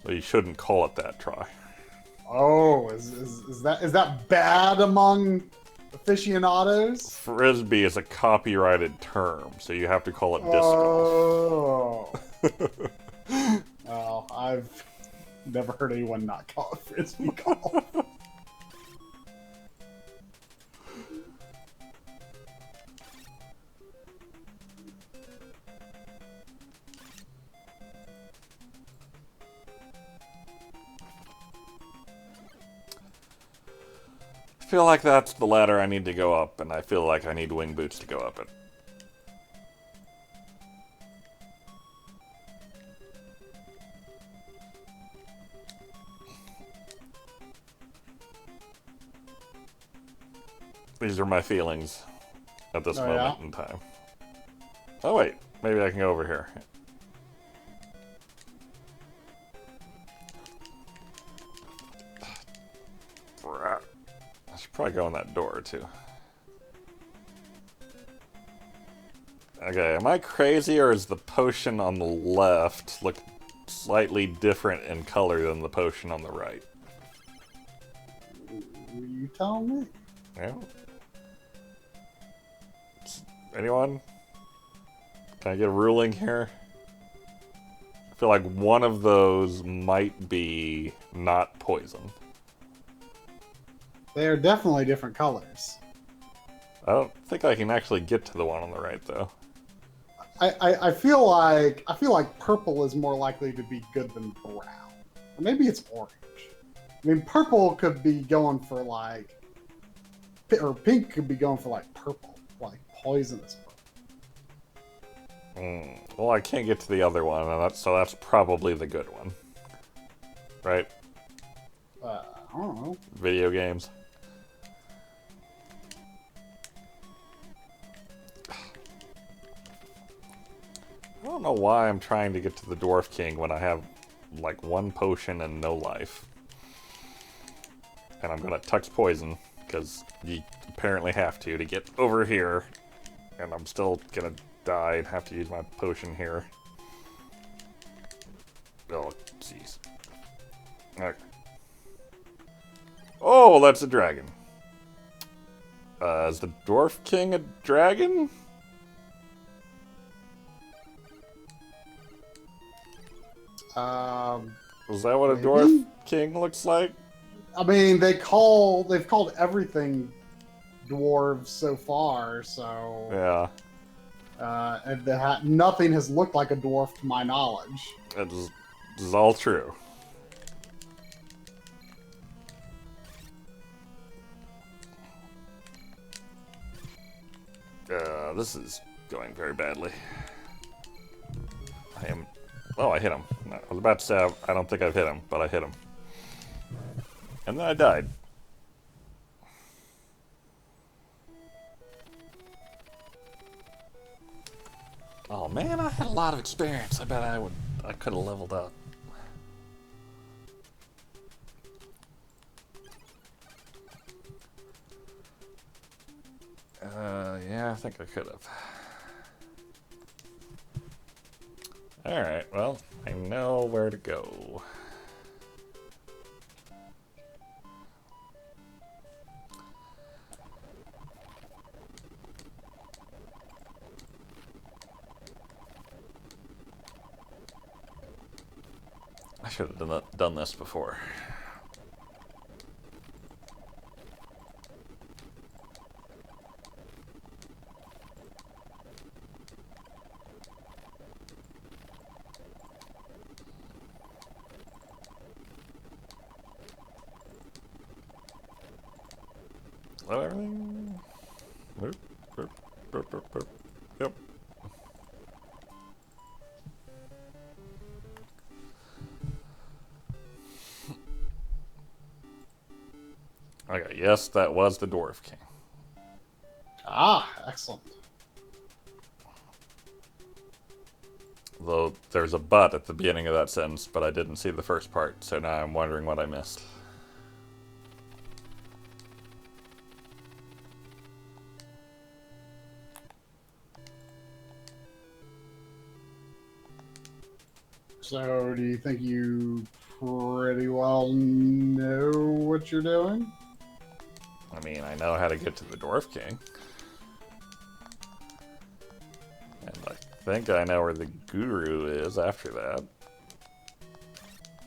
So you shouldn't call it that, Troy. Oh, is that bad among aficionados? Frisbee is a copyrighted term, so you have to call it disc golf. Oh. Well, I've never heard anyone not call it frisbee golf. I feel like that's the ladder I need to go up, and I feel like I need wing boots to go up it. These are my feelings at this moment in time. Oh wait, maybe I can go over here. I should probably go in that door too. Okay, am I crazy, or is the potion on the left look slightly different in color than the potion on the right? You tell me. Yeah. Anyone? Can I get a ruling here? I feel like one of those might be not poison. They are definitely different colors. I don't think I can actually get to the one on the right, though. I feel like purple is more likely to be good than brown. Or maybe it's orange. I mean, purple could be going for like, or pink could be going for like purple, like poisonous purple. Well, I can't get to the other one, and so that's probably the good one. Right? I don't know. Video games. I don't know why I'm trying to get to the Dwarf King when I have, like, one potion and no life. And I'm gonna Tux Poison, because you apparently have to get over here. And I'm still gonna die and have to use my potion here. Oh, jeez. Okay. Oh, that's a dragon. Is the Dwarf King a dragon? Is that what a maybe? Dwarf King looks like? I mean, they've called everything dwarves so far, so Yeah. and nothing has looked like a dwarf to my knowledge. This is all true. This is going very badly. Oh, I hit him. I was about to say I don't think I've hit him, but I hit him. And then I died. Oh man, I had a lot of experience. I bet I could have leveled up. Yeah, I think I could have. Alright, well, I know where to go. should have done this before. Hello, everything. Boop, boop, boop, boop, boop. Yep. Okay, yes, that was the Dwarf King. Ah, excellent. Though there's a but at the beginning of that sentence, but I didn't see the first part, so now I'm wondering what I missed. So, do you think you pretty well know what you're doing? I mean, I know how to get to the Dwarf King. And I think I know where the Guru is after that.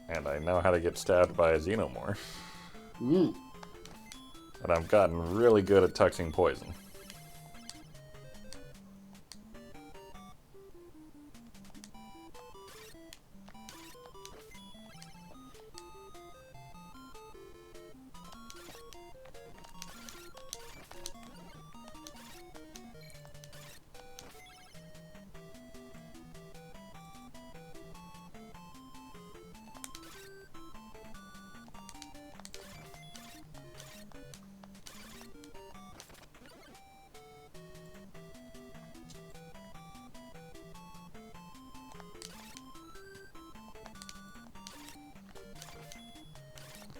And I know how to get stabbed by a Xenomorph. Hmm. And I've gotten really good at touching poison.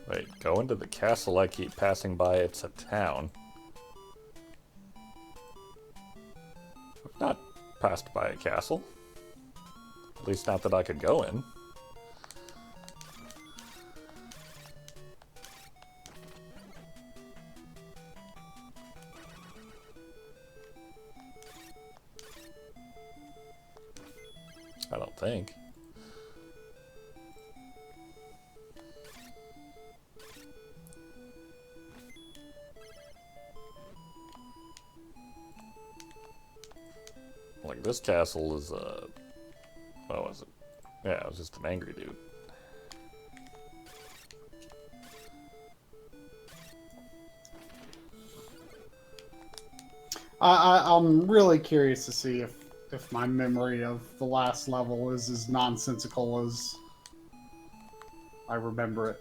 Wait, go into the castle I keep passing by. It's a town. I've not passed by a castle. At least not that I could go in. I don't think. Like, this castle is, what was it? Yeah, it was just an angry dude. I'm really curious to see if my memory of the last level is as nonsensical as I remember it.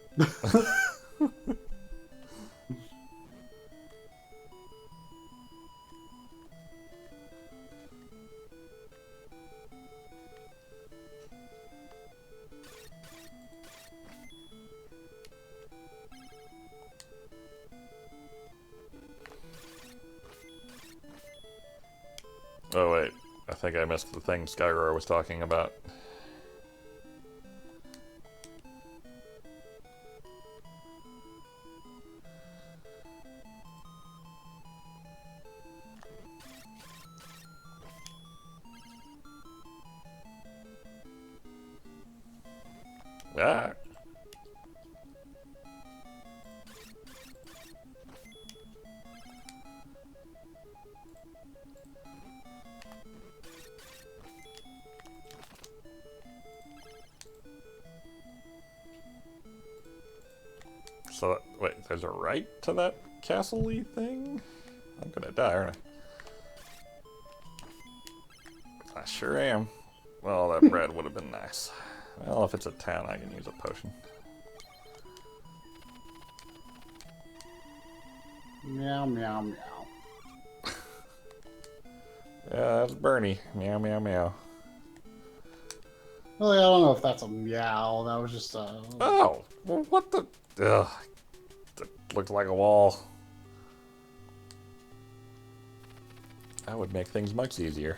Oh, wait. I think I missed the thing Skyroar was talking about. Ah! So, wait, there's a right to that castle-y thing? I'm gonna die, aren't I? I sure am. Well, that bread would have been nice. Well, if it's a town, I can use a potion. Meow, meow, meow. Yeah, that's Bernie. Meow, meow, meow. Really, I don't know if that's a meow. That was just a... Oh! Well, what the... Ugh. That looked like a wall. That would make things much easier.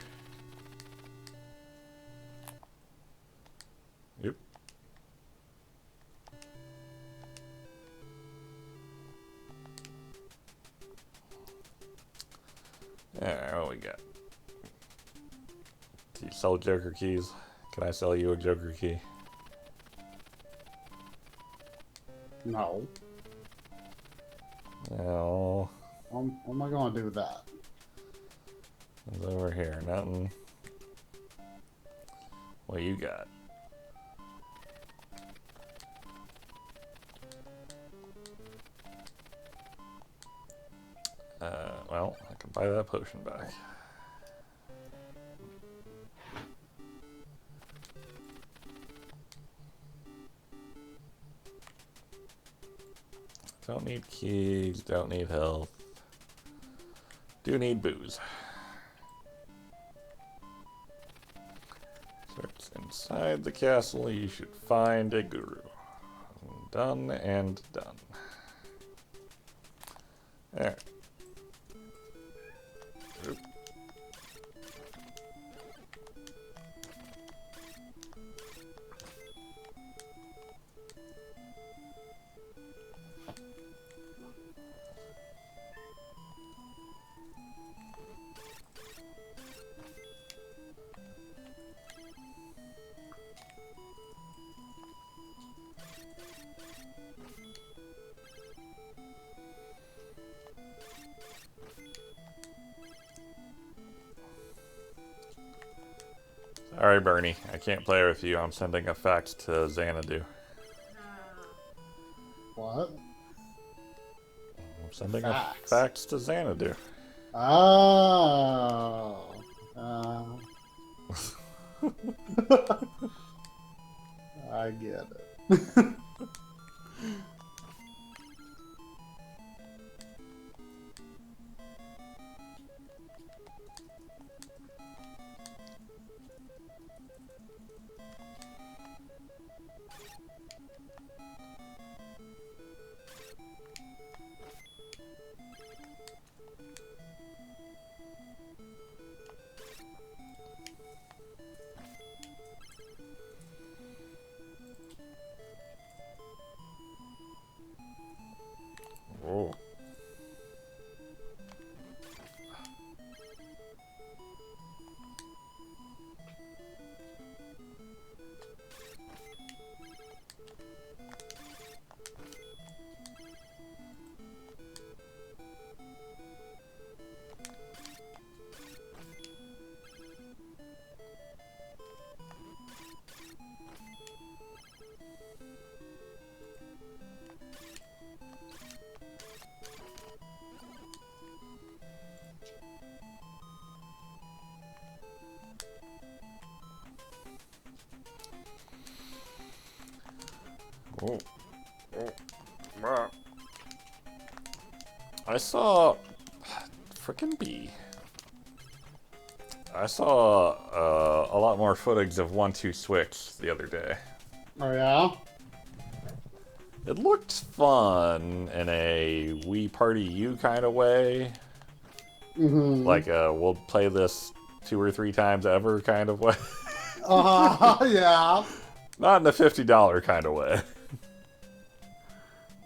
Yep. Alright, what we got? Do you sell Joker keys? Can I sell you a Joker key? No. No. What am I going to do with that? It's over here. Nothing. What you got? Well, I can buy that potion back. Don't need keys, don't need health. Do need booze. Search inside the castle, you should find a guru. Done and done. There. Oop. Sorry, Bernie. I can't play with you. I'm sending a fax to Xanadu. What? I'm sending Fax? a fax to Xanadu. Oh. I get it. Oh. Oh. Oh. Ah. I saw frickin' bee. I saw a lot more footage of 1-2 Switch the other day. Oh, yeah? It looked fun in a We Party You kind of way. Mm-hmm. Like we'll play this 2 or 3 times ever kind of way. Yeah. Not in a $50 kind of way.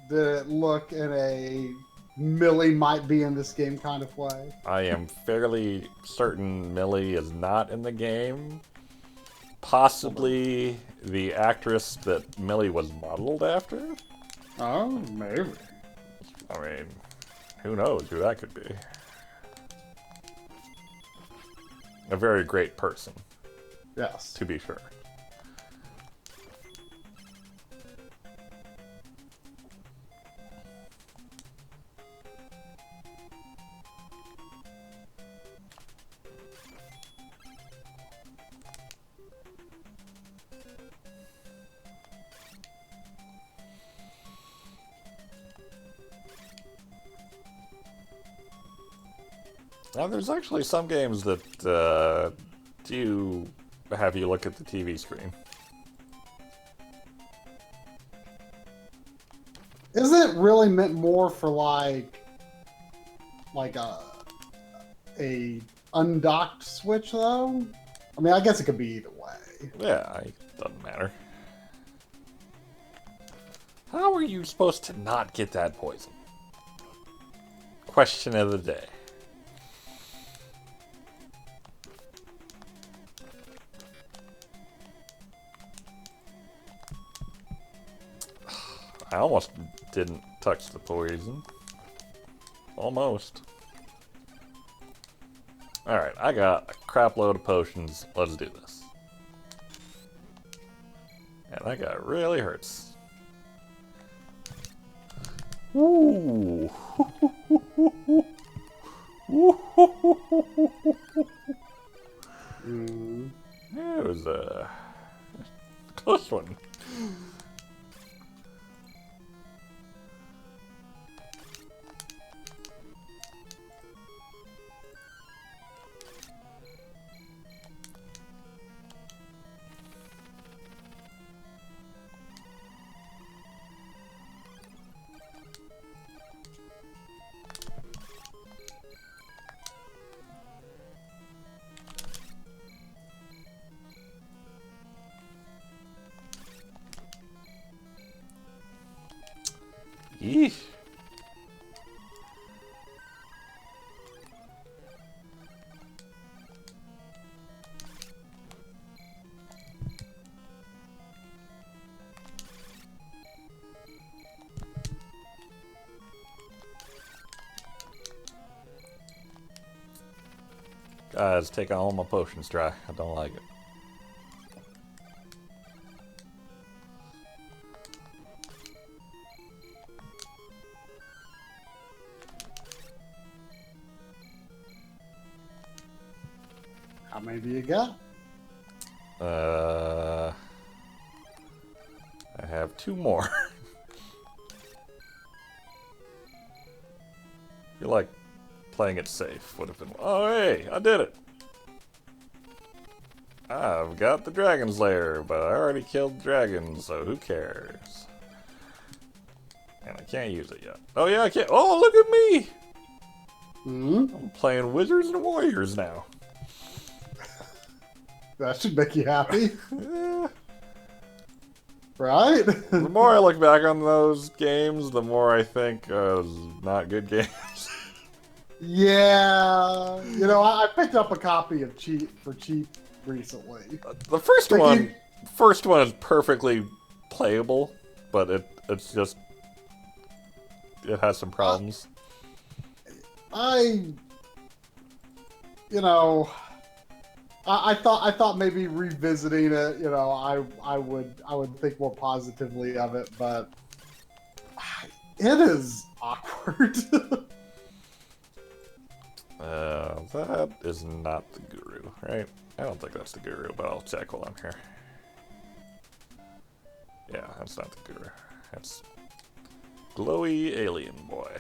Did it look in a Millie might be in this game kind of way? I am fairly certain Millie is not in the game. Possibly the actress that Millie was modeled after? Oh, maybe. I mean, who knows who that could be. A very great person, Yes. to be sure. Now, there's actually some games that do have you look at the TV screen. Isn't it really meant more for like a undocked Switch though? I mean, I guess it could be either way. Yeah, it doesn't matter. How are you supposed to not get that poison? Question of the day. I almost didn't touch the poison. Almost. Alright, I got a crap load of potions. Let's do this. And that guy really hurts. Ooh. It was a close one. Yeesh. Guys, take all my potions dry. I don't like it. How many do you got? I have 2 more. Feel like playing it safe would have been. Oh, hey, I did it. I've got the dragon's lair, but I already killed the dragon, so who cares? And I can't use it yet. Oh yeah, I can't. Oh, look at me! I'm playing Wizards and Warriors now. That should make you happy, Yeah. right? The more I look back on those games, the more I think not good games. Yeah, you know, I picked up a copy of cheap recently. The first But one, you- first one is perfectly playable, but it's just it has some problems. You know, I thought maybe revisiting it, you know, I would think more positively of it, but it is awkward. That is not the guru, right? I don't think that's the guru, but I'll check while I'm here. Yeah, that's not the guru. That's glowy alien boy.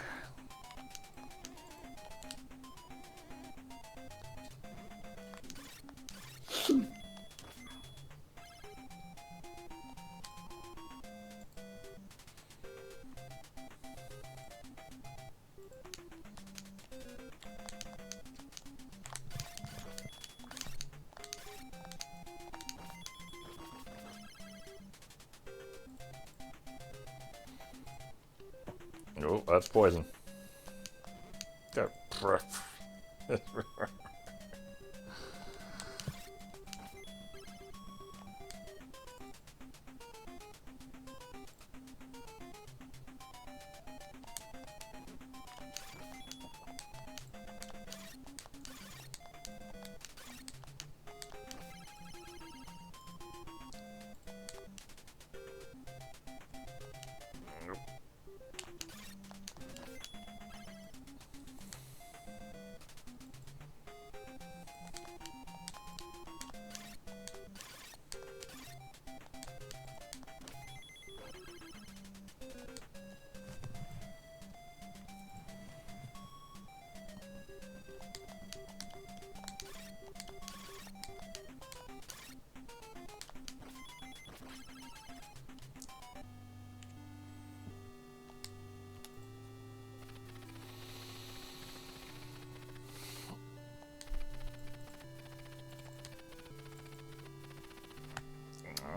Oh, that's poison. Go.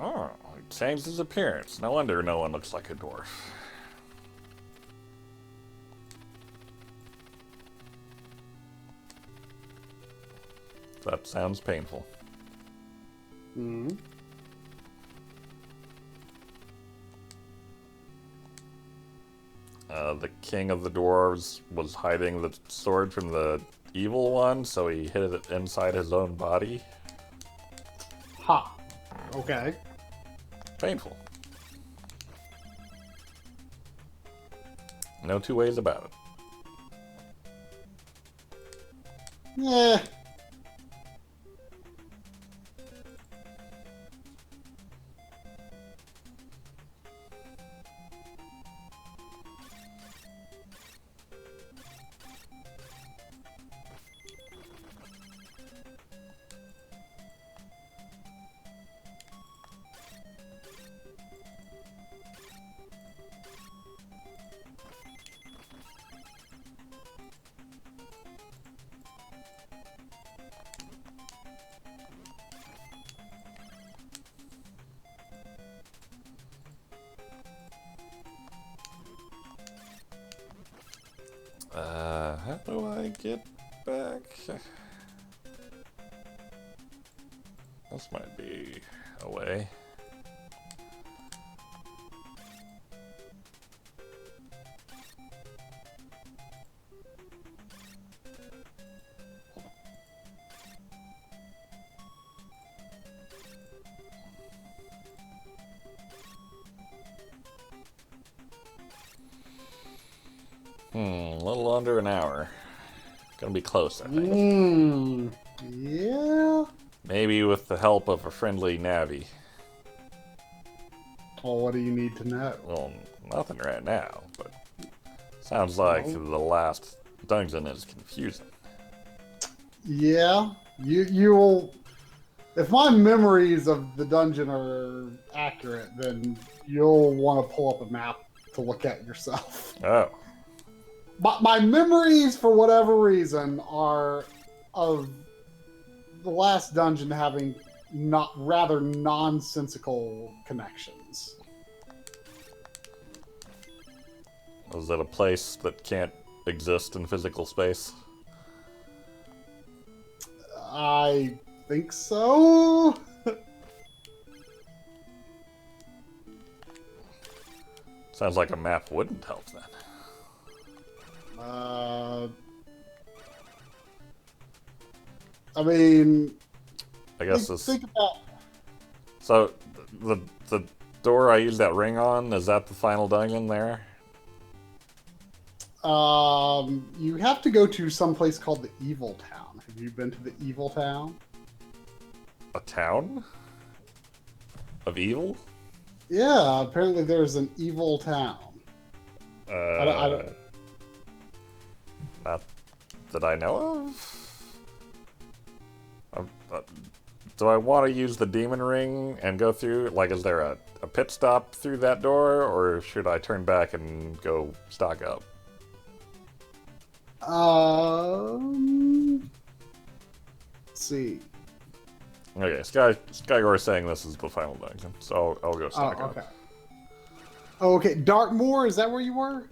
Oh, he changed his appearance. No wonder no one looks like a dwarf. That sounds painful. The king of the dwarves was hiding the sword from the evil one, so he hid it inside his own body. Ha. Okay. Painful. No two ways about it. Eh. How do I get back? This might be a way. A little under an hour. Gonna be close, I think. Yeah. Maybe with the help of a friendly navvy. Well, what do you need to know? Well, nothing right now, but sounds like the last dungeon is confusing. Yeah. You'll. If my memories of the dungeon are accurate, then you'll want to pull up a map to look at yourself. Oh. My memories, for whatever reason, are of the last dungeon having rather nonsensical connections. Is that a place that can't exist in physical space? I think so. Sounds like a map wouldn't help then. I mean, I guess this. think about. So, the door I used that ring on, is that the final dungeon there? You have to go to some place called the Evil Town. Have you been to the Evil Town? A town? Of evil? Yeah, apparently there's an evil town. I don't. Not that I know of. Do I want to use the demon ring and go through? Like, is there a pit stop through that door, or should I turn back and go stock up? Let's see. Okay, Skygore is saying this is the final dungeon, so I'll go stock up. Okay. Oh, okay. Dartmoor, is that where you were?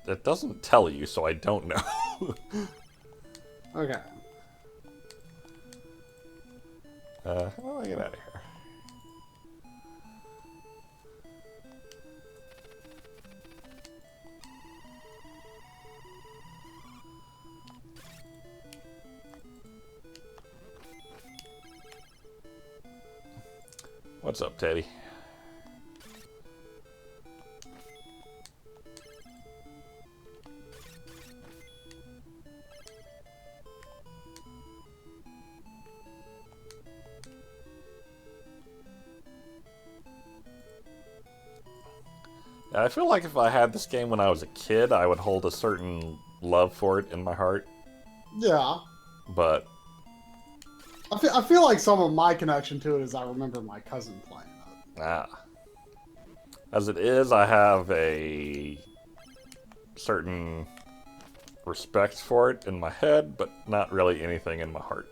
It doesn't tell you, so I don't know. Okay. How do I get out of here? What's up, Teddy? I feel like if I had this game when I was a kid, I would hold a certain love for it in my heart, Yeah. but I feel like some of my connection to it is I remember my cousin playing it. as it is, I have a certain respect for it in my head, but not really anything in my heart.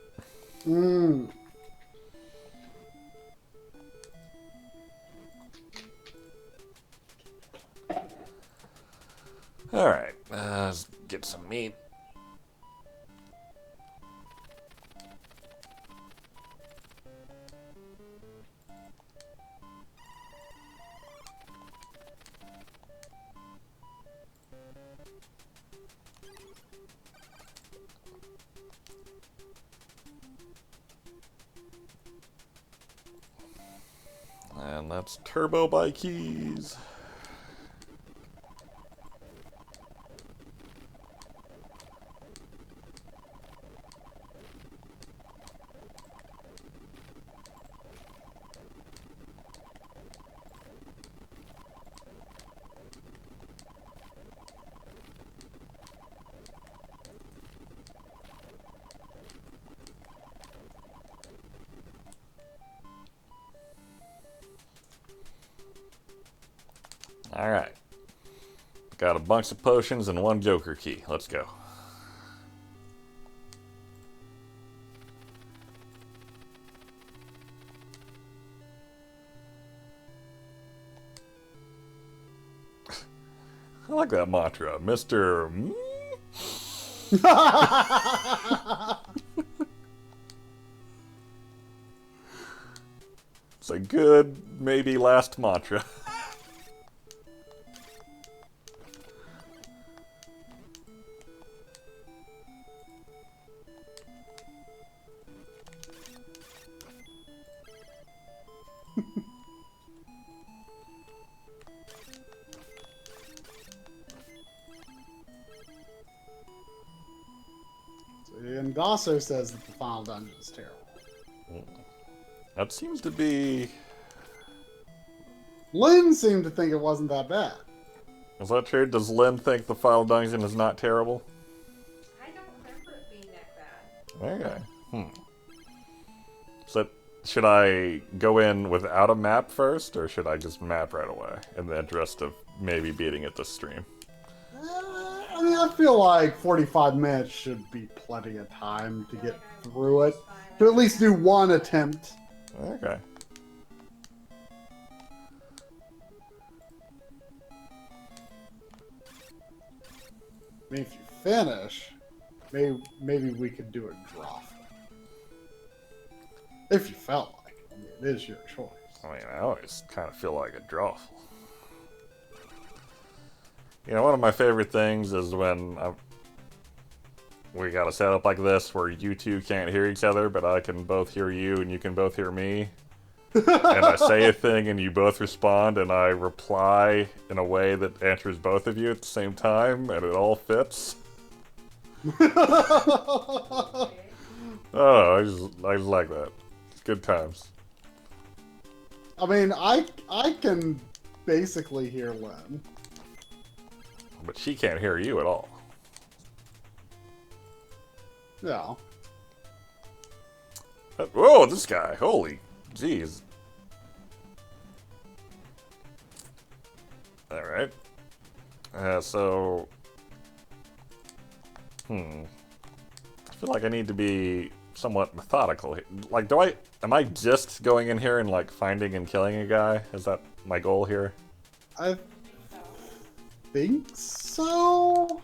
Alright, let's get some meat. And that's Turbo by Keys. Alright. Got a bunch of potions and one Joker key. Let's go. I like that mantra. Mr. It's a good, maybe last mantra. And Gosso says that the final dungeon is terrible. That seems to be... Lynn seemed to think it wasn't that bad. Is that true? Does Lynn think the final dungeon is not terrible? I don't remember it being that bad. Okay. So, should I go in without a map first, or should I just map right away in the interest of maybe beating it this stream? I mean, I feel like 45 minutes should be plenty of time to get through it. To at least do one attempt. Okay. I mean, if you finish, maybe we could do a draw. If you felt like it. I mean, it is your choice. I mean, I always kind of feel like a draw. You know, one of my favorite things is when we got a setup like this where you two can't hear each other, but I can both hear you and you can both hear me. And I say a thing and you both respond, and I reply in a way that answers both of you at the same time, and it all fits. Oh, I just like that. It's good times. I mean, I can basically hear Lynn. But she can't hear you at all. Yeah. Whoa, this guy. Holy jeez. Alright. So... I feel like I need to be somewhat methodical here. Like, am I just going in here and, like, finding and killing a guy? Is that my goal here? I think so.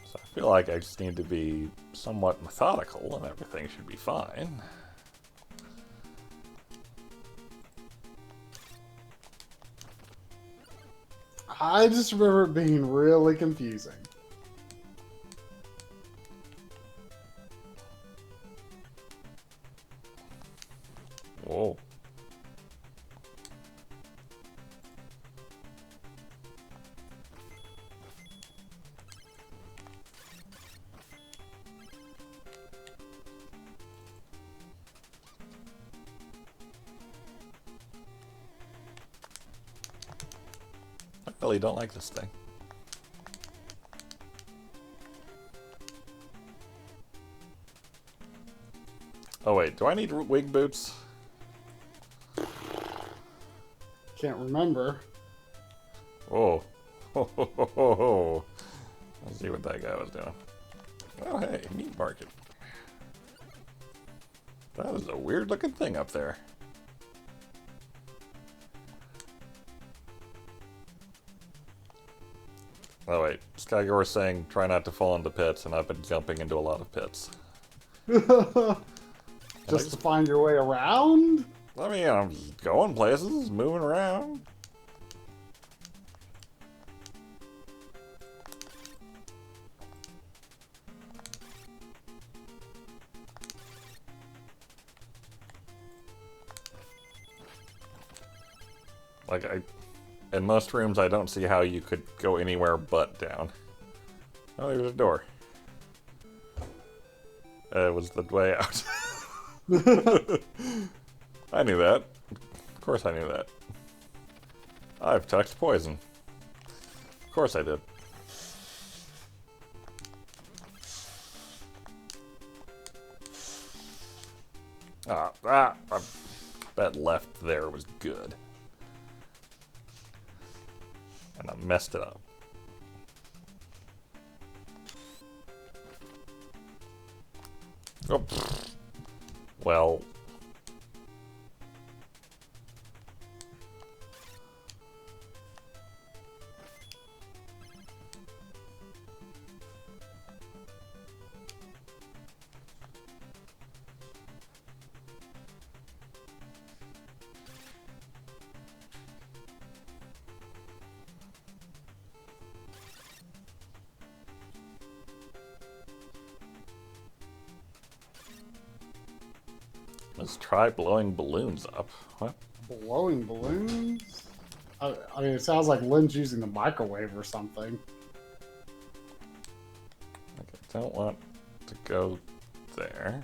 So I feel like I just need to be somewhat methodical and everything should be fine. I just remember it being really confusing. Whoa. I really don't like this thing. Oh wait, do I need wing boots? Can't remember. Whoa. Let's see what that guy was doing. Oh hey, meat market. That is a weird looking thing up there. Oh wait, Skygore was saying try not to fall into pits, and I've been jumping into a lot of pits. Just to find your way around? I mean, I'm just going places, moving around. Like, in most rooms, I don't see how you could go anywhere but down. Oh, there's a door. It was the way out. I knew that. Of course I knew that. I've touched poison. Of course I did. I bet left there was good. And I messed it up. Oh, well. Let's try blowing balloons up. What? Blowing balloons? I mean, it sounds like Lynn's using the microwave or something. Okay, don't want to go there.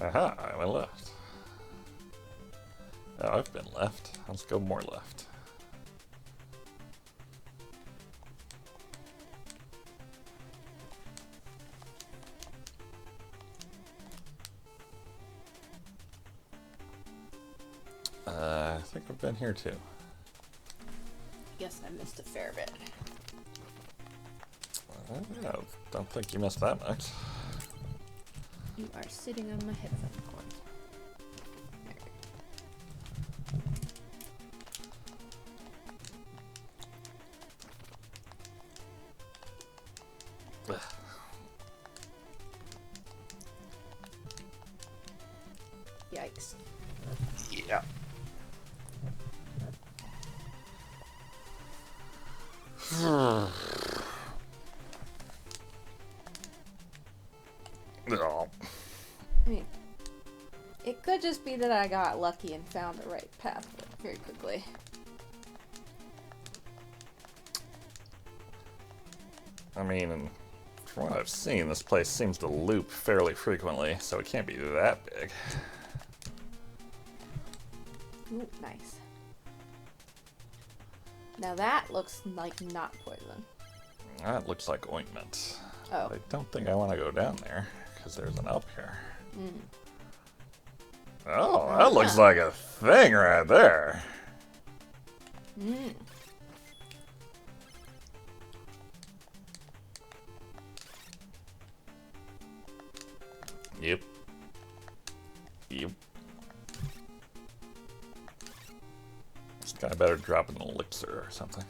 Aha, I went left. Oh, I've been left. Let's go more left. I think I've been here too. Guess I missed a fair bit. I don't think you missed that much. You are sitting on my headphone cord. Yikes. Yeah. Oh. I mean, it could just be that I got lucky and found the right path very quickly. I mean, and from what I've seen, this place seems to loop fairly frequently, so it can't be that big. Ooh, nice. Now that looks like not poison. That looks like ointment. Oh. I don't think I want to go down there, because there's an up here. Oh, that looks like a thing right there. Yep. Yep. This guy better drop an elixir or something.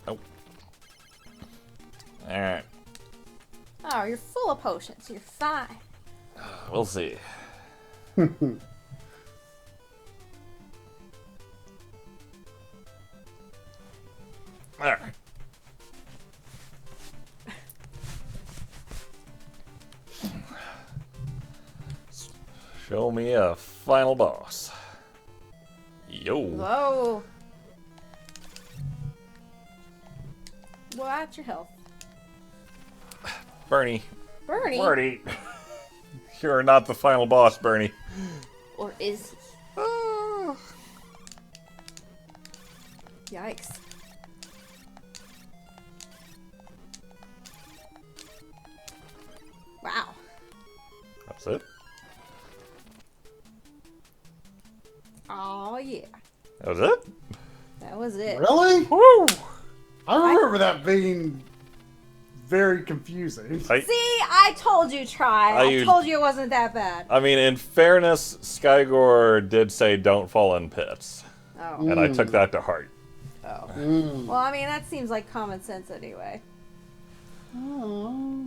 Oh. Alright. Oh, you're full of potions. You're fine. We'll see. Alright. Show me a final boss. Yo. Whoa. Watch your health. Bernie. Bernie? Bernie. You're not the final boss, Bernie. Or is he? Yikes. Wow. That's it? Oh yeah. That was it? That was it. Really? Woo! I remember that being very confusing. I See, I told you, try. I I- told you it wasn't that bad. mean, in fairness, Skygore did say don't fall in pits. Oh. And I took that to heart. Oh. Mm. Well, I mean, that seems like common sense anyway.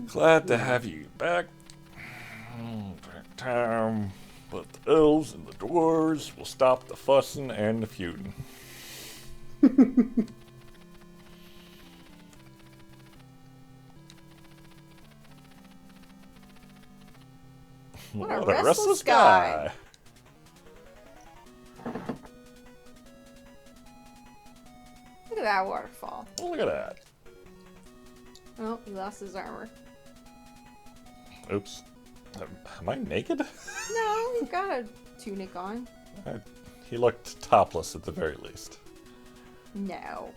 Glad to have you back. Time. But the elves and the dwarves will stop the fussing and the feuding. What a restless guy. Look at that waterfall. Oh, look at that. Oh, he lost his armor. Oops. Am I naked? No, he's got a tunic on. He looked topless at the very least. No.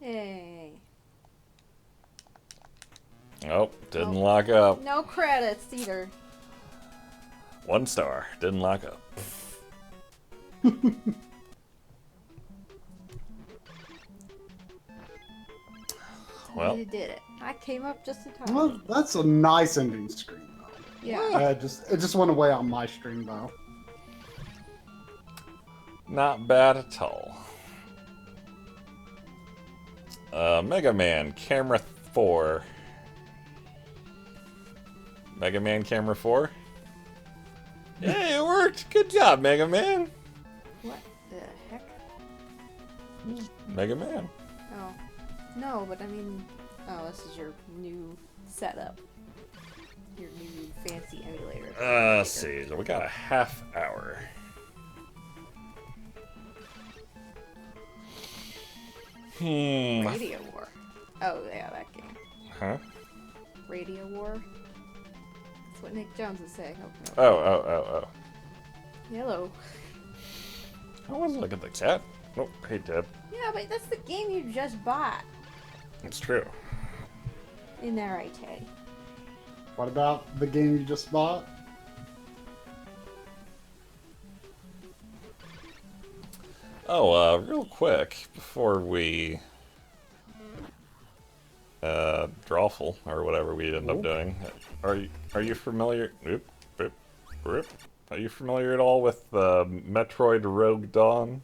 Yay. Oh, didn't Oh. lock up. No credits either. 1 star. Didn't lock up. Well, You did it. I came up just in time. Well, that's a nice ending screen, though. Yeah. It just went away on my stream, though. not bad at all. Mega Man Camera 4. Mega Man Camera 4? Hey, it worked! Good job, Mega Man! What the heck? Mega Man. Oh. No, but I mean... Oh, this is your new setup. Your new fancy emulator. Let's see. We got a half hour. Radio War. Oh, yeah, that game. Huh? Radio War? That's what Nick Jones is saying. Oh. Hello. I wasn't looking at the chat. Oh, hey, Deb. Yeah, but that's the game you just bought. It's true. In there, right, Tay? What about the game you just bought? Oh, real quick, before we drawful or whatever we end up doing, are you familiar? Are you familiar at all with Metroid Rogue Dawn?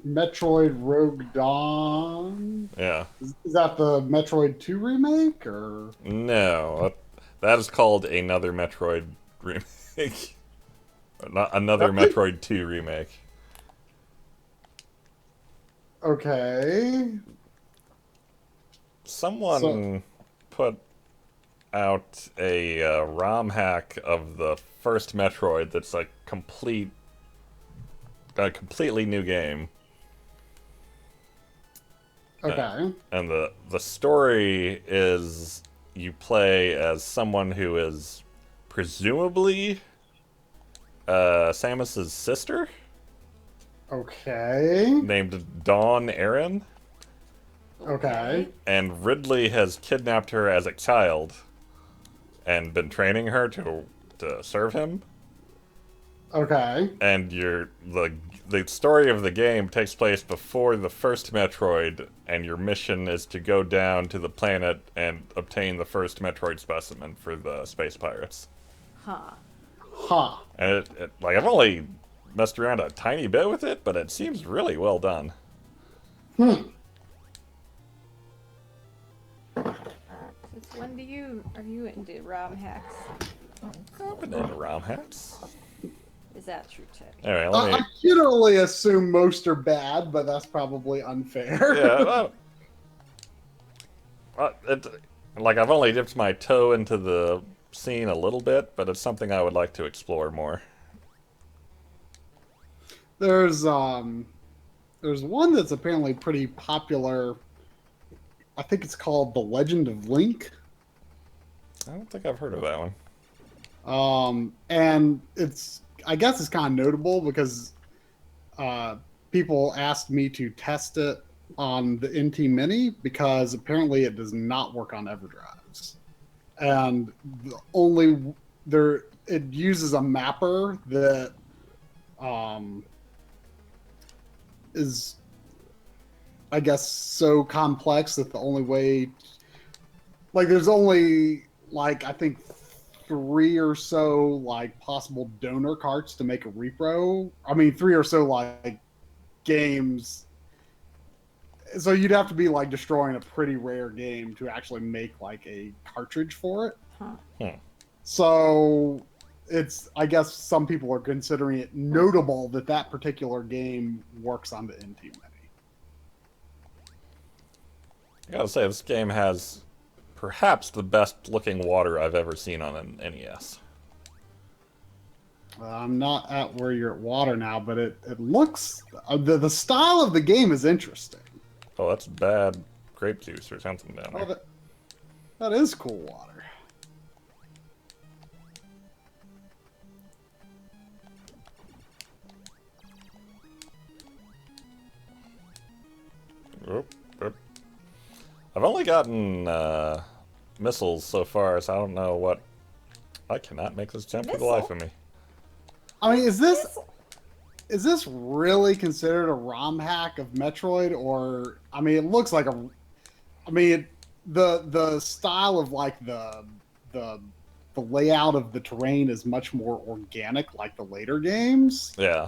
Metroid Rogue Dawn? Yeah. Is that the Metroid 2 remake, or? No, that is called another Metroid remake. Not another Metroid 2 remake. Okay. Someone put out a ROM hack of the first Metroid that's a completely new game. Okay. And the story is you play as someone who is presumably Samus's sister, Okay. named Dawn Aaron, Okay. and Ridley has kidnapped her as a child and been training her to serve him. Okay. And the story of the game takes place before the first Metroid, and your mission is to go down to the planet and obtain the first Metroid specimen for the space pirates. Huh. Huh. And like, I've only messed around a tiny bit with it, but it seems really well done. Hmm. Since when are you into ROM hacks? I've been into ROM hacks. Is that true, Tay? Anyway, let me. I generally assume most are bad, but that's probably unfair. Yeah. Like, I've only dipped my toe into the scene a little bit, but it's something I would like to explore more. There's one that's apparently pretty popular. I think it's called The Legend of Link. I don't think I've heard of that one. And I guess it's kind of notable because people asked me to test it on the NT Mini because apparently it does not work on EverDrives. And it uses a mapper that is, I guess, so complex that the only way, like, there's only, like, I think 3 or so like possible donor carts to make a repro. I mean, 3 or so like games. So you'd have to be like destroying a pretty rare game to actually make like a cartridge for it. Huh. So it's, I guess some people are considering it notable that that particular game works on the NT Mini. I gotta say, this game has perhaps the best looking water I've ever seen on an NES. I'm not at where you're at water now, but it looks, the style of the game is interesting. Oh, that's bad grape juice or something down there. Oh, that is cool water. Oop, oop. I've only gotten missiles so far, so I don't know what. I cannot make this jump for the life of me. I mean, is this really considered a ROM hack of Metroid, or I mean, it looks like a. I mean, the style of like the layout of the terrain is much more organic, like the later games. Yeah.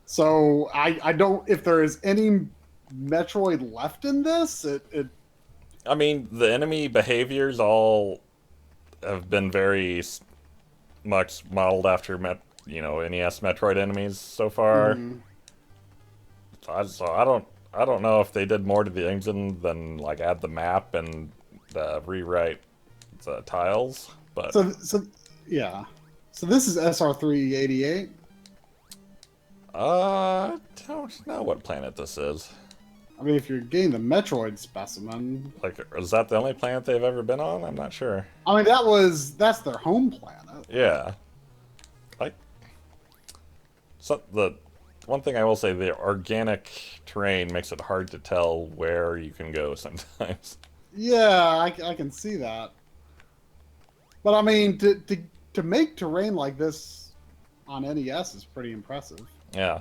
So I don't, if there is any Metroid left in this, it I mean, the enemy behaviors all have been very much modeled after NES Metroid enemies so far. So I don't know if they did more to the engine than like add the map and rewrite the tiles, but so yeah. So this is SR388. I don't know what planet this is. I mean, if you're getting the Metroid specimen, Like, is that the only planet they've ever been on? I'm not sure. I mean that's their home planet. Yeah. Like, so the one thing I will say, the organic terrain makes it hard to tell where you can go sometimes. Yeah, I can see that. But I mean, to make terrain like this on NES is pretty impressive. Yeah.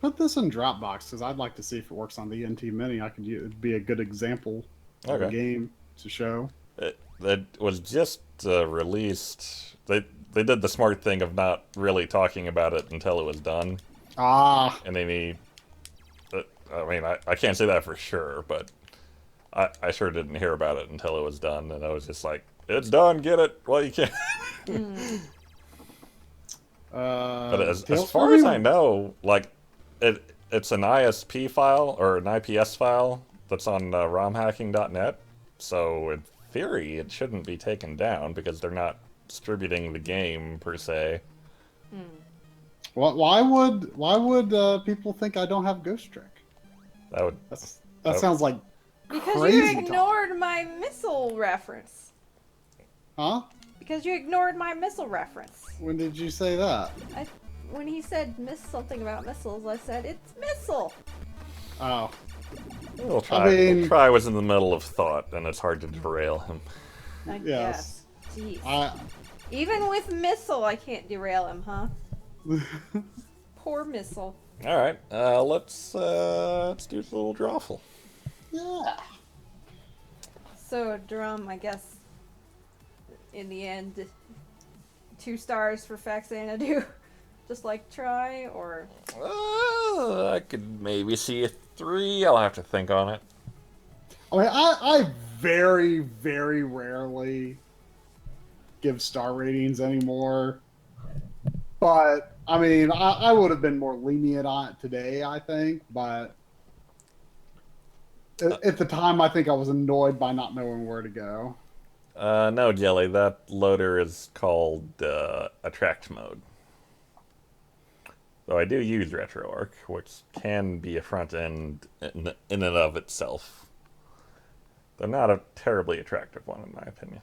Put this in Dropbox because I'd like to see if it works on the NT Mini. It'd be a good example of a game to show. It was just released. They did the smart thing of not really talking about it until it was done. Ah, And I mean, I can't say that for sure, but I sure didn't hear about it until it was done, and I was just like, it's done, get it while you can. But as far as I know, like, it's an ISP file, or an IPS file, that's on romhacking.net, so in theory, it shouldn't be taken down, because they're not distributing the game, per se. why would people think I don't have Ghost Trick? That sounds like Because crazy you ignored my missile reference. Huh? Because you ignored my missile reference. When did you say that? When he said something about missiles, I said, it's missile. Oh. We'll try. I mean- We'll try was in the middle of thought, and it's hard to derail him. I Yes. guess. Jeez. Even with missile, I can't derail him, huh? Poor missile. All right, let's do a little drawful. Yeah. So, drum, I guess, in the end, 2 stars for Faxanadu. Just like try, or... I could maybe see a 3. I'll have to think on it. I mean, I very, very rarely give star ratings anymore. But, I mean, I would have been more lenient on it today, I think. But at the time, I think I was annoyed by not knowing where to go. No, Jelly, that loader is called Attract Mode. Though I do use RetroArch, which can be a front end in and of itself. Though not a terribly attractive one, in my opinion.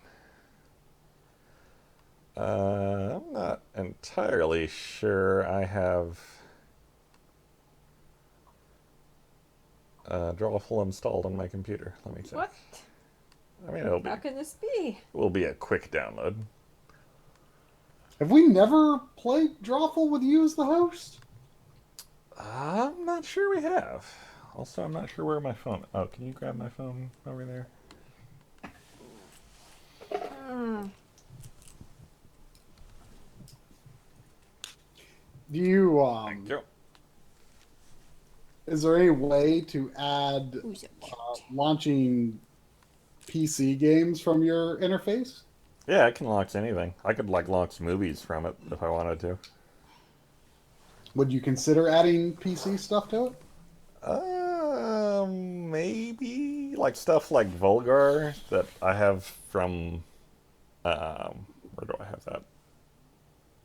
I'm not entirely sure I have Drawful installed on my computer. Let me check. What? I mean, How can this be? it will be a quick download. Have we never played Drawful with you as the host? I'm not sure we have. Also, I'm not sure where my phone... Oh, can you grab my phone over there? Do you Thank you. is there any way to add Ooh, so cute. launching PC games from your interface? Yeah, I can launch anything. I could like launch movies from it if I wanted to. Would you consider adding PC stuff to it? Maybe like stuff like Vulgar that I have from. Where do I have that?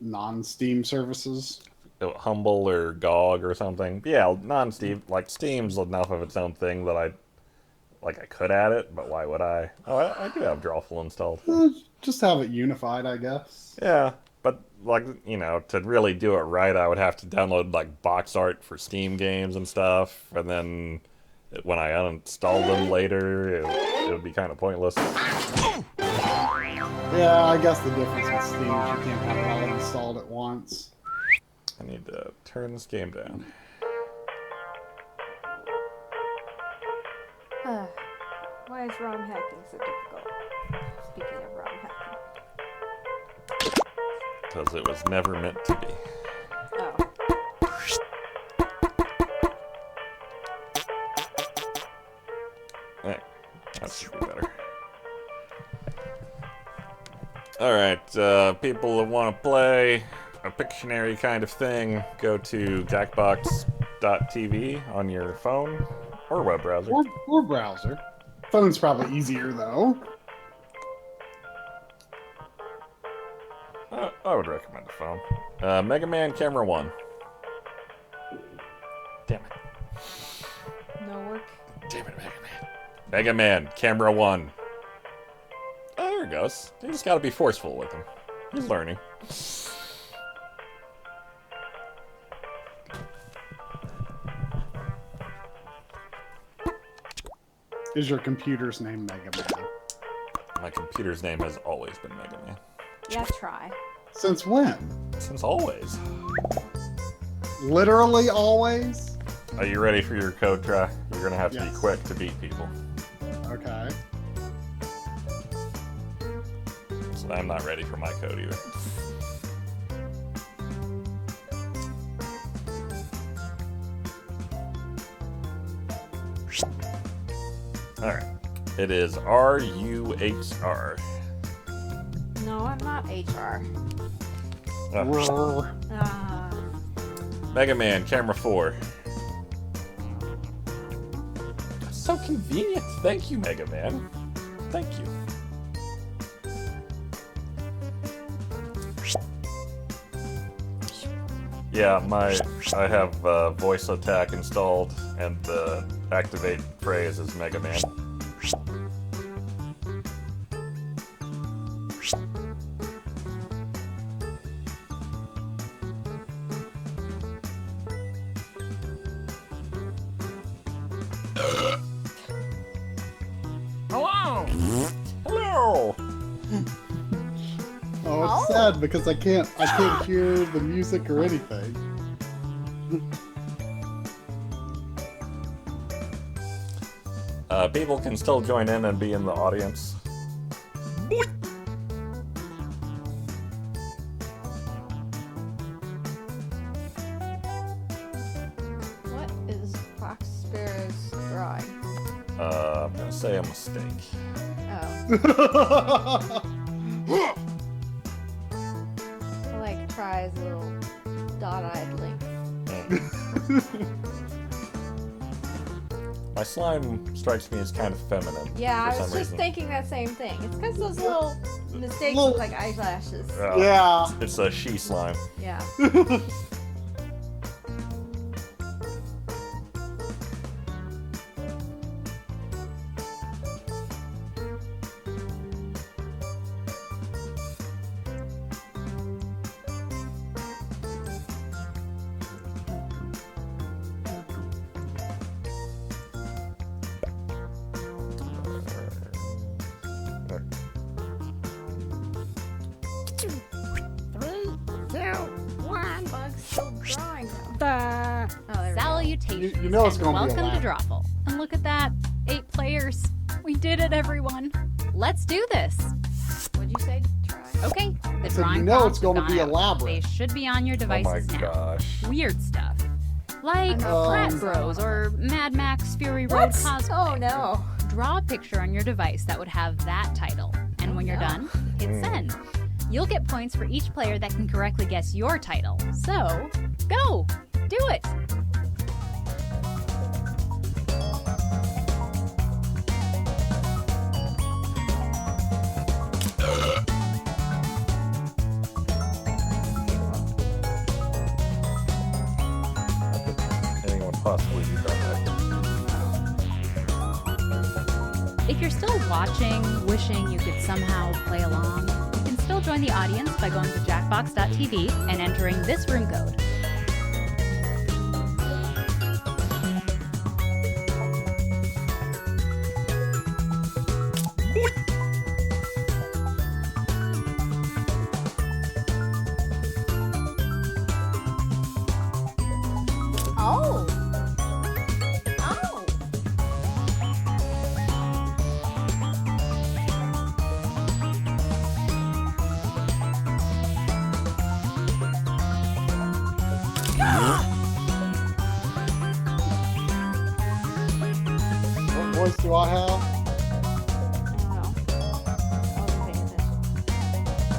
Non-Steam services? Humble or GOG or something. Yeah, non-Steam. Like Steam's enough of its own thing that I could add it, but why would I? Oh, I do have Drawful installed. Just have it unified, I guess. Yeah, but like to really do it right, I would have to download like box art for Steam games and stuff, and then when I uninstall them later, it would be kind of pointless. Yeah, I guess the difference with Steam is you can't have it all installed at once. I need to turn this game down. Why is ROM hacking so difficult? Speaking of ROM hacking. Because it was never meant to be. Oh. Hey, that should be better. Alright, people that want to play a Pictionary kind of thing, go to jackbox.tv on your phone or web browser. Or browser. Phone's probably easier, though. I would recommend a phone. Mega Man Camera 1. Damn it. No work. Damn it, Mega Man. Mega Man Camera 1. Oh, there it goes. You just gotta be forceful with him. He's learning. Is your computer's name Mega Man? My computer's name has always been Mega Man. Yeah, try. Since when? Since always. Literally always? Are you ready for your code try? You're gonna have to be Yes. quick to beat people. Okay. So I'm not ready for my code either. Alright. It is RUHR. No, I'm not HR. Oh, Ah. Mega Man, Camera 4. So convenient. Thank you, Mega Man. Thank you. Yeah, I have voice attack installed, and the activate phrase is Mega Man. Hello. Hello. Oh, it's sad because I can't hear the music or anything. People can still join in and be in the audience. What is Fox Sparrow's drawing? I'm gonna say a mistake. Oh. I like tries little dot-eyed link. My slime strikes me as kind of feminine. Yeah, for I some was just reason. thinking that same thing. It's because those little mistakes Little- look like eyelashes. Yeah. It's a she slime. Yeah. Bug's still drawing though. Oh, there we go. Salutations You know it's and gonna be a welcome to laugh. Drawful. And look at that, 8 players. We did it, everyone. Let's do this. What'd you say? Try. Okay, the So drawing you know prompts it's gonna have be gone out. elaborate. They should be on your Oh my devices now. gosh. Weird stuff. Like Um, Frat Bros or Mad Max Fury Road cosplay. Oh no. Draw a picture on your device that would have that title. And when you're done, hit send. You'll get points for each player that can correctly guess your title. So, go! Do it! Anyone possibly be done that? If you're still watching, wishing you could somehow play along, you can still join the audience by going to jackbox.tv and entering this room code. Oh. Oh. 'em. What voice do I have? I don't know. I wasn't paying attention.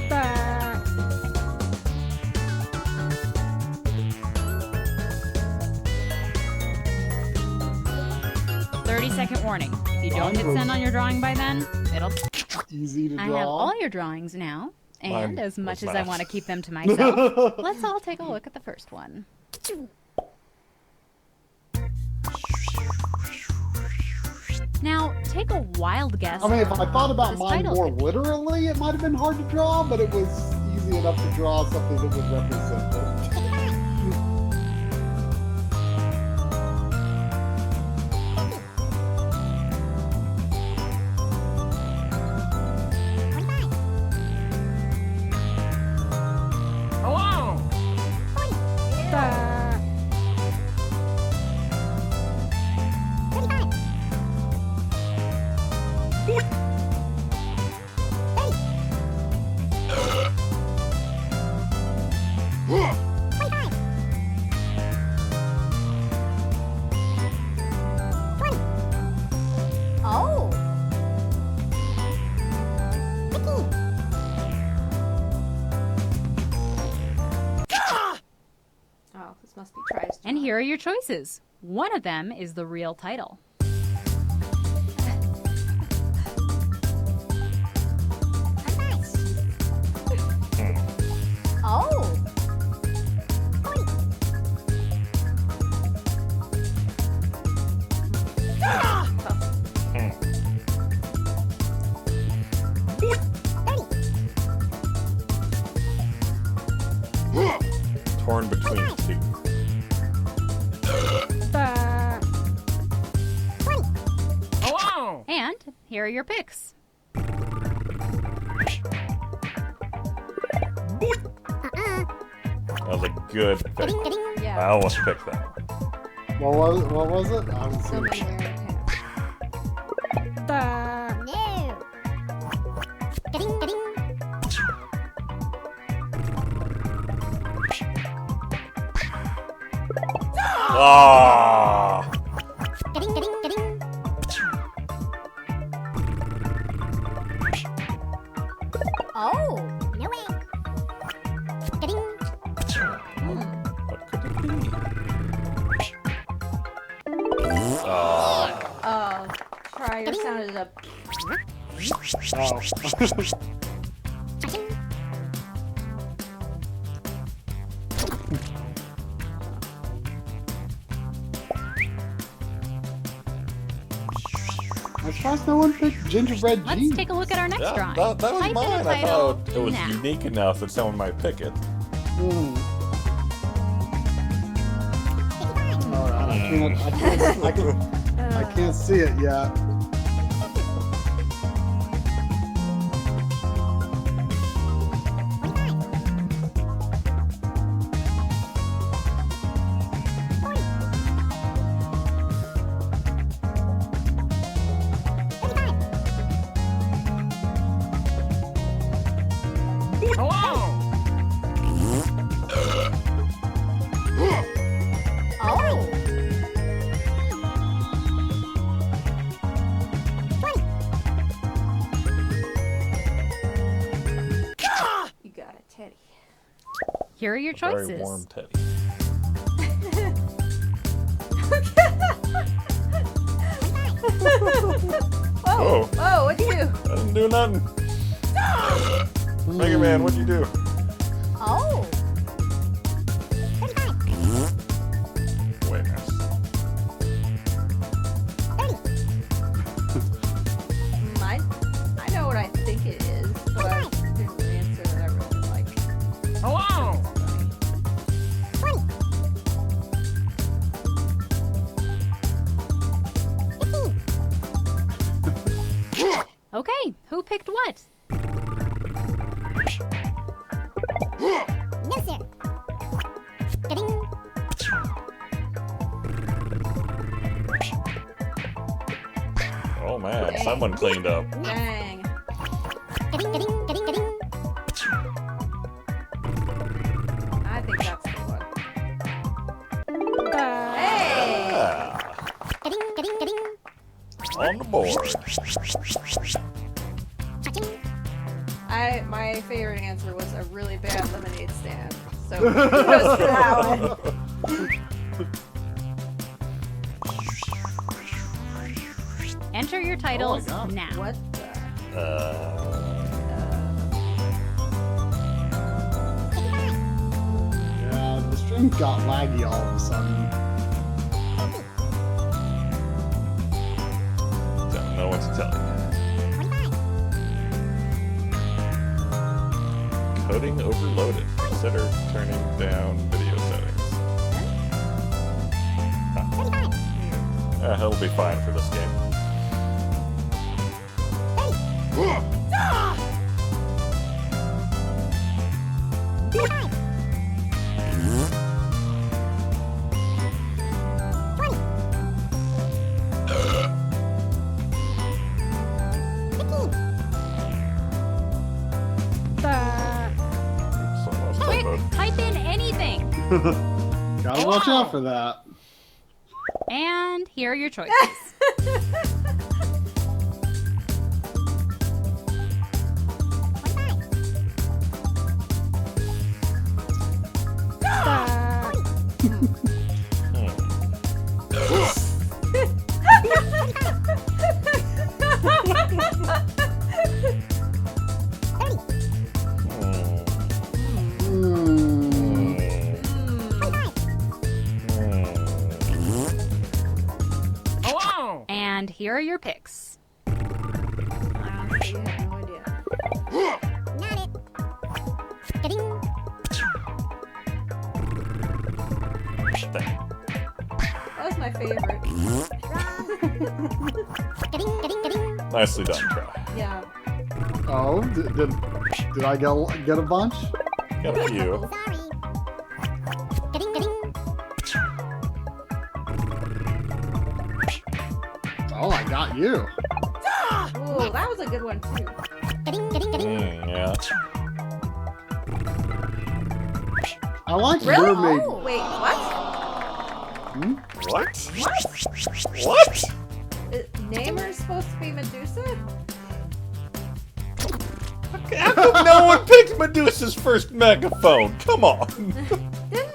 Bah. 30-second warning. If you don't hit send on your drawing by then, it'll... Easy to I draw. have all your drawings now. And Mine as much was as I not. want to keep them to myself, let's all take a look at the first one. Now, take a wild guess. I mean, if I on thought what about this mine title more could be. literally, it might have been hard to draw, but it was easy enough to draw something that would represent it. Bah. Oh. Oh, this must be tries. And here are your choices. One of them is the real title. Oh. Torn between two. Bah. And here are your picks. That was a good pick. I Yeah. almost picked that one. What was it? I haven't So seen many it. weird Bah. Ah! Oh. What could it be? Ah. Oh. Try your sounded up. Oh. I'm surprised no one picked gingerbread Let's jeans. take a look at our next Yeah, drawing. that was Type in mine. the I title thought it was now. unique enough that someone might pick it. Mm. All right, I can't see it yet. Here are your A very choices. warm teddy. Oh, oh, what'd you do? I didn't do nothing. Mega Man, what'd you do? Oh, Wait, nice. I know what I think it is, but I didn't answer that I really like. Hello! Okay, who picked what? No, sir. Ga-ding. Oh man, someone cleaned up. Dang. Ga-ding, ga-ding, ga-ding, ga-ding. I think that's the one. Hey! Ah, Ga-ding, ga-ding, ga-ding. on the board. Cha-ching. My favorite answer was a really bad lemonade stand. So kudos for that one. Enter your titles God. now. What the? Yeah, the stream got laggy all of a sudden. Don't know what to tell you. 25. Coding overloaded. Consider turning down video settings. 35. He'll be fine for this game. 25. 20. 15. Someone else Quick, vote. type in anything. Gotta watch out for that. And here are your choices. Hello! And here are your picks. I honestly have no idea. Got it. Ga-ding. That was my favorite. Ga-ding, ga-ding, ga-ding. Nicely done, try. Yeah. Oh, did I get a bunch? Got a few. Sorry. Ga-ding, ga-ding. Oh, I got you. Ooh, that was a good one too. Ga-ding, ga-ding, ga-ding. Yeah. I like Really? mermaid. Oh, wait, what? What? What? Namer's supposed to be Medusa? How come no one picked Medusa's first megaphone? Come on. Didn't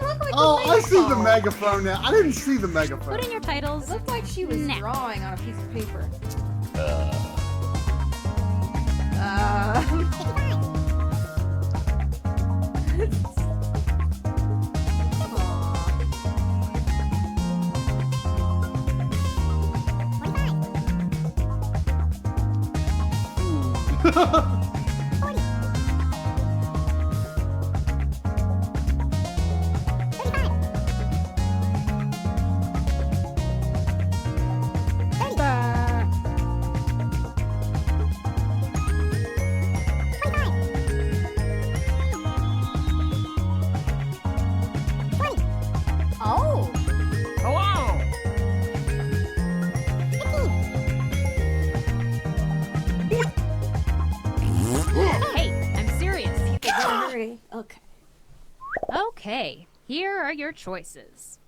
look like Oh, a I see the megaphone. megaphone now. I didn't see the megaphone. Put in your It titles. looked like she was Now. drawing on a piece of paper. Uh, oh, Hello! Hey, I'm serious. hurry. Okay. Okay, here are your choices.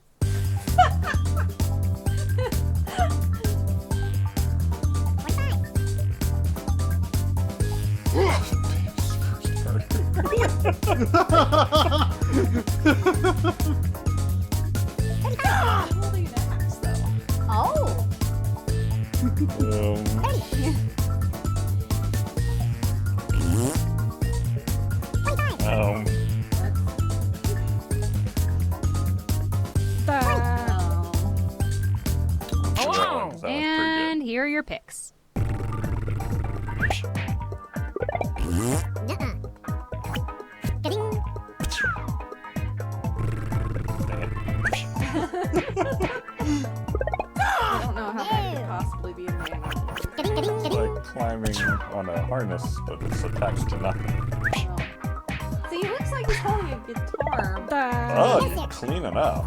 Holding an axe, though. Oh! Um, Hello. that was pretty And here are your picks. Nuh-uh. Ka-ding. I don't know how that could possibly be a man. Ka-ding, ka-ding, good. ka-ding. Like climbing on a harness, but it's attached to nothing. See, he looks like he's holding a guitar. Oh, you're clean enough.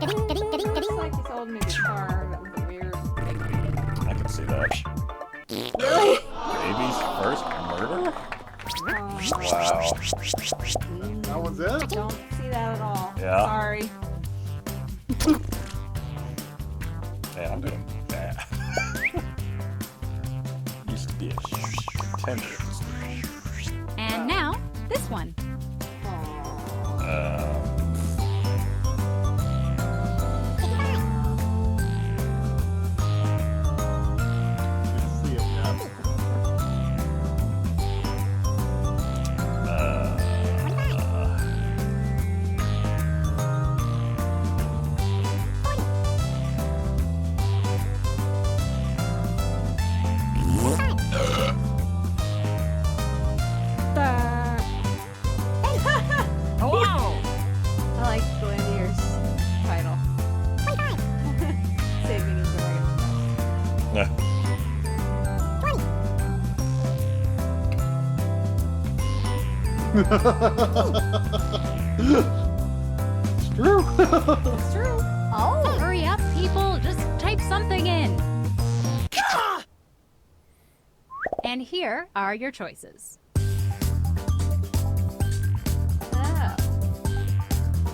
Ka-ding, ka-ding, ka-ding, Looks ka-ding. like he's holding a guitar with a weird thing on it. I can see that. Really? Baby's first murder? Wow. That was it? Don't see that at all. Yeah. Sorry. Man, I'm doing bad. Used to be a tender. And now, this one. See it, yeah. Hello. I like Glandier's title. Saving his life. Yeah. It's true. It's true. Oh! Hurry up, people. Just type something in. And here are your choices.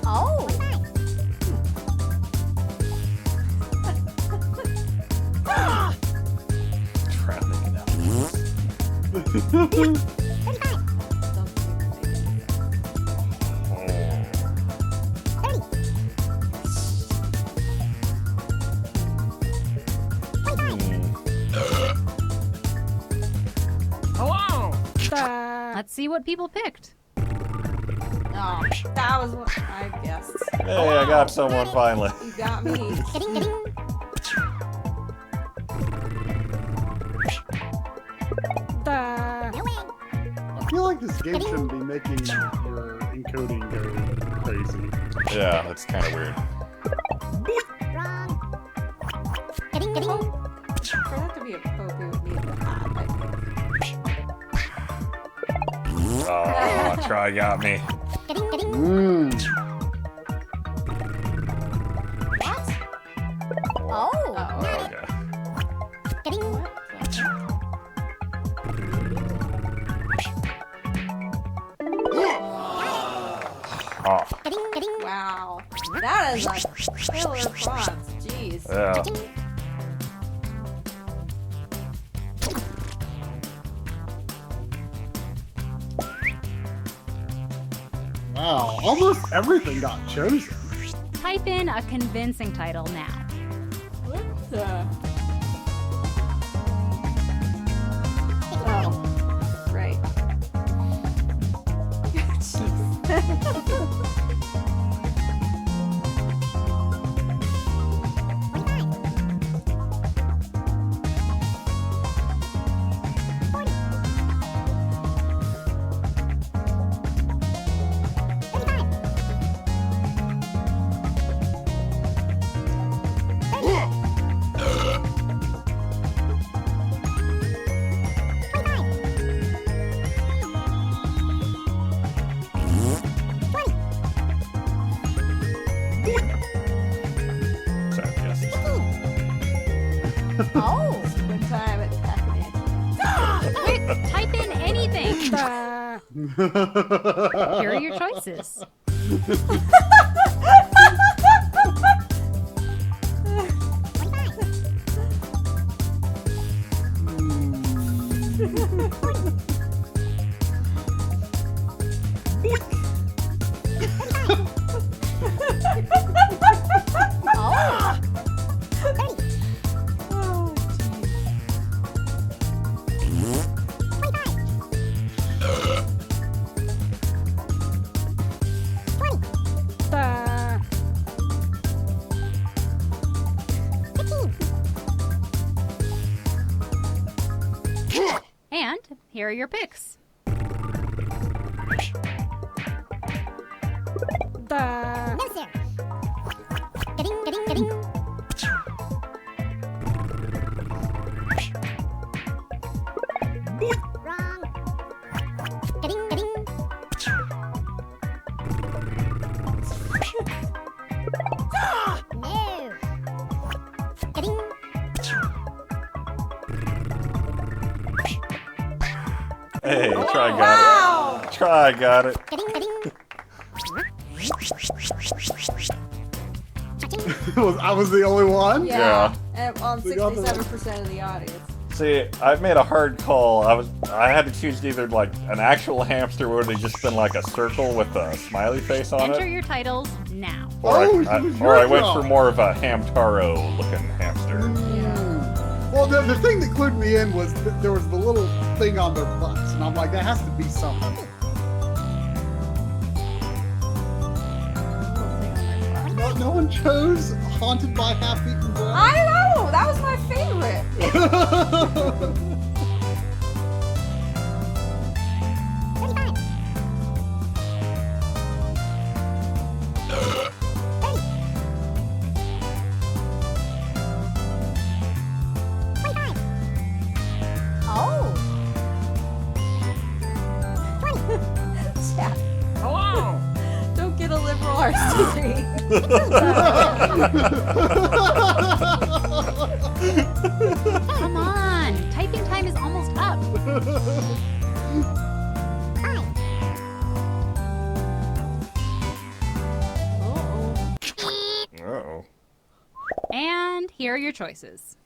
Oh! Traffic now. Hello. Let's see what people picked. Oh, that was what I guessed. Hey, I got someone finally. You got me. Ka-ding, ka-ding. No way. I feel like this game shouldn't be making your encoding go crazy. Yeah, that's kind of weird. Wrong. Ka-ding, ka-ding. For that to be a Pope, it would need the hat, I think. Oh, try got me. Ka-ding, ka-ding. Mmm. What? Oh! Okay. Ka-ding. Oh, Ka-ding, ka-ding. Wow. That is a killer prompt. Jeez. yeah. Ka-ding. Wow, almost everything got chosen. Type in a convincing title now. What the? Oh. Right. Jeez. Sorry, yes. Oh! Spend time at Pac-Man. Quick, type in anything. Here are your choices. And here are your picks. No, sir. Ga-ding. Wrong. Ga-ding. No. Ga-ding. Hey, try got it. Try got it. Ga-ding. I was the only one. Yeah. And on We got the- 67% of the audience. See, I've made a hard call. I had to choose either like an actual hamster where they just been like a circle with a smiley face on Enter it, your titles now. or Oh, I it was or I your went job. for more of a Hamtaro looking hamster. Well, the thing that clued me in was that there was the little thing on their butts, and I'm like, that has to be something. No one chose Haunted by Half-Eaten Bread. I know! That was my favorite. 35. 25. Oh! 20. Chat. Hello. Don't get a liberal arts degree. Come on. Typing time is almost up. 5. Uh-oh. And here are your choices.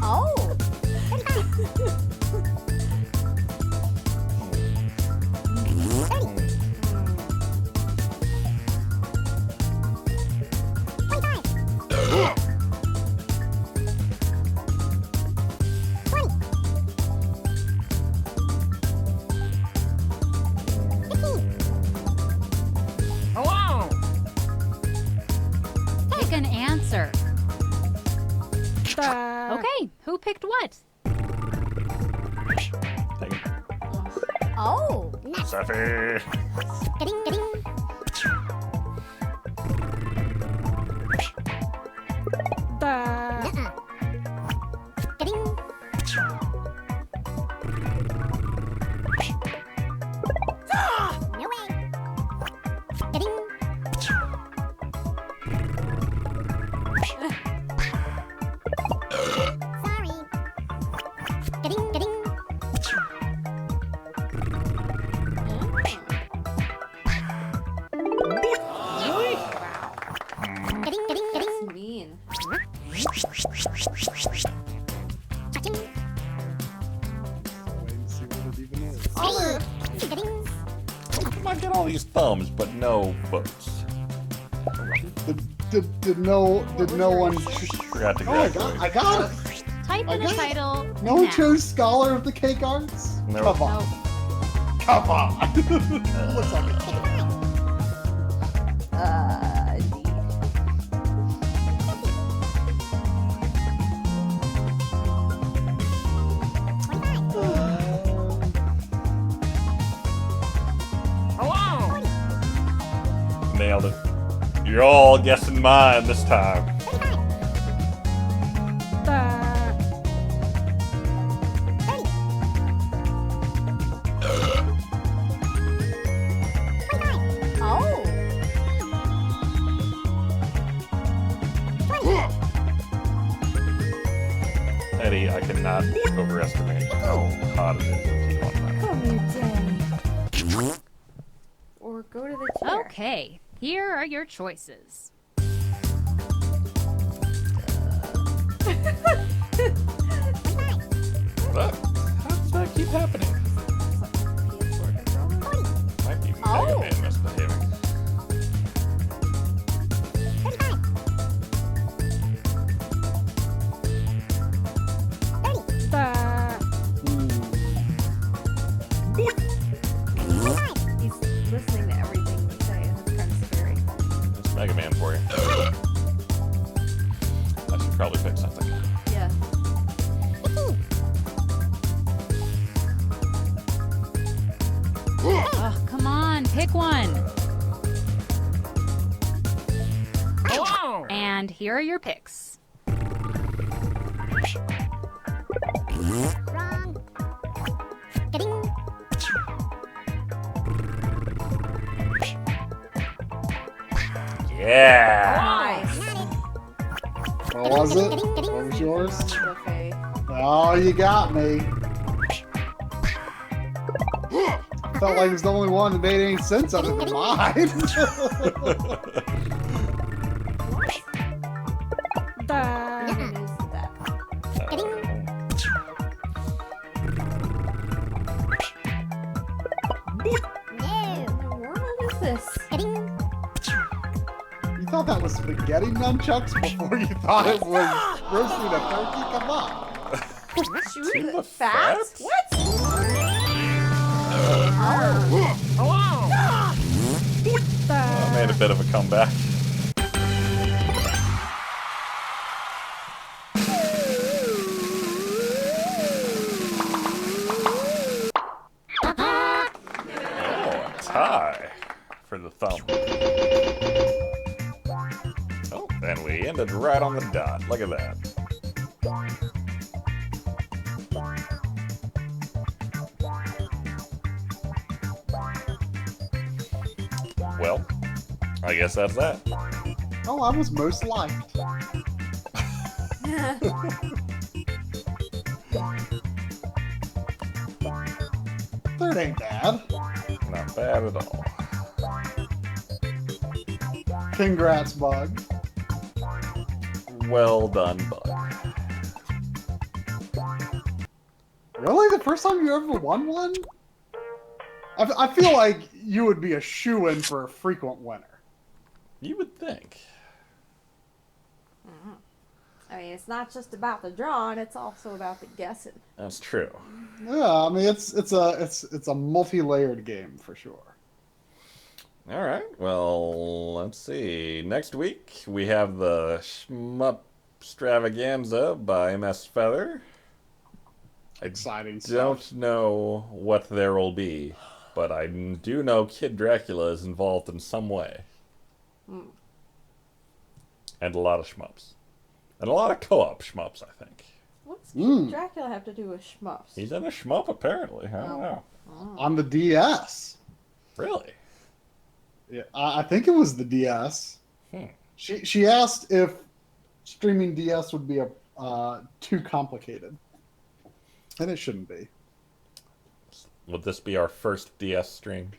Oh! 15. Hello. Pick an answer. Okay, who picked what? Take it. Oh! Stuffy. Ga-ding. Nuh-uh. Ga-ding. No way. Ga-ding. Sorry. Ga-ding. Ga-ding. That's mean. Cha-ching. Wait and see what it even is. Ga-ding. How come I get all these thumbs but no votes? Did no one? Forgot to Oh, I graduate. got it. Type in a Okay. title. No one now. chose Scholar of the Cake Arts. No. Come on, Nope. come on. Looks like it. D. Hello. Nailed it. You're all guessing mine this time. 30. Oh! 20. Eddie, I cannot overestimate how hot it is with you on that. Come here, Danny. Or go to the chair. Okay, here are your choices. What? How does that keep happening? PS4 controller. Might be Mega Oh. Man misbehaving. 35. 30. Oh, come on, pick one. Hello. And here are your picks. Wrong. Ding. Yeah. Nice. What was it? What was yours? Okay. Oh, you got me. Felt like it was the only one that made any sense other than mine. That is that. No. What in the world is this? Ding. You thought that was spaghetti nunchucks before you thought it was roasting a turkey? Come on. Shoot To the the fat? fat? What? Hello. I made a bit of a comeback. Oh, a tie for the thumb. Oh, and we ended right on the dot. Look at that. Well, I guess that's that. Oh, I was most liked. Third ain't bad. Not bad at all. Congrats, Bug. Well done, Bug. Really? The first time you ever won one? I feel like you would be a shoo-in for a frequent winner. You would think. I mean, it's not just about the drawing; it's also about the guessing. That's true. Yeah, I mean it's a multi-layered game for sure. All right. Well, let's see. Next week we have the Shmup Extravaganza by MS Feather. I Exciting don't stuff. know what there will be, but I do know Kid Dracula is involved in some way. And a lot of shmups. And a lot of co-op shmups, I think. What's Mm. Dracula have to do with shmups? He's in a shmup, apparently. I don't know. On the DS. Really? Yeah, I think it was the DS. Hmm. She asked if streaming DS would be too complicated, and it shouldn't be. Would this be our first DS stream?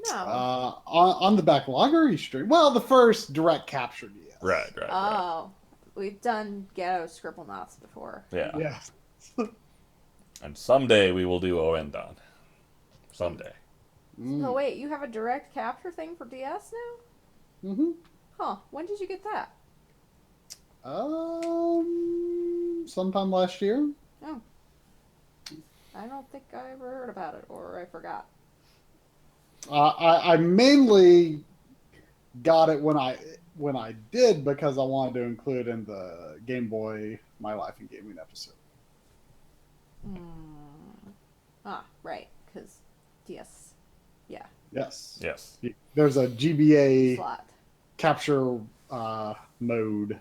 No. On the Backloggery stream. Well, the first direct capture DS. Right. Oh, we've done ghetto scribble knots before. Yeah. Yes. And someday we will do Oendon. Someday. Oh wait, you have a direct capture thing for DS now? Mm-hmm. Huh? When did you get that? Sometime last year. Oh, I don't think I ever heard about it, or I forgot. I mainly got it when I did because I wanted to include in the Game Boy My Life in Gaming episode. Ah, right, because DS. Yeah, Yes. Yes. There's a GBA slot. capture mode.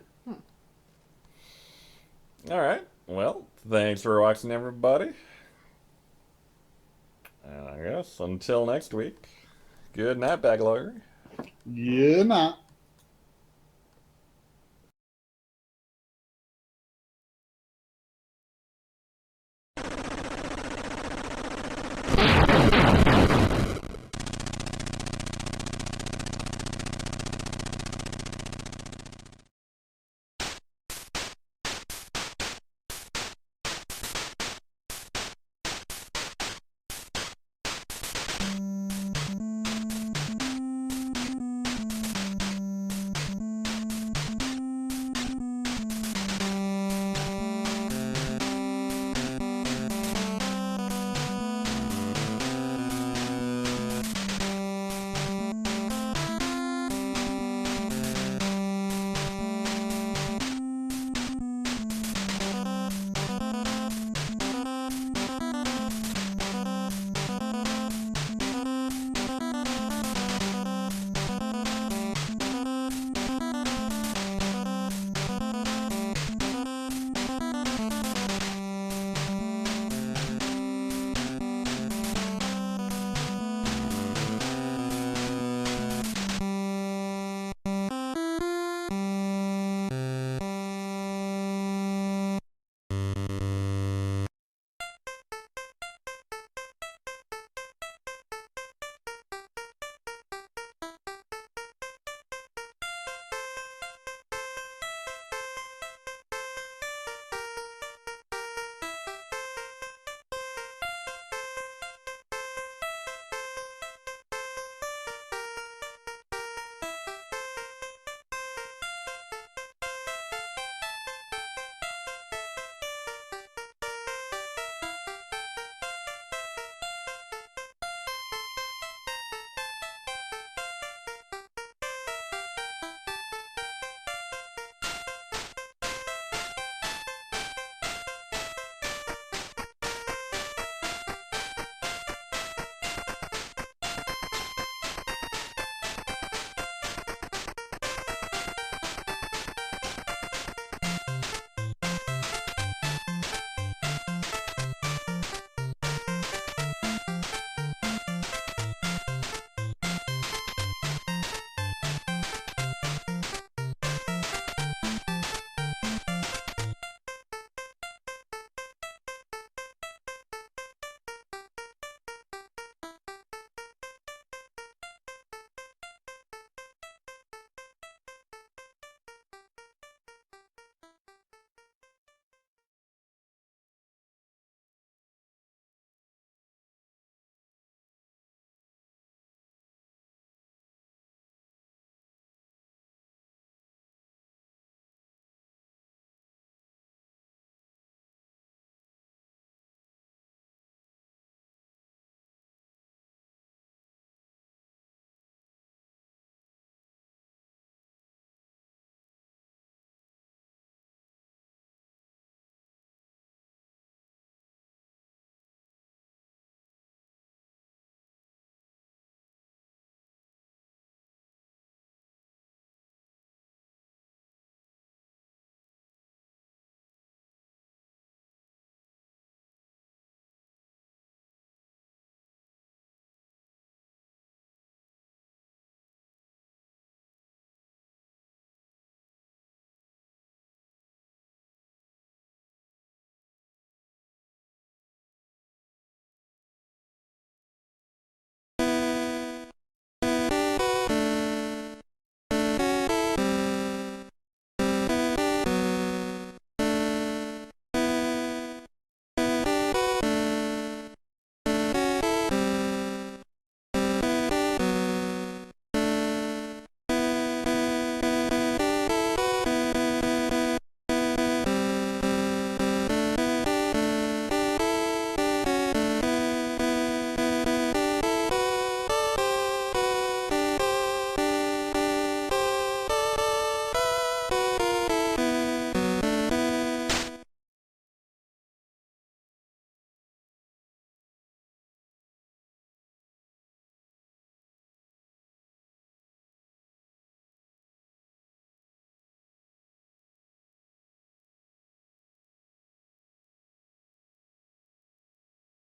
All right. Well, thanks for watching, everybody. And I guess until next week, good night, Backloggery. Yeah, not.